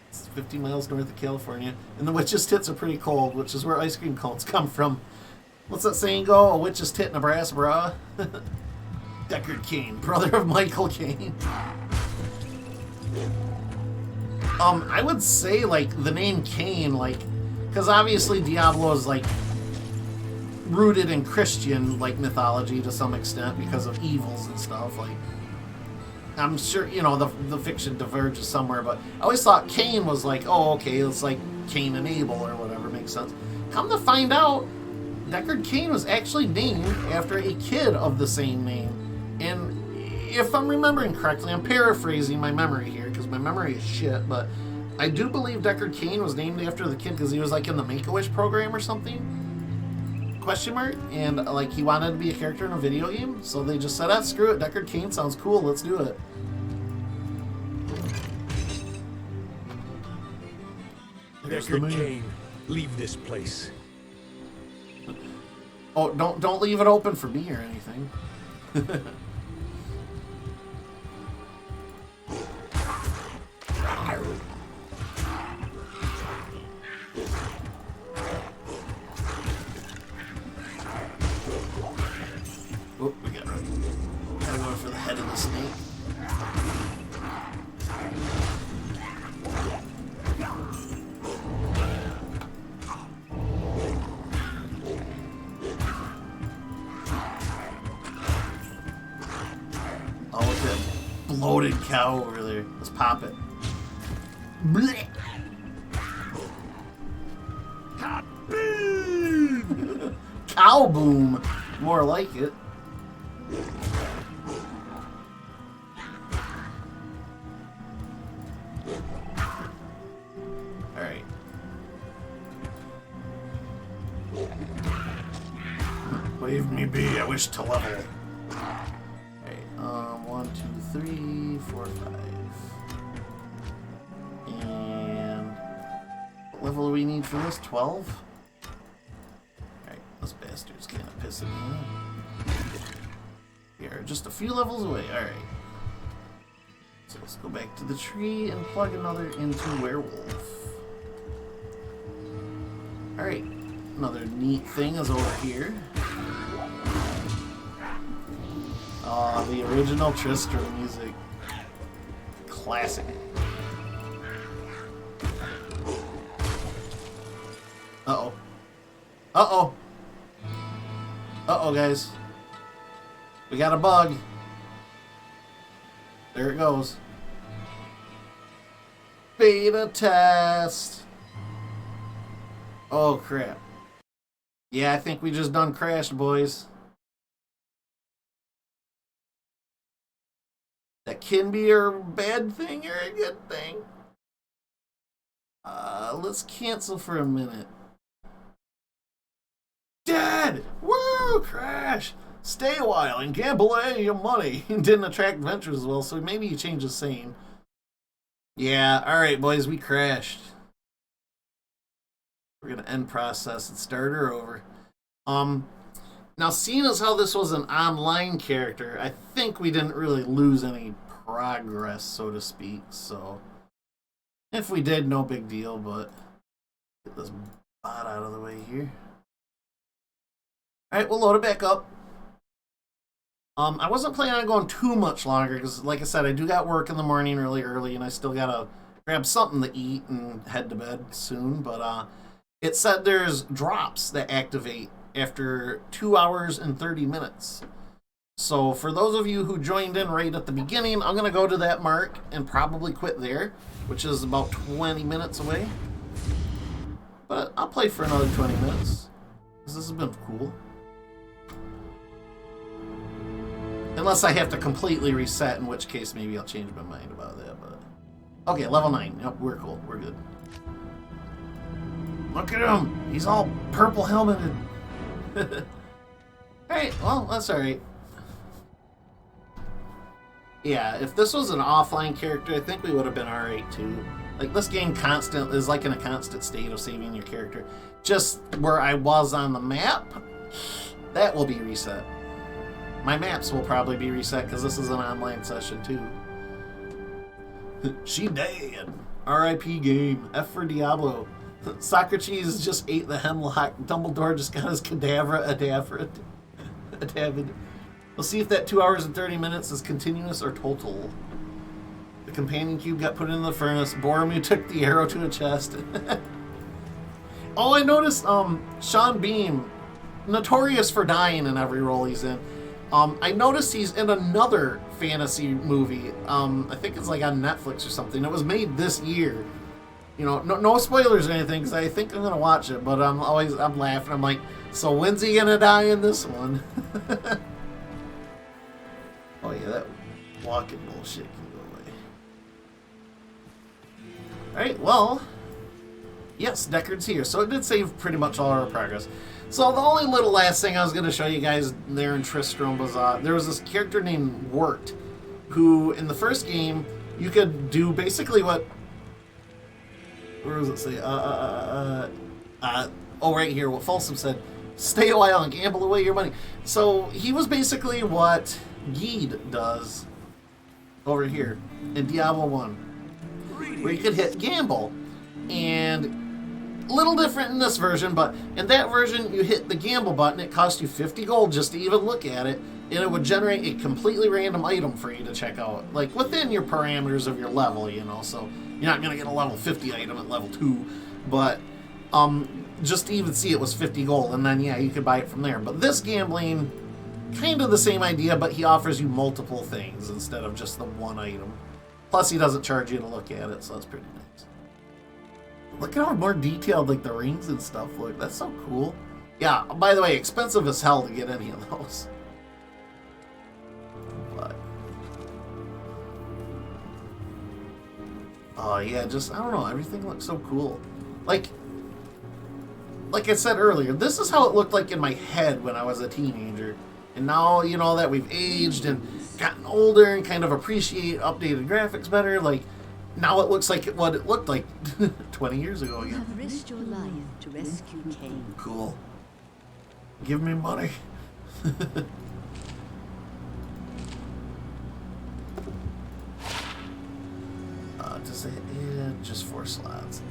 It's 50 miles north of California. And the witch's tits are pretty cold, which is where ice cream cones come from. What's that saying go? A witch's tit in a brass bra? Deckard Cain, brother of Michael Caine. I would say, like, the name Cain, like, because obviously Diablo is, like, rooted in Christian, like, mythology to some extent because of evils and stuff. Like, I'm sure, you know, the fiction diverges somewhere, but I always thought Cain was like, oh, okay, it's like Cain and Abel or whatever, makes sense. Come to find out, Deckard Cain was actually named after a kid of the same name. And if I'm remembering correctly, I'm paraphrasing my memory here because my memory is shit, but I do believe Deckard Cain was named after the kid because he was like in the Make-A-Wish program or something. Question mark? And like he wanted to be a character in a video game, so they just said, ah, screw it, Deckard Cain sounds cool, let's do it. Deckard Cain, leave this place. Oh, don't leave it open for me or anything. Oh, we gotta go for the head of the snake. Oh, look at that bloated cow over there. Let's pop it. Blech. Cow boom. More like it. Alright. Leave me be. I wish to level. Alright, 1, 2, 3, 4, 5. And what level do we need for this? 12? Alright, those bastards kind of pissing me off. Here, just a few levels away. Alright. So let's go back to the tree and plug another into werewolf. Alright, another neat thing is over here. The original Tristram music. Classic. Uh-oh. Uh-oh. Uh-oh, guys. We got a bug. There it goes. Beta test. Oh, crap. Yeah, I think we just done crashed, boys. That can be a bad thing or a good thing. Let's cancel for a minute. Dead! Woo! Crash! Stay a while and gamble away your money. Didn't attract ventures as well, so maybe you change the scene. Yeah, alright, boys, we crashed. We're gonna end process and start her over. Now, seeing as how this was an online character, I think we didn't really lose any progress, so to speak, so... If we did, no big deal, but... Get this bot out of the way here. Alright, we'll load it back up. I wasn't planning on going too much longer, because, like I said, I do got work in the morning really early, and I still gotta grab something to eat and head to bed soon, but, it said there's drops that activate after 2 hours and 30 minutes. So for those of you who joined in right at the beginning, I'm going to go to that mark and probably quit there, which is about 20 minutes away. But I'll play for another 20 minutes, because this has been cool. Unless I have to completely reset, in which case maybe I'll change my mind about that. But okay, level 9. Yep, we're cool. We're good. Look at him! He's all purple helmeted. Alright, well, that's alright. Yeah, if this was an offline character, I think we would have been alright too. Like, this game is like in a constant state of saving your character. Just where I was on the map, that will be reset. My maps will probably be reset because this is an online session too. She dead. R.I.P. game. F for Diablo. Socrates just ate the hemlock. Dumbledore just got his cadaver David. We'll see if that 2 hours and 30 minutes is continuous or total. The companion cube got put in the furnace. Boromir took the arrow to a chest. Oh, I noticed Sean Bean, notorious for dying in every role he's in. I noticed he's in another fantasy movie. I think it's like on Netflix or something. It was made this year. You know, no spoilers or anything, because I think I'm gonna watch it. But I'm laughing. I'm like, so when's he gonna die in this one? Oh yeah, that walking bullshit can go away. Alright, well, yes, Deckard's here. So it did save pretty much all our progress. So the only little last thing I was going to show you guys there in Tristram was there was this character named Wirt, who in the first game you could do basically what... Where does it say? Oh, right here, what Folsom said. Stay a while and gamble away your money. So he was basically what Geed does over here in Diablo 1, where you could hit gamble. And a little different in this version, but in that version you hit the gamble button, it cost you 50 gold just to even look at it, and it would generate a completely random item for you to check out, like within your parameters of your level, you know, so you're not going to get a level 50 item at level 2, but just to even see it was 50 gold, and then yeah, you could buy it from there. But this gambling, kind of the same idea, but he offers you multiple things instead of just the one item. Plus he doesn't charge you to look at it, so that's pretty nice. Look at how more detailed like the rings and stuff look. That's so cool. Yeah, by the way, expensive as hell to get any of those. But oh yeah, just I don't know, everything looks so cool. Like I said earlier, this is how it looked like in my head when I was a teenager. And now, you know, that we've aged and gotten older and kind of appreciate updated graphics better, like now it looks like what it looked like 20 years ago You again. have risked your life to rescue Cain. Cool. Give me money. Does it? Yeah, just 4 slots.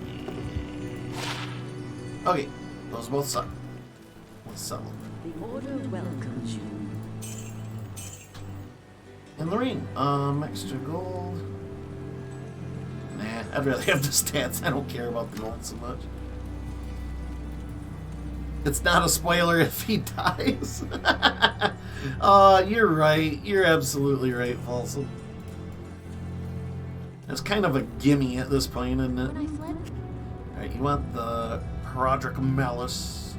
Okay, those both suck. Let's sell them. The Order welcomes you. And the ring. Extra gold. Nah, I'd rather have the stats. I don't care about the gold so much. It's not a spoiler if he dies. You're right. You're absolutely right, Folsom. It's kind of a gimme at this point, isn't it? When I fled, Alright, you want the Herodric Malice.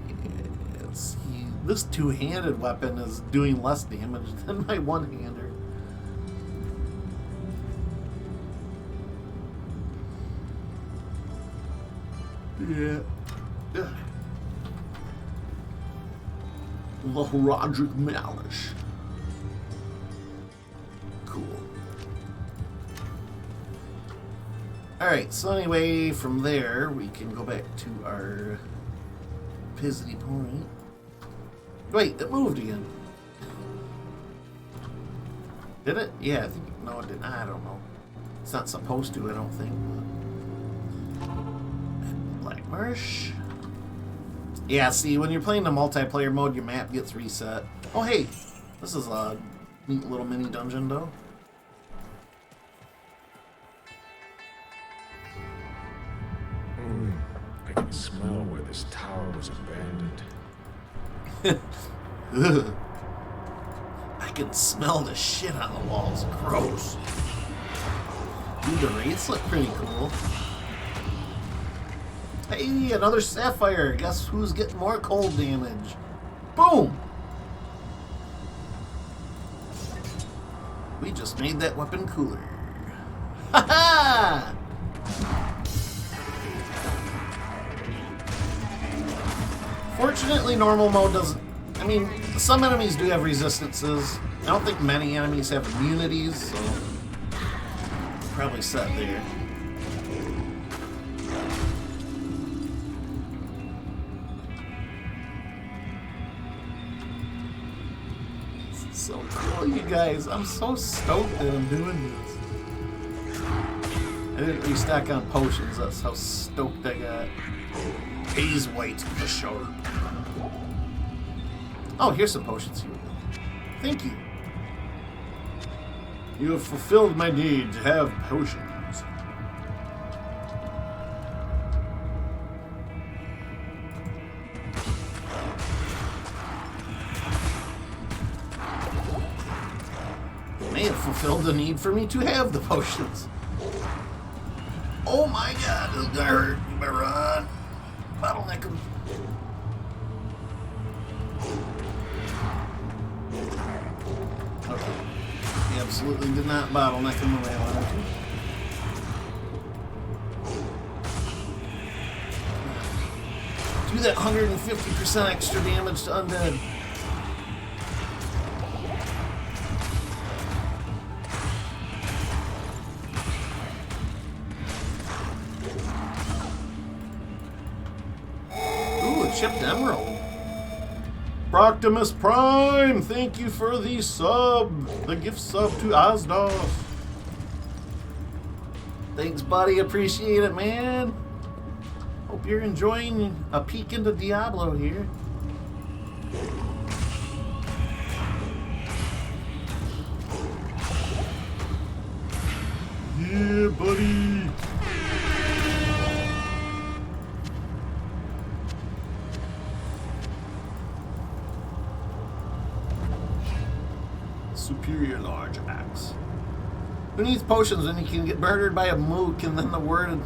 Yeah, see, this two-handed weapon is doing less damage than my one-hander. Yeah. The Herodric Malice. Alright, so anyway, from there, we can go back to our Pizzly Point. Wait, it moved again. Did it? Yeah, I think. No, it didn't. I don't know. It's not supposed to, I don't think. Black Marsh. Yeah, see, when you're playing the multiplayer mode, your map gets reset. Oh, hey! This is a neat little mini dungeon, though. I can smell where this tower was abandoned. Ugh. I can smell the shit on the walls. Gross. Dude, the wraiths look pretty cool. Hey, another sapphire. Guess who's getting more cold damage? Boom! We just made that weapon cooler. Ha ha! Fortunately, normal mode doesn't... I mean, some enemies do have resistances. I don't think many enemies have immunities, so... probably set there. This is so cool, you guys. I'm so stoked that I'm doing this. I didn't restock on potions. That's how stoked I got. Haze White the Sharp. Oh, here's some potions. Here we go. Thank you. You have fulfilled my need to have potions. You may have fulfilled the need for me to have the potions. Oh my god, this is gonna hurt. You better run. Bottleneck him. Okay. He absolutely did not bottleneck him the way I wanted to. Do that 150% extra damage to undead. Ooh, a chipped emerald. Proctimus Prime, thank you for the sub, the gift sub to Asdos. Thanks, buddy, appreciate it, man. Hope you're enjoying a peek into Diablo here. Yeah, buddy. Superior large axe. Who needs potions when you can get murdered by a mook and then the world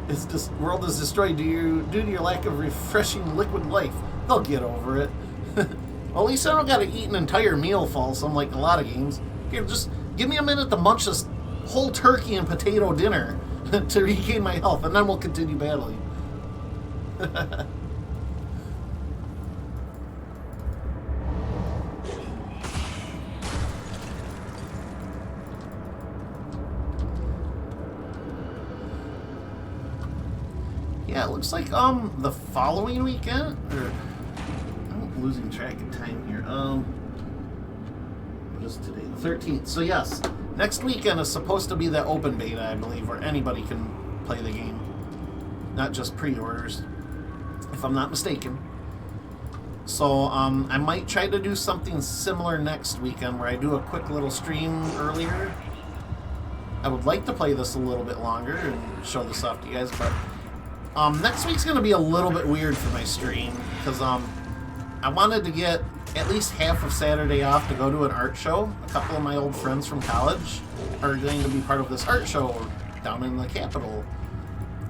is destroyed due to your lack of refreshing liquid life? They'll get over it. Well, at least I don't gotta eat an entire meal full, so unlike a lot of games. Here, just give me a minute to munch this whole turkey and potato dinner to regain my health, and then we'll continue battling. Yeah, it looks like the following weekend, or I'm losing track of time here. What is today? The 13th. So yes, next weekend is supposed to be the open beta, I believe, where anybody can play the game, not just pre-orders, if I'm not mistaken. So I might try to do something similar next weekend, where I do a quick little stream earlier. I would like to play this a little bit longer and show this off to you guys, but next week's going to be a little bit weird for my stream, because I wanted to get at least half of Saturday off to go to an art show. A couple of my old friends from college are going to be part of this art show down in the Capitol,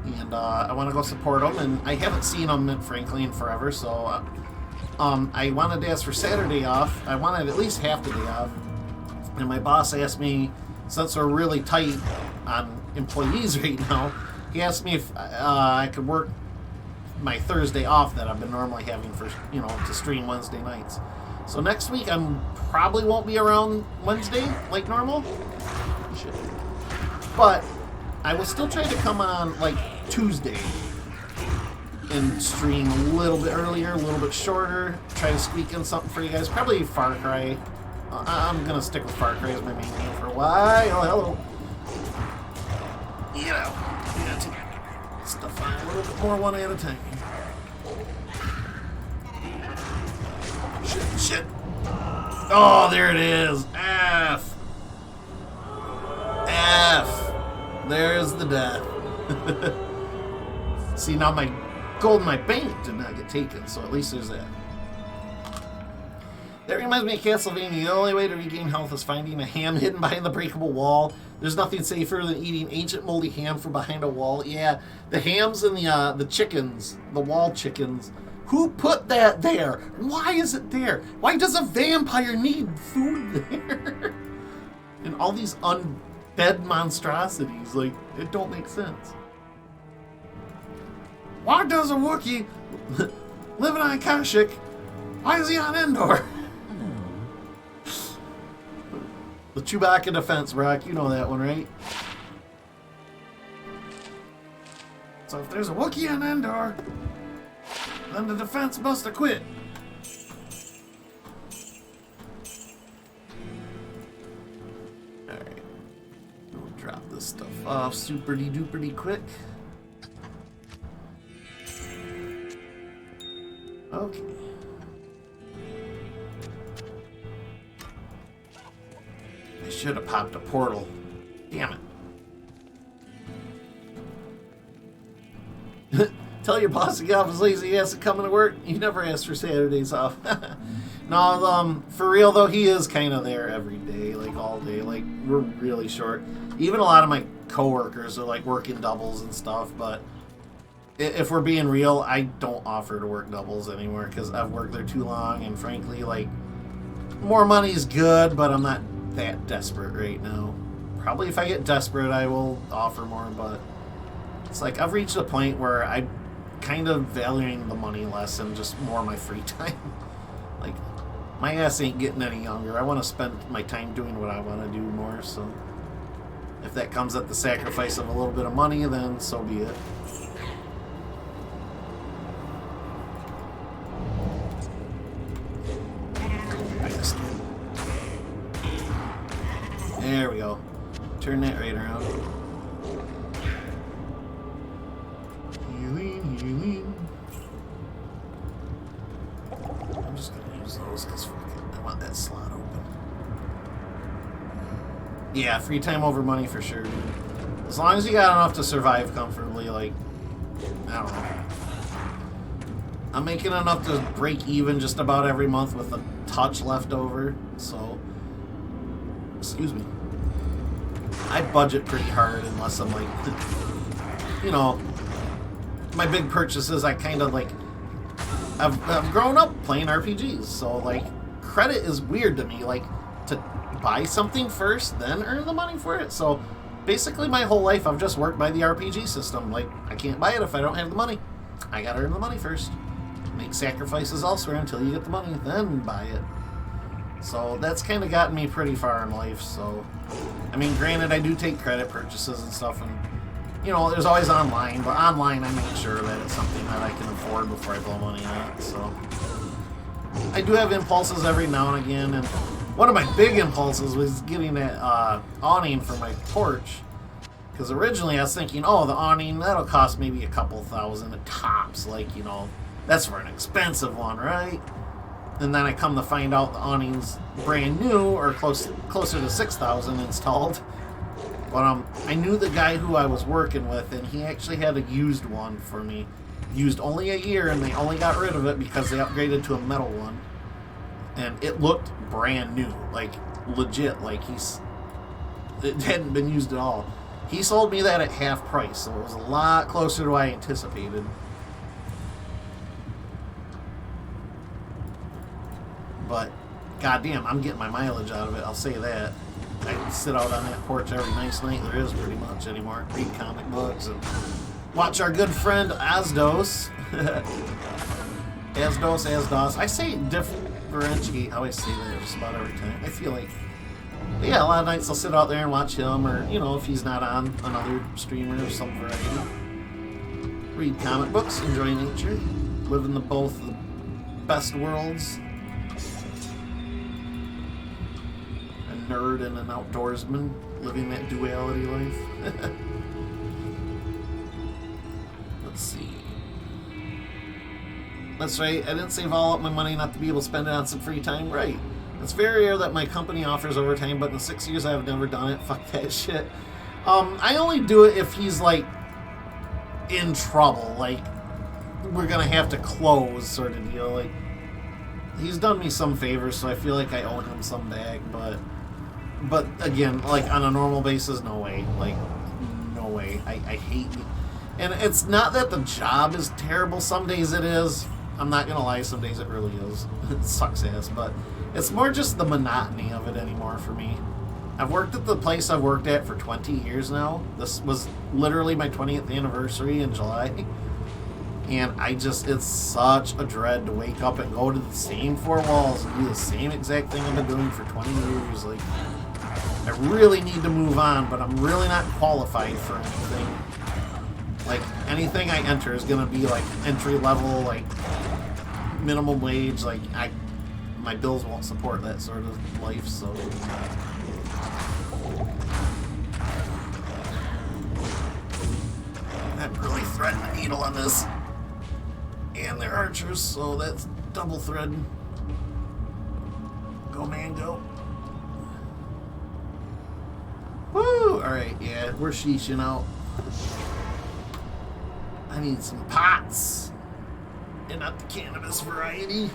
and I want to go support them, and I haven't seen them, frankly, in forever, so I wanted to ask for Saturday off. I wanted at least half the day off, and my boss asked me, since we're really tight on employees right now, he asked me if I could work my Thursday off that I've been normally having for, to stream Wednesday nights. So next week I probably won't be around Wednesday like normal. Shit. But I will still try to come on like Tuesday and stream a little bit earlier, a little bit shorter. Try to squeak in something for you guys. Probably Far Cry. I'm gonna stick with Far Cry as my main game for a while. Hello. You know, yeah, take stuff on a little bit more one at a time. Shit. Oh, there it is. F. There's the death. See, now my gold in my bank did not get taken, so at least there's that. That reminds me of Castlevania. The only way to regain health is finding a ham hidden behind the breakable wall. There's nothing safer than eating ancient moldy ham from behind a wall. Yeah, the hams and the chickens, the wall chickens. Who put that there? Why is it there? Why does a vampire need food there? And all these undead monstrosities, like, it don't make sense. Why does a Wookiee living on Kashyyyk? Why is he on Endor? The Chewbacca defense, Brock. You know that one, right? So if there's a Wookiee on Endor, then the defense must have quit. Alright. We'll drop this stuff off super-de-duper-de quick. Okay. I should have popped a portal. Damn it. Tell your boss to get off his lazy ass and come to work. You never asked for Saturdays off. No, for real though, he is kind of there every day, like all day. Like, we're really short. Even a lot of my coworkers are like working doubles and stuff, but if we're being real, I don't offer to work doubles anymore because I've worked there too long, and frankly, like, more money is good, but I'm not that desperate right now. Probably if I get desperate, I will offer more, but it's like I've reached a point where I'm kind of valuing the money less and just more my free time. Like, my ass ain't getting any younger. I want to spend my time doing what I want to do more, so if that comes at the sacrifice of a little bit of money, then so be it. There we go. Turn that right around. Healing. I'm just gonna use those because I want that slot open. Yeah, free time over money for sure, dude. As long as you got enough to survive comfortably, like, I don't know. I'm making enough to break even just about every month with a touch left over, so... Excuse me. I budget pretty hard unless I'm like, you know, my big purchases, I kind of like, I've grown up playing RPGs, so like, credit is weird to me, like, to buy something first, then earn the money for it. So basically my whole life I've just worked by the RPG system. Like, I can't buy it if I don't have the money. I gotta earn the money first. Make sacrifices elsewhere until you get the money, then buy it. So that's kind of gotten me pretty far in life. So, I mean, granted, I do take credit purchases and stuff, and, you know, there's always online, but online I make sure that it's something that I can afford before I blow money on it. So I do have impulses every now and again, and one of my big impulses was getting that awning for my porch, because originally I was thinking, oh, the awning, that'll cost maybe a couple thousand at tops, like, you know, that's for an expensive one, right? And then I come to find out the awning's brand new, or closer to 6,000 installed. But I knew the guy who I was working with, and he actually had a used one for me. Used only a year, and they only got rid of it because they upgraded to a metal one. And it looked brand new, like legit, like it hadn't been used at all. He sold me that at half price, so it was a lot closer to what I anticipated. But, goddamn, I'm getting my mileage out of it, I'll say that. I can sit out on that porch every nice night there is pretty much anymore. Read comic books and watch our good friend Asdos. Asdos. I say differentiate how I say that just about every time. I feel like But yeah, a lot of nights I'll sit out there and watch him, or, you know, if he's not on, another streamer of some variety. Read comic books, enjoy nature, live in both the best worlds. A nerd and an outdoorsman, living that duality life. Let's see. That's right, I didn't save all up my money not to be able to spend it on some free time. Right. It's very rare that my company offers overtime, but in 6 years I've never done it. Fuck that shit. I only do it if he's, like, in trouble. Like, we're gonna have to close, sort of deal. Like, he's done me some favors, so I feel like I owe him some back, but again, like, on a normal basis, no way. Like, no way. I hate it. And it's not that the job is terrible. Some days it is. I'm not gonna lie, some days it really is. It sucks ass, but it's more just the monotony of it anymore for me. I've worked at the place I've worked at for 20 years now. This was literally my 20th anniversary in July. And it's such a dread to wake up and go to the same four walls and do the same exact thing I've been doing for 20 years. Like, I really need to move on, but I'm really not qualified for anything. Like, anything I enter is gonna be like entry level, like minimum wage. Like, my bills won't support that sort of life, so. I'm really threading the needle on this. And they're archers, so that's double thread. Go, man, go. Woo! Alright, yeah, we're sheeshing out. I need some pots. And not the cannabis variety.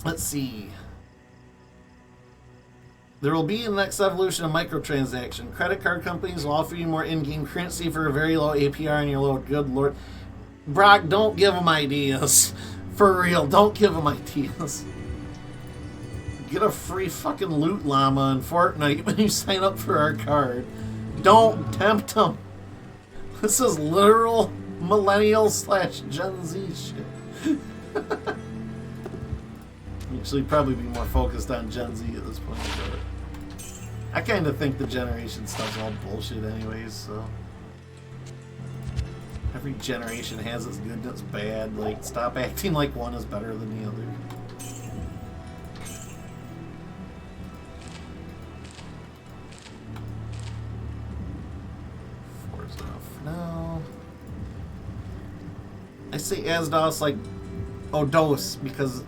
Let's see. There will be in the next evolution of microtransaction. Credit card companies will offer you more in-game currency for a very low APR on your load. Good lord. Brock, don't give them ideas. For real, don't give them ideas. Get a free fucking loot llama in Fortnite when you sign up for our card. Don't tempt them. This is literal millennial / Gen Z shit. Actually, probably be more focused on Gen Z at this point. But I kind of think the generation stuff's all bullshit anyways, so. Every generation has its good and its bad. Like, stop acting like one is better than the other. Four's enough now. I say Azdos like Odos because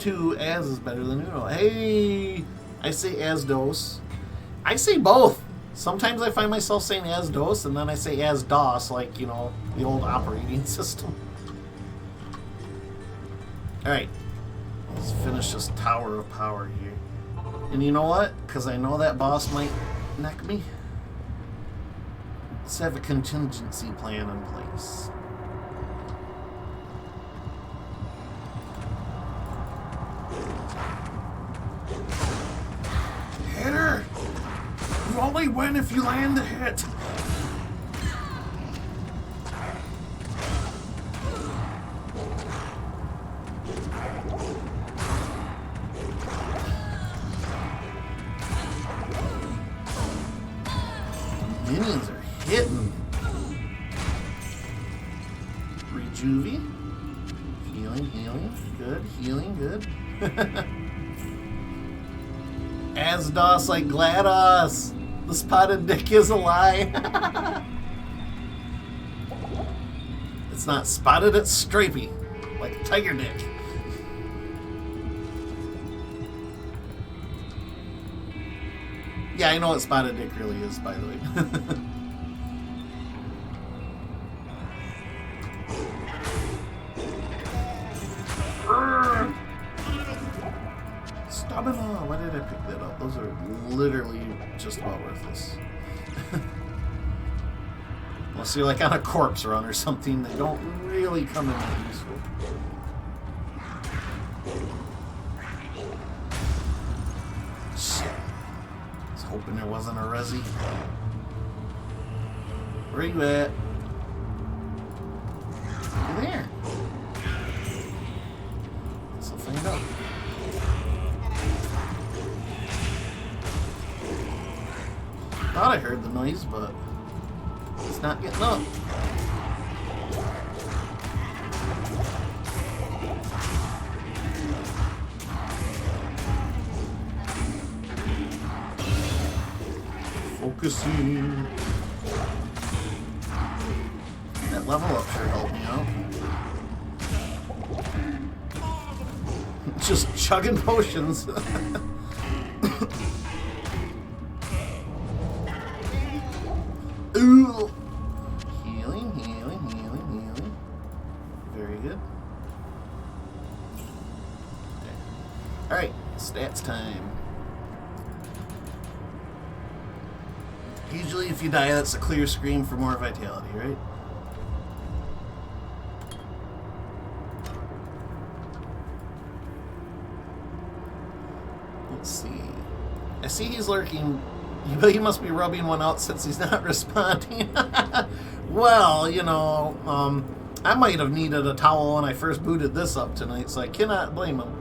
2 as is better than Uno. Hey, I say Azdos. I say both. Sometimes I find myself saying Azdos, and then I say Azdos, like, you know, the old operating system. Alright. Let's finish this Tower of Power here. And you know what? Because I know that boss might neck me. Let's have a contingency plan in place. Hit her! You only win if you land the hit. Minions are hitting. Rejuvie. Healing. Good. Healing, good. Azdos like GLaDOS. The spotted dick is a lie. It's not spotted, it's stripy. Like a tiger dick. Yeah, I know what spotted dick really is, by the way. Stamina! Why did I pick that up? Those are literally just about worthless. Unless you're like on a corpse run or something, they don't really come in that useful. Shit. I was hoping there wasn't a resi. Where are you at? You're there. Guess I'll find out. thought I heard the noise, but it's not getting up. Focusing. That level up sure helped me out. Just chugging potions. Ooh. Healing, healing, healing, healing. Very good. Okay. Alright, stats time. Usually if you die, that's a clear screen for more vitality, right? Let's see. I see he's lurking. He must be rubbing one out since he's not responding. Well, you know, I might have needed a towel when I first booted this up tonight, so I cannot blame him.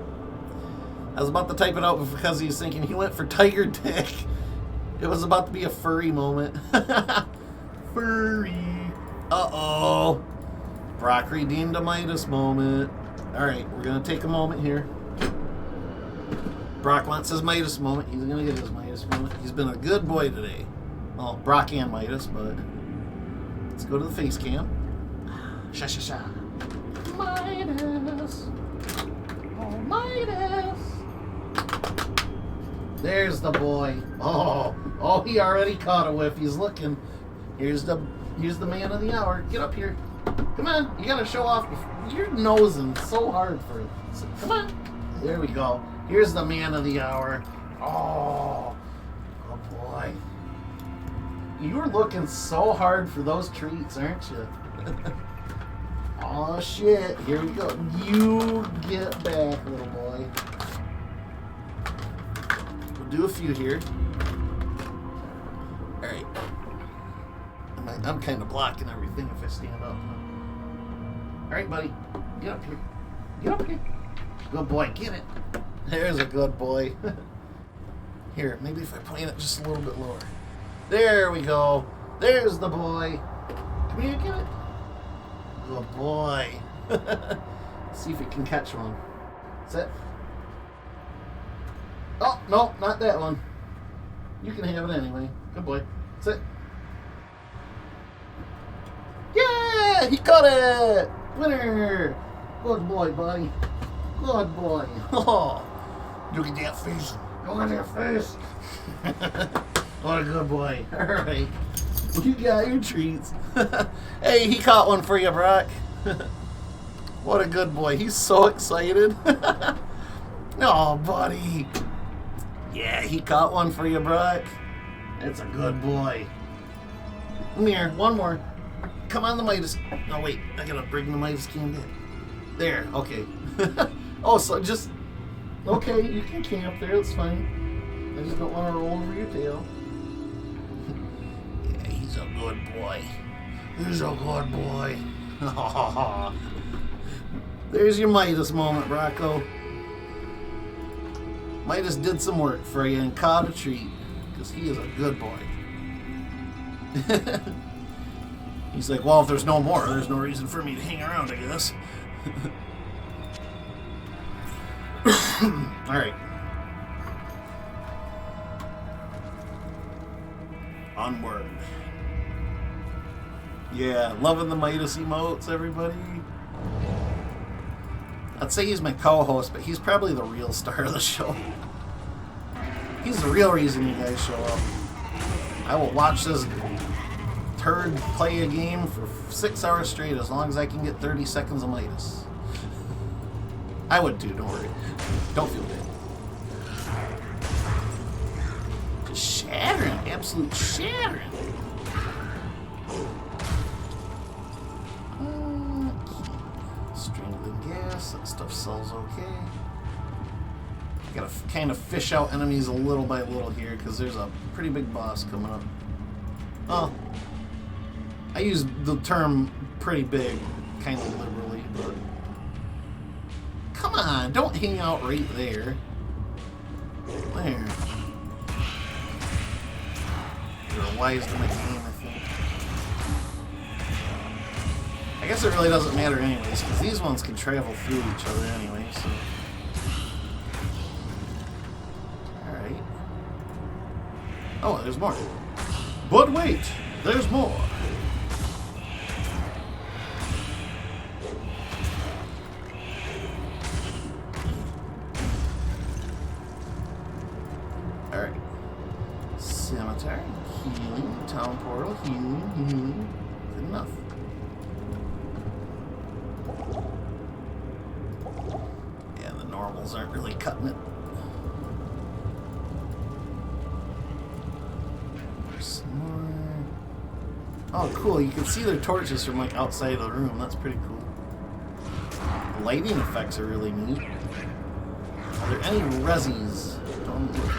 I was about to type it out because he's thinking he went for Tiger Dick. It was about to be a furry moment. Furry. Uh-oh. Brock redeemed a Midas moment. Alright, we're going to take a moment here. Brock wants his Midas moment. He's going to get his Midas moment. He's been a good boy today. Well, Brock and Midas, but let's go to the face cam. Sha-sha-sha. Midas. Oh, Midas. There's the boy. Oh, he already caught a whiff. He's looking. Here's the man of the hour. Get up here. Come on. You got to show off. You're nosing so hard for it. So, come on. There we go. Here's the man of the hour. Oh boy. You're looking so hard for those treats, aren't you? Oh shit. Here we go. You get back, little boy. We'll do a few here. Alright. I'm kind of blocking everything if I stand up. Alright, buddy. Get up here. Get up here. Good boy. Get it. There's a good boy. Here, maybe if I plant it just a little bit lower. There we go. There's the boy. Come here, get it. Good boy. See if we can catch one. Sit. Oh, no, not that one. You can have it anyway. Good boy. Sit. Yeah, he caught it. Winner. Good boy, buddy. Good boy. Oh, look at that face. Look at that face. What a good boy. All right. You got your treats. Hey, he caught one for you, Brock. What a good boy. He's so excited. Oh, buddy. Yeah, he caught one for you, Brock. That's a good boy. Come here. One more. Come on, the Midas. No, wait. I got to bring the Midas cam in. There. Okay. Oh, so just... Okay, you can camp there. It's fine. I just don't want to roll over your tail. Yeah, he's a good boy. He's a good boy. There's your Midas moment, Rocco. Midas did some work for you and caught a treat. Because he is a good boy. He's like, well, if there's no more, there's no reason for me to hang around, I guess. Alright. Onward. Yeah, loving the Midas emotes, everybody. I'd say he's my co-host, but he's probably the real star of the show. He's the real reason you guys show up. I will watch this turd play a game for 6 hours straight as long as I can get 30 seconds of Midas. I would too, don't worry. Don't feel bad. Just shattering, absolute shattering. Strangling gas, that stuff sells okay. Gotta kind of fish out enemies a little by little here because there's a pretty big boss coming up. Oh, I use the term pretty big kind of liberally, but come on, don't hang out right there. There. are wise to the game, I think. I guess it really doesn't matter anyways, because these ones can travel through each other anyway, so... Alright. Oh, there's more. But wait! There's more! Alright. Cemetery, healing, town portal, healing. Good enough. Yeah, the normals aren't really cutting it. There's some more. Oh, cool. You can see their torches from like outside of the room. That's pretty cool. The lighting effects are really neat. Are there any resis? Don't look.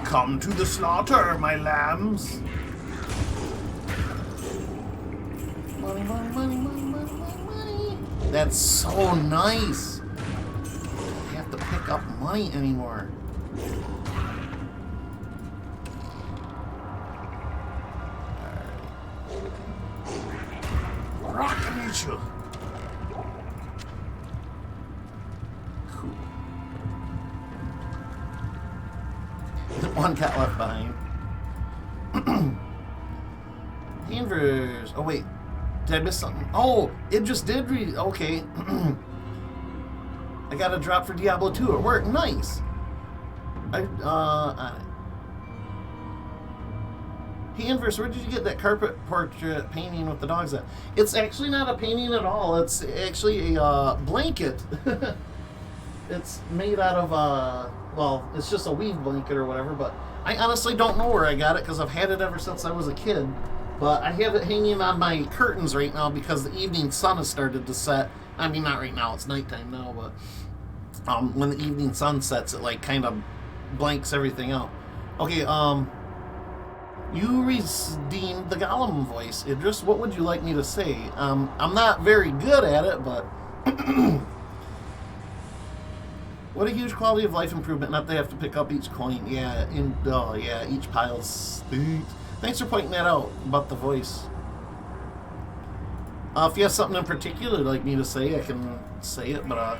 Come to the slaughter, my lambs. Money, money, money, money, money, money, money. That's so nice. I have to pick up money anymore. Alright. Rockin' you. Cool. One cat left behind. Inverse. Oh wait, did I miss something? Oh, it just did read. Okay. I got a drop for Diablo 2 at work. Nice. Hey Inverse, where did you get that carpet portrait painting with the dogs at? It's actually not a painting at all. It's actually a blanket. It's made out of well, it's just a weave blanket or whatever, but I honestly don't know where I got it because I've had it ever since I was a kid. But I have it hanging on my curtains right now because the evening sun has started to set. I mean, not right now, it's nighttime now, but when the evening sun sets, it like kind of blanks everything out. Okay, you redeemed the Gollum voice. Idris, what would you like me to say? I'm not very good at it, but what a huge quality of life improvement not to have to pick up each coin. Yeah, yeah, each pile stinks. Thanks for pointing that out about the voice. If you have something in particular you'd like me to say, I can say it, but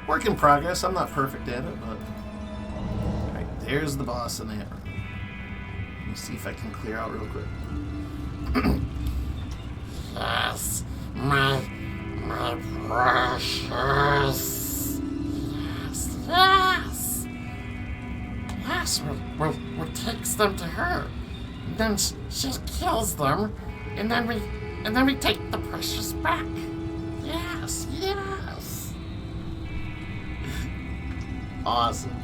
work in progress. I'm not perfect at it, but alright, there's the boss in there. Let me see if I can clear out real quick. Yes, my precious. Yes! Yes, we'll takes them to her. And then she kills them, and then we take the precious back. Yes, yes. Awesome.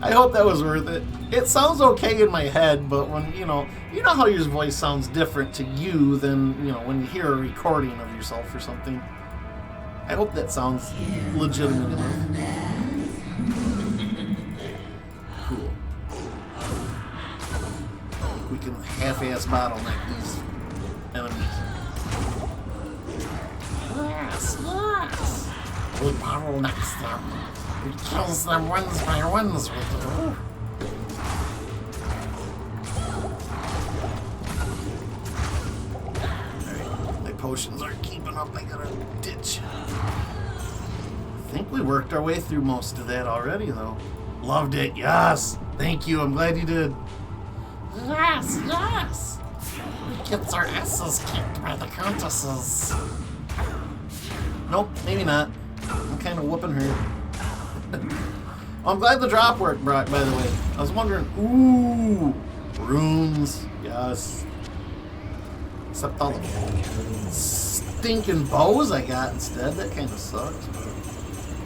I hope that was worth it. It sounds okay in my head, but when you know how your voice sounds different to you than when you hear a recording of yourself or something. I hope that sounds legitimate enough. Cool. We can half-ass bottleneck these enemies. Yes, yes. We bottlenecks them. We kills them ones by ones with it. Alright, my potions aren't keeping up. I gotta ditch. I think we worked our way through most of that already, though. Loved it, yes. Thank you, I'm glad you did. Yes, yes. We gets our asses kicked by the countesses. Nope, maybe not. I'm kind of whooping her. Well, I'm glad the drop worked, Brock, by the way. I was wondering, ooh, runes, yes. Except all the stinking bows I got instead. That kind of sucks.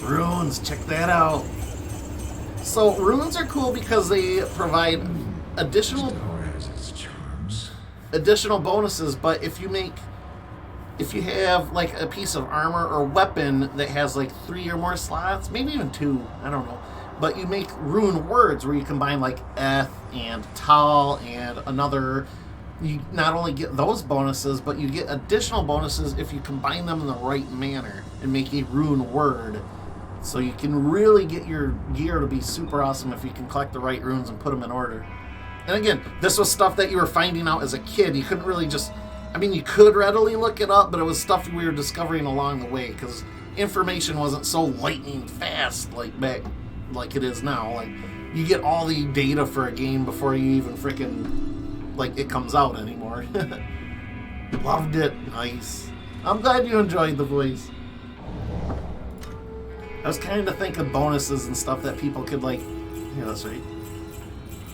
Runes, check that out. So runes are cool because they provide additional bonuses, but if you have like a piece of armor or weapon that has like 3 or more slots, maybe even 2, I don't know, but you make rune words where you combine like Eth and Tal and another, you not only get those bonuses, but you get additional bonuses if you combine them in the right manner and make a rune word. So you can really get your gear to be super awesome if you can collect the right runes and put them in order. And again, this was stuff that you were finding out as a kid. You couldn't really just... I mean, you could readily look it up, but it was stuff we were discovering along the way, because information wasn't so lightning fast like it is now. Like, you get all the data for a game before you even freaking, like, it comes out anymore. Loved it. Nice. I'm glad you enjoyed the voice. I was kind of thinking bonuses and stuff that people could, like, yeah, that's right,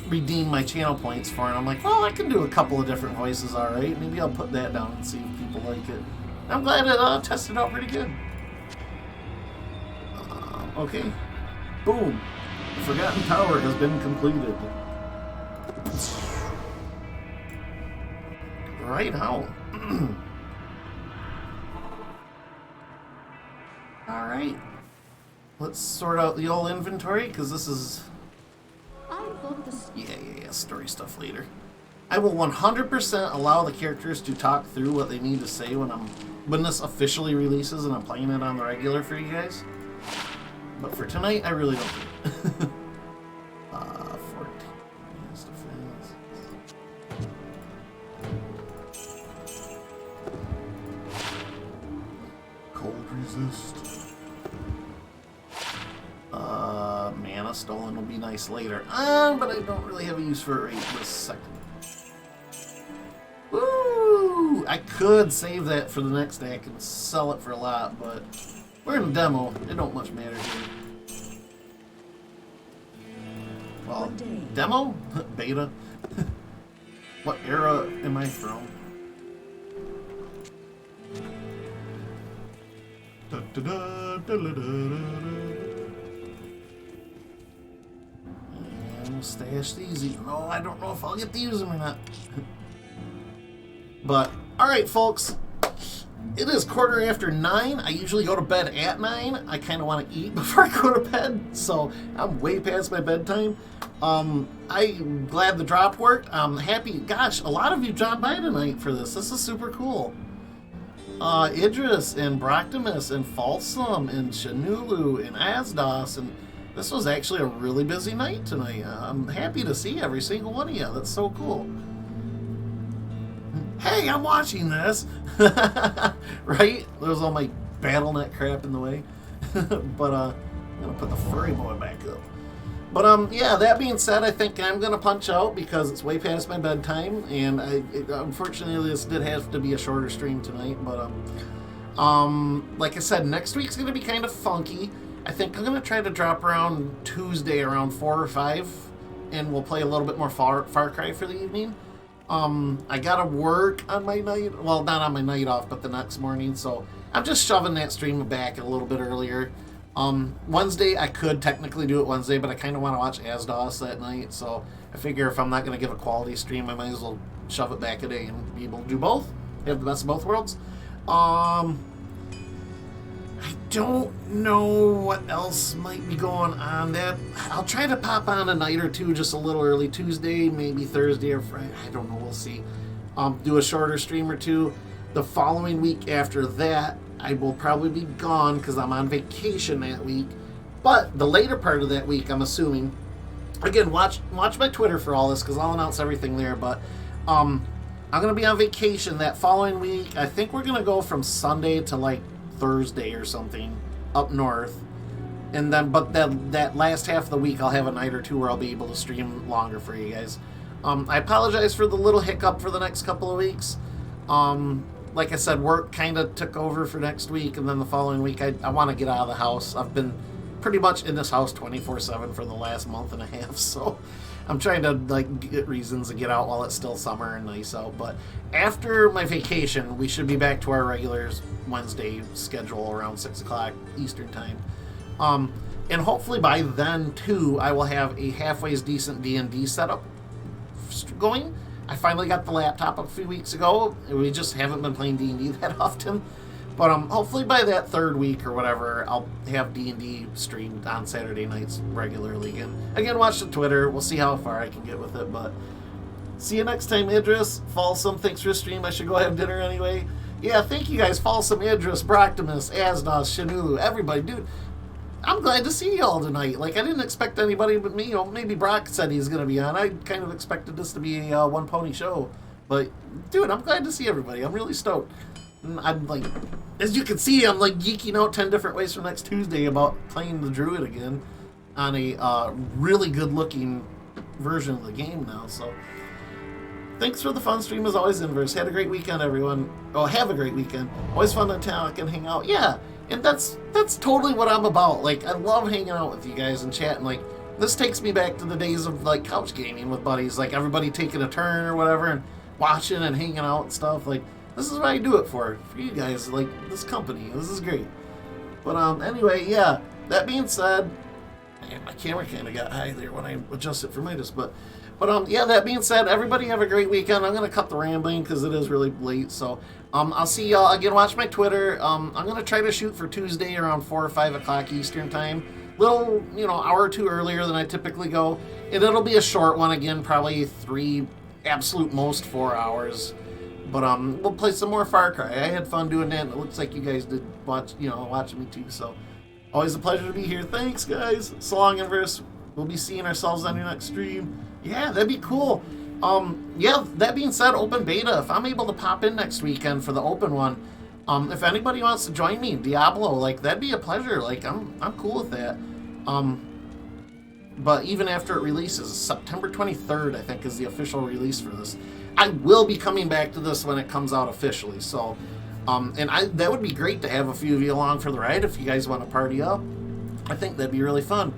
redeem my channel points for, and I'm like, well, I can do a couple of different voices, alright. Maybe I'll put that down and see if people like it. I'm glad it tested out pretty good. Okay. Boom. Forgotten Tower has been completed. Right now. Alright. Let's sort out the old inventory, because this is... I thought this... Yeah, story stuff later. I will 100% allow the characters to talk through what they need to say when this officially releases and I'm playing it on the regular for you guys. But for tonight, I really don't care. 14. Yes, defense. Cold resist. Mana stolen will be nice later on, but I don't really have a use for it right this second. Woo! I could save that for the next day. I can sell it for a lot, but we're in a demo. It don't much matter here. Well, demo? Beta? What era am I from? Da, da, da, da, da, da, da. We'll stash these, even though I don't know if I'll get to use them or not. But, alright folks, it is 9:15. I usually go to bed at 9. I kind of want to eat before I go to bed, so I'm way past my bedtime. I'm glad the drop worked. I'm happy. Gosh, a lot of you dropped by tonight for this. This is super cool. Idris and Broctimus and Falsum and Shanulu and Asdos, and this was actually a really busy night tonight. I'm happy to see every single one of you. That's so cool. Hey, I'm watching this. Right? There's all my BattleNet crap in the way. But I'm going to put the furry boy back up. But yeah, that being said, I think I'm going to punch out because it's way past my bedtime. And unfortunately, this did have to be a shorter stream tonight. But like I said, next week's going to be kind of funky. I think I'm going to try to drop around Tuesday around 4 or 5, and we'll play a little bit more Far Cry for the evening. I got to work on my night, well, not on my night off, but the next morning, so I'm just shoving that stream back a little bit earlier. Wednesday, I could technically do it Wednesday, but I kind of want to watch Asdos that night, so I figure if I'm not going to give a quality stream, I might as well shove it back a day and be able to do both, have the best of both worlds. I don't know what else might be going on. That I'll try to pop on a night or two just a little early Tuesday, maybe Thursday or Friday. I don't know. We'll see. Do a shorter stream or two. The following week after that, I will probably be gone because I'm on vacation that week. But the later part of that week, I'm assuming. Again, watch my Twitter for all this because I'll announce everything there. But I'm going to be on vacation that following week. I think we're going to go from Sunday to like Thursday or something up north, and then but that last half of the week I'll have a night or two where I'll be able to stream longer for you guys. I apologize for the little hiccup for the next couple of weeks. Like I said, work kind of took over for next week, and then the following week I want to get out of the house. I've been pretty much in this house 24/7 for the last month and a half, so I'm trying to like get reasons to get out while it's still summer and nice out. But after my vacation, we should be back to our regular Wednesday schedule around 6 o'clock Eastern time. And hopefully by then too, I will have a halfway decent D&D setup going. I finally got the laptop a few weeks ago. We just haven't been playing D&D that often. But hopefully by that third week or whatever, I'll have D&D streamed on Saturday nights regularly again. Again, watch the Twitter. We'll see how far I can get with it. But see you next time, Idris. Falsum, thanks for the stream. I should go have dinner anyway. Yeah, thank you guys. Falsum, Idris, Broctimus, Asdos, Shanulu, everybody. Dude, I'm glad to see y'all tonight. Like, I didn't expect anybody but me. You know, maybe Brock said he's going to be on. I kind of expected this to be a one-pony show. But, dude, I'm glad to see everybody. I'm really stoked. And I'm, like, as you can see, I'm, like, geeking out 10 different ways for next Tuesday about playing the Druid again on a really good-looking version of the game now, so... Thanks for the fun stream as always, Inverse. Had a great weekend, everyone. Oh, have a great weekend. Always fun to talk and hang out. Yeah, and that's totally what I'm about. Like, I love hanging out with you guys and chatting. Like, this takes me back to the days of, like, couch gaming with buddies. Like, everybody taking a turn or whatever and watching and hanging out and stuff. Like, this is what I do it for you guys. Like, this company. This is great. But, anyway, yeah. That being said, man, my camera kind of got high there when I adjusted for Midas, but yeah, that being said, everybody have a great weekend. I'm going to cut the rambling because it is really late. So I'll see y'all again. Watch my Twitter. I'm going to try to shoot for Tuesday around 4 or 5 o'clock Eastern time. Little, hour or two earlier than I typically go. And it'll be a short one again, probably 3, absolute most 4 hours. But we'll play some more Far Cry. I had fun doing that, and it looks like you guys did watching me too. So always a pleasure to be here. Thanks, guys. So long, Inverse. We'll be seeing ourselves on your next stream. Yeah, that'd be cool. Yeah, that being said, open beta. If I'm able to pop in next weekend for the open one, if anybody wants to join me in Diablo, like, that'd be a pleasure. Like, I'm cool with that. But even after it releases, September 23rd, I think, is the official release for this. I will be coming back to this when it comes out officially. So, and that would be great to have a few of you along for the ride if you guys want to party up. I think that'd be really fun.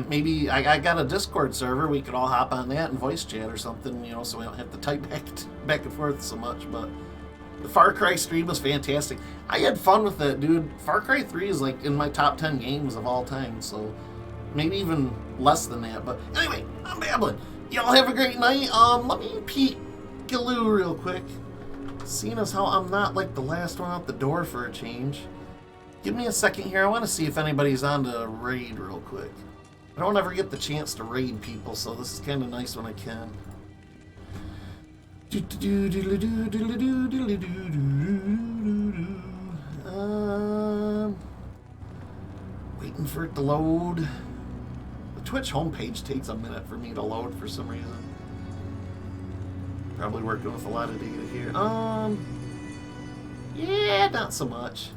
Maybe I got a Discord server. We could all hop on that and voice chat or something, so we don't have to type back and forth so much. But the Far Cry stream was fantastic. I had fun with it, dude. Far Cry 3 is like in my top 10 games of all time, so maybe even less than that. But anyway, I'm babbling. Y'all have a great night. Let me peek Galoo real quick. Seeing as how I'm not like the last one out the door for a change. Give me a second here. I want to see if anybody's on to raid real quick. I don't ever get the chance to raid people, so this is kind of nice when I can. Waiting for it to load. The Twitch homepage takes a minute for me to load for some reason. Probably working with a lot of data here. Yeah, not so much.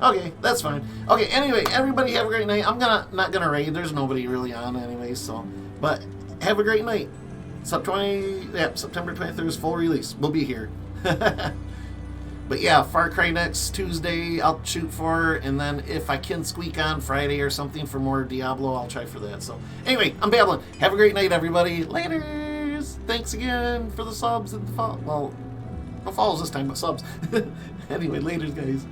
Okay, that's fine. Okay, anyway, everybody have a great night. I'm not gonna raid. There's nobody really on anyway, so. But have a great night. September 23rd is full release. We'll be here. But yeah, Far Cry next Tuesday, I'll shoot for, and then if I can squeak on Friday or something for more Diablo, I'll try for that. So anyway, I'm babbling. Have a great night, everybody. Laters. Thanks again for the subs and the follows. Well, no follows this time, but subs. Anyway, laters, guys.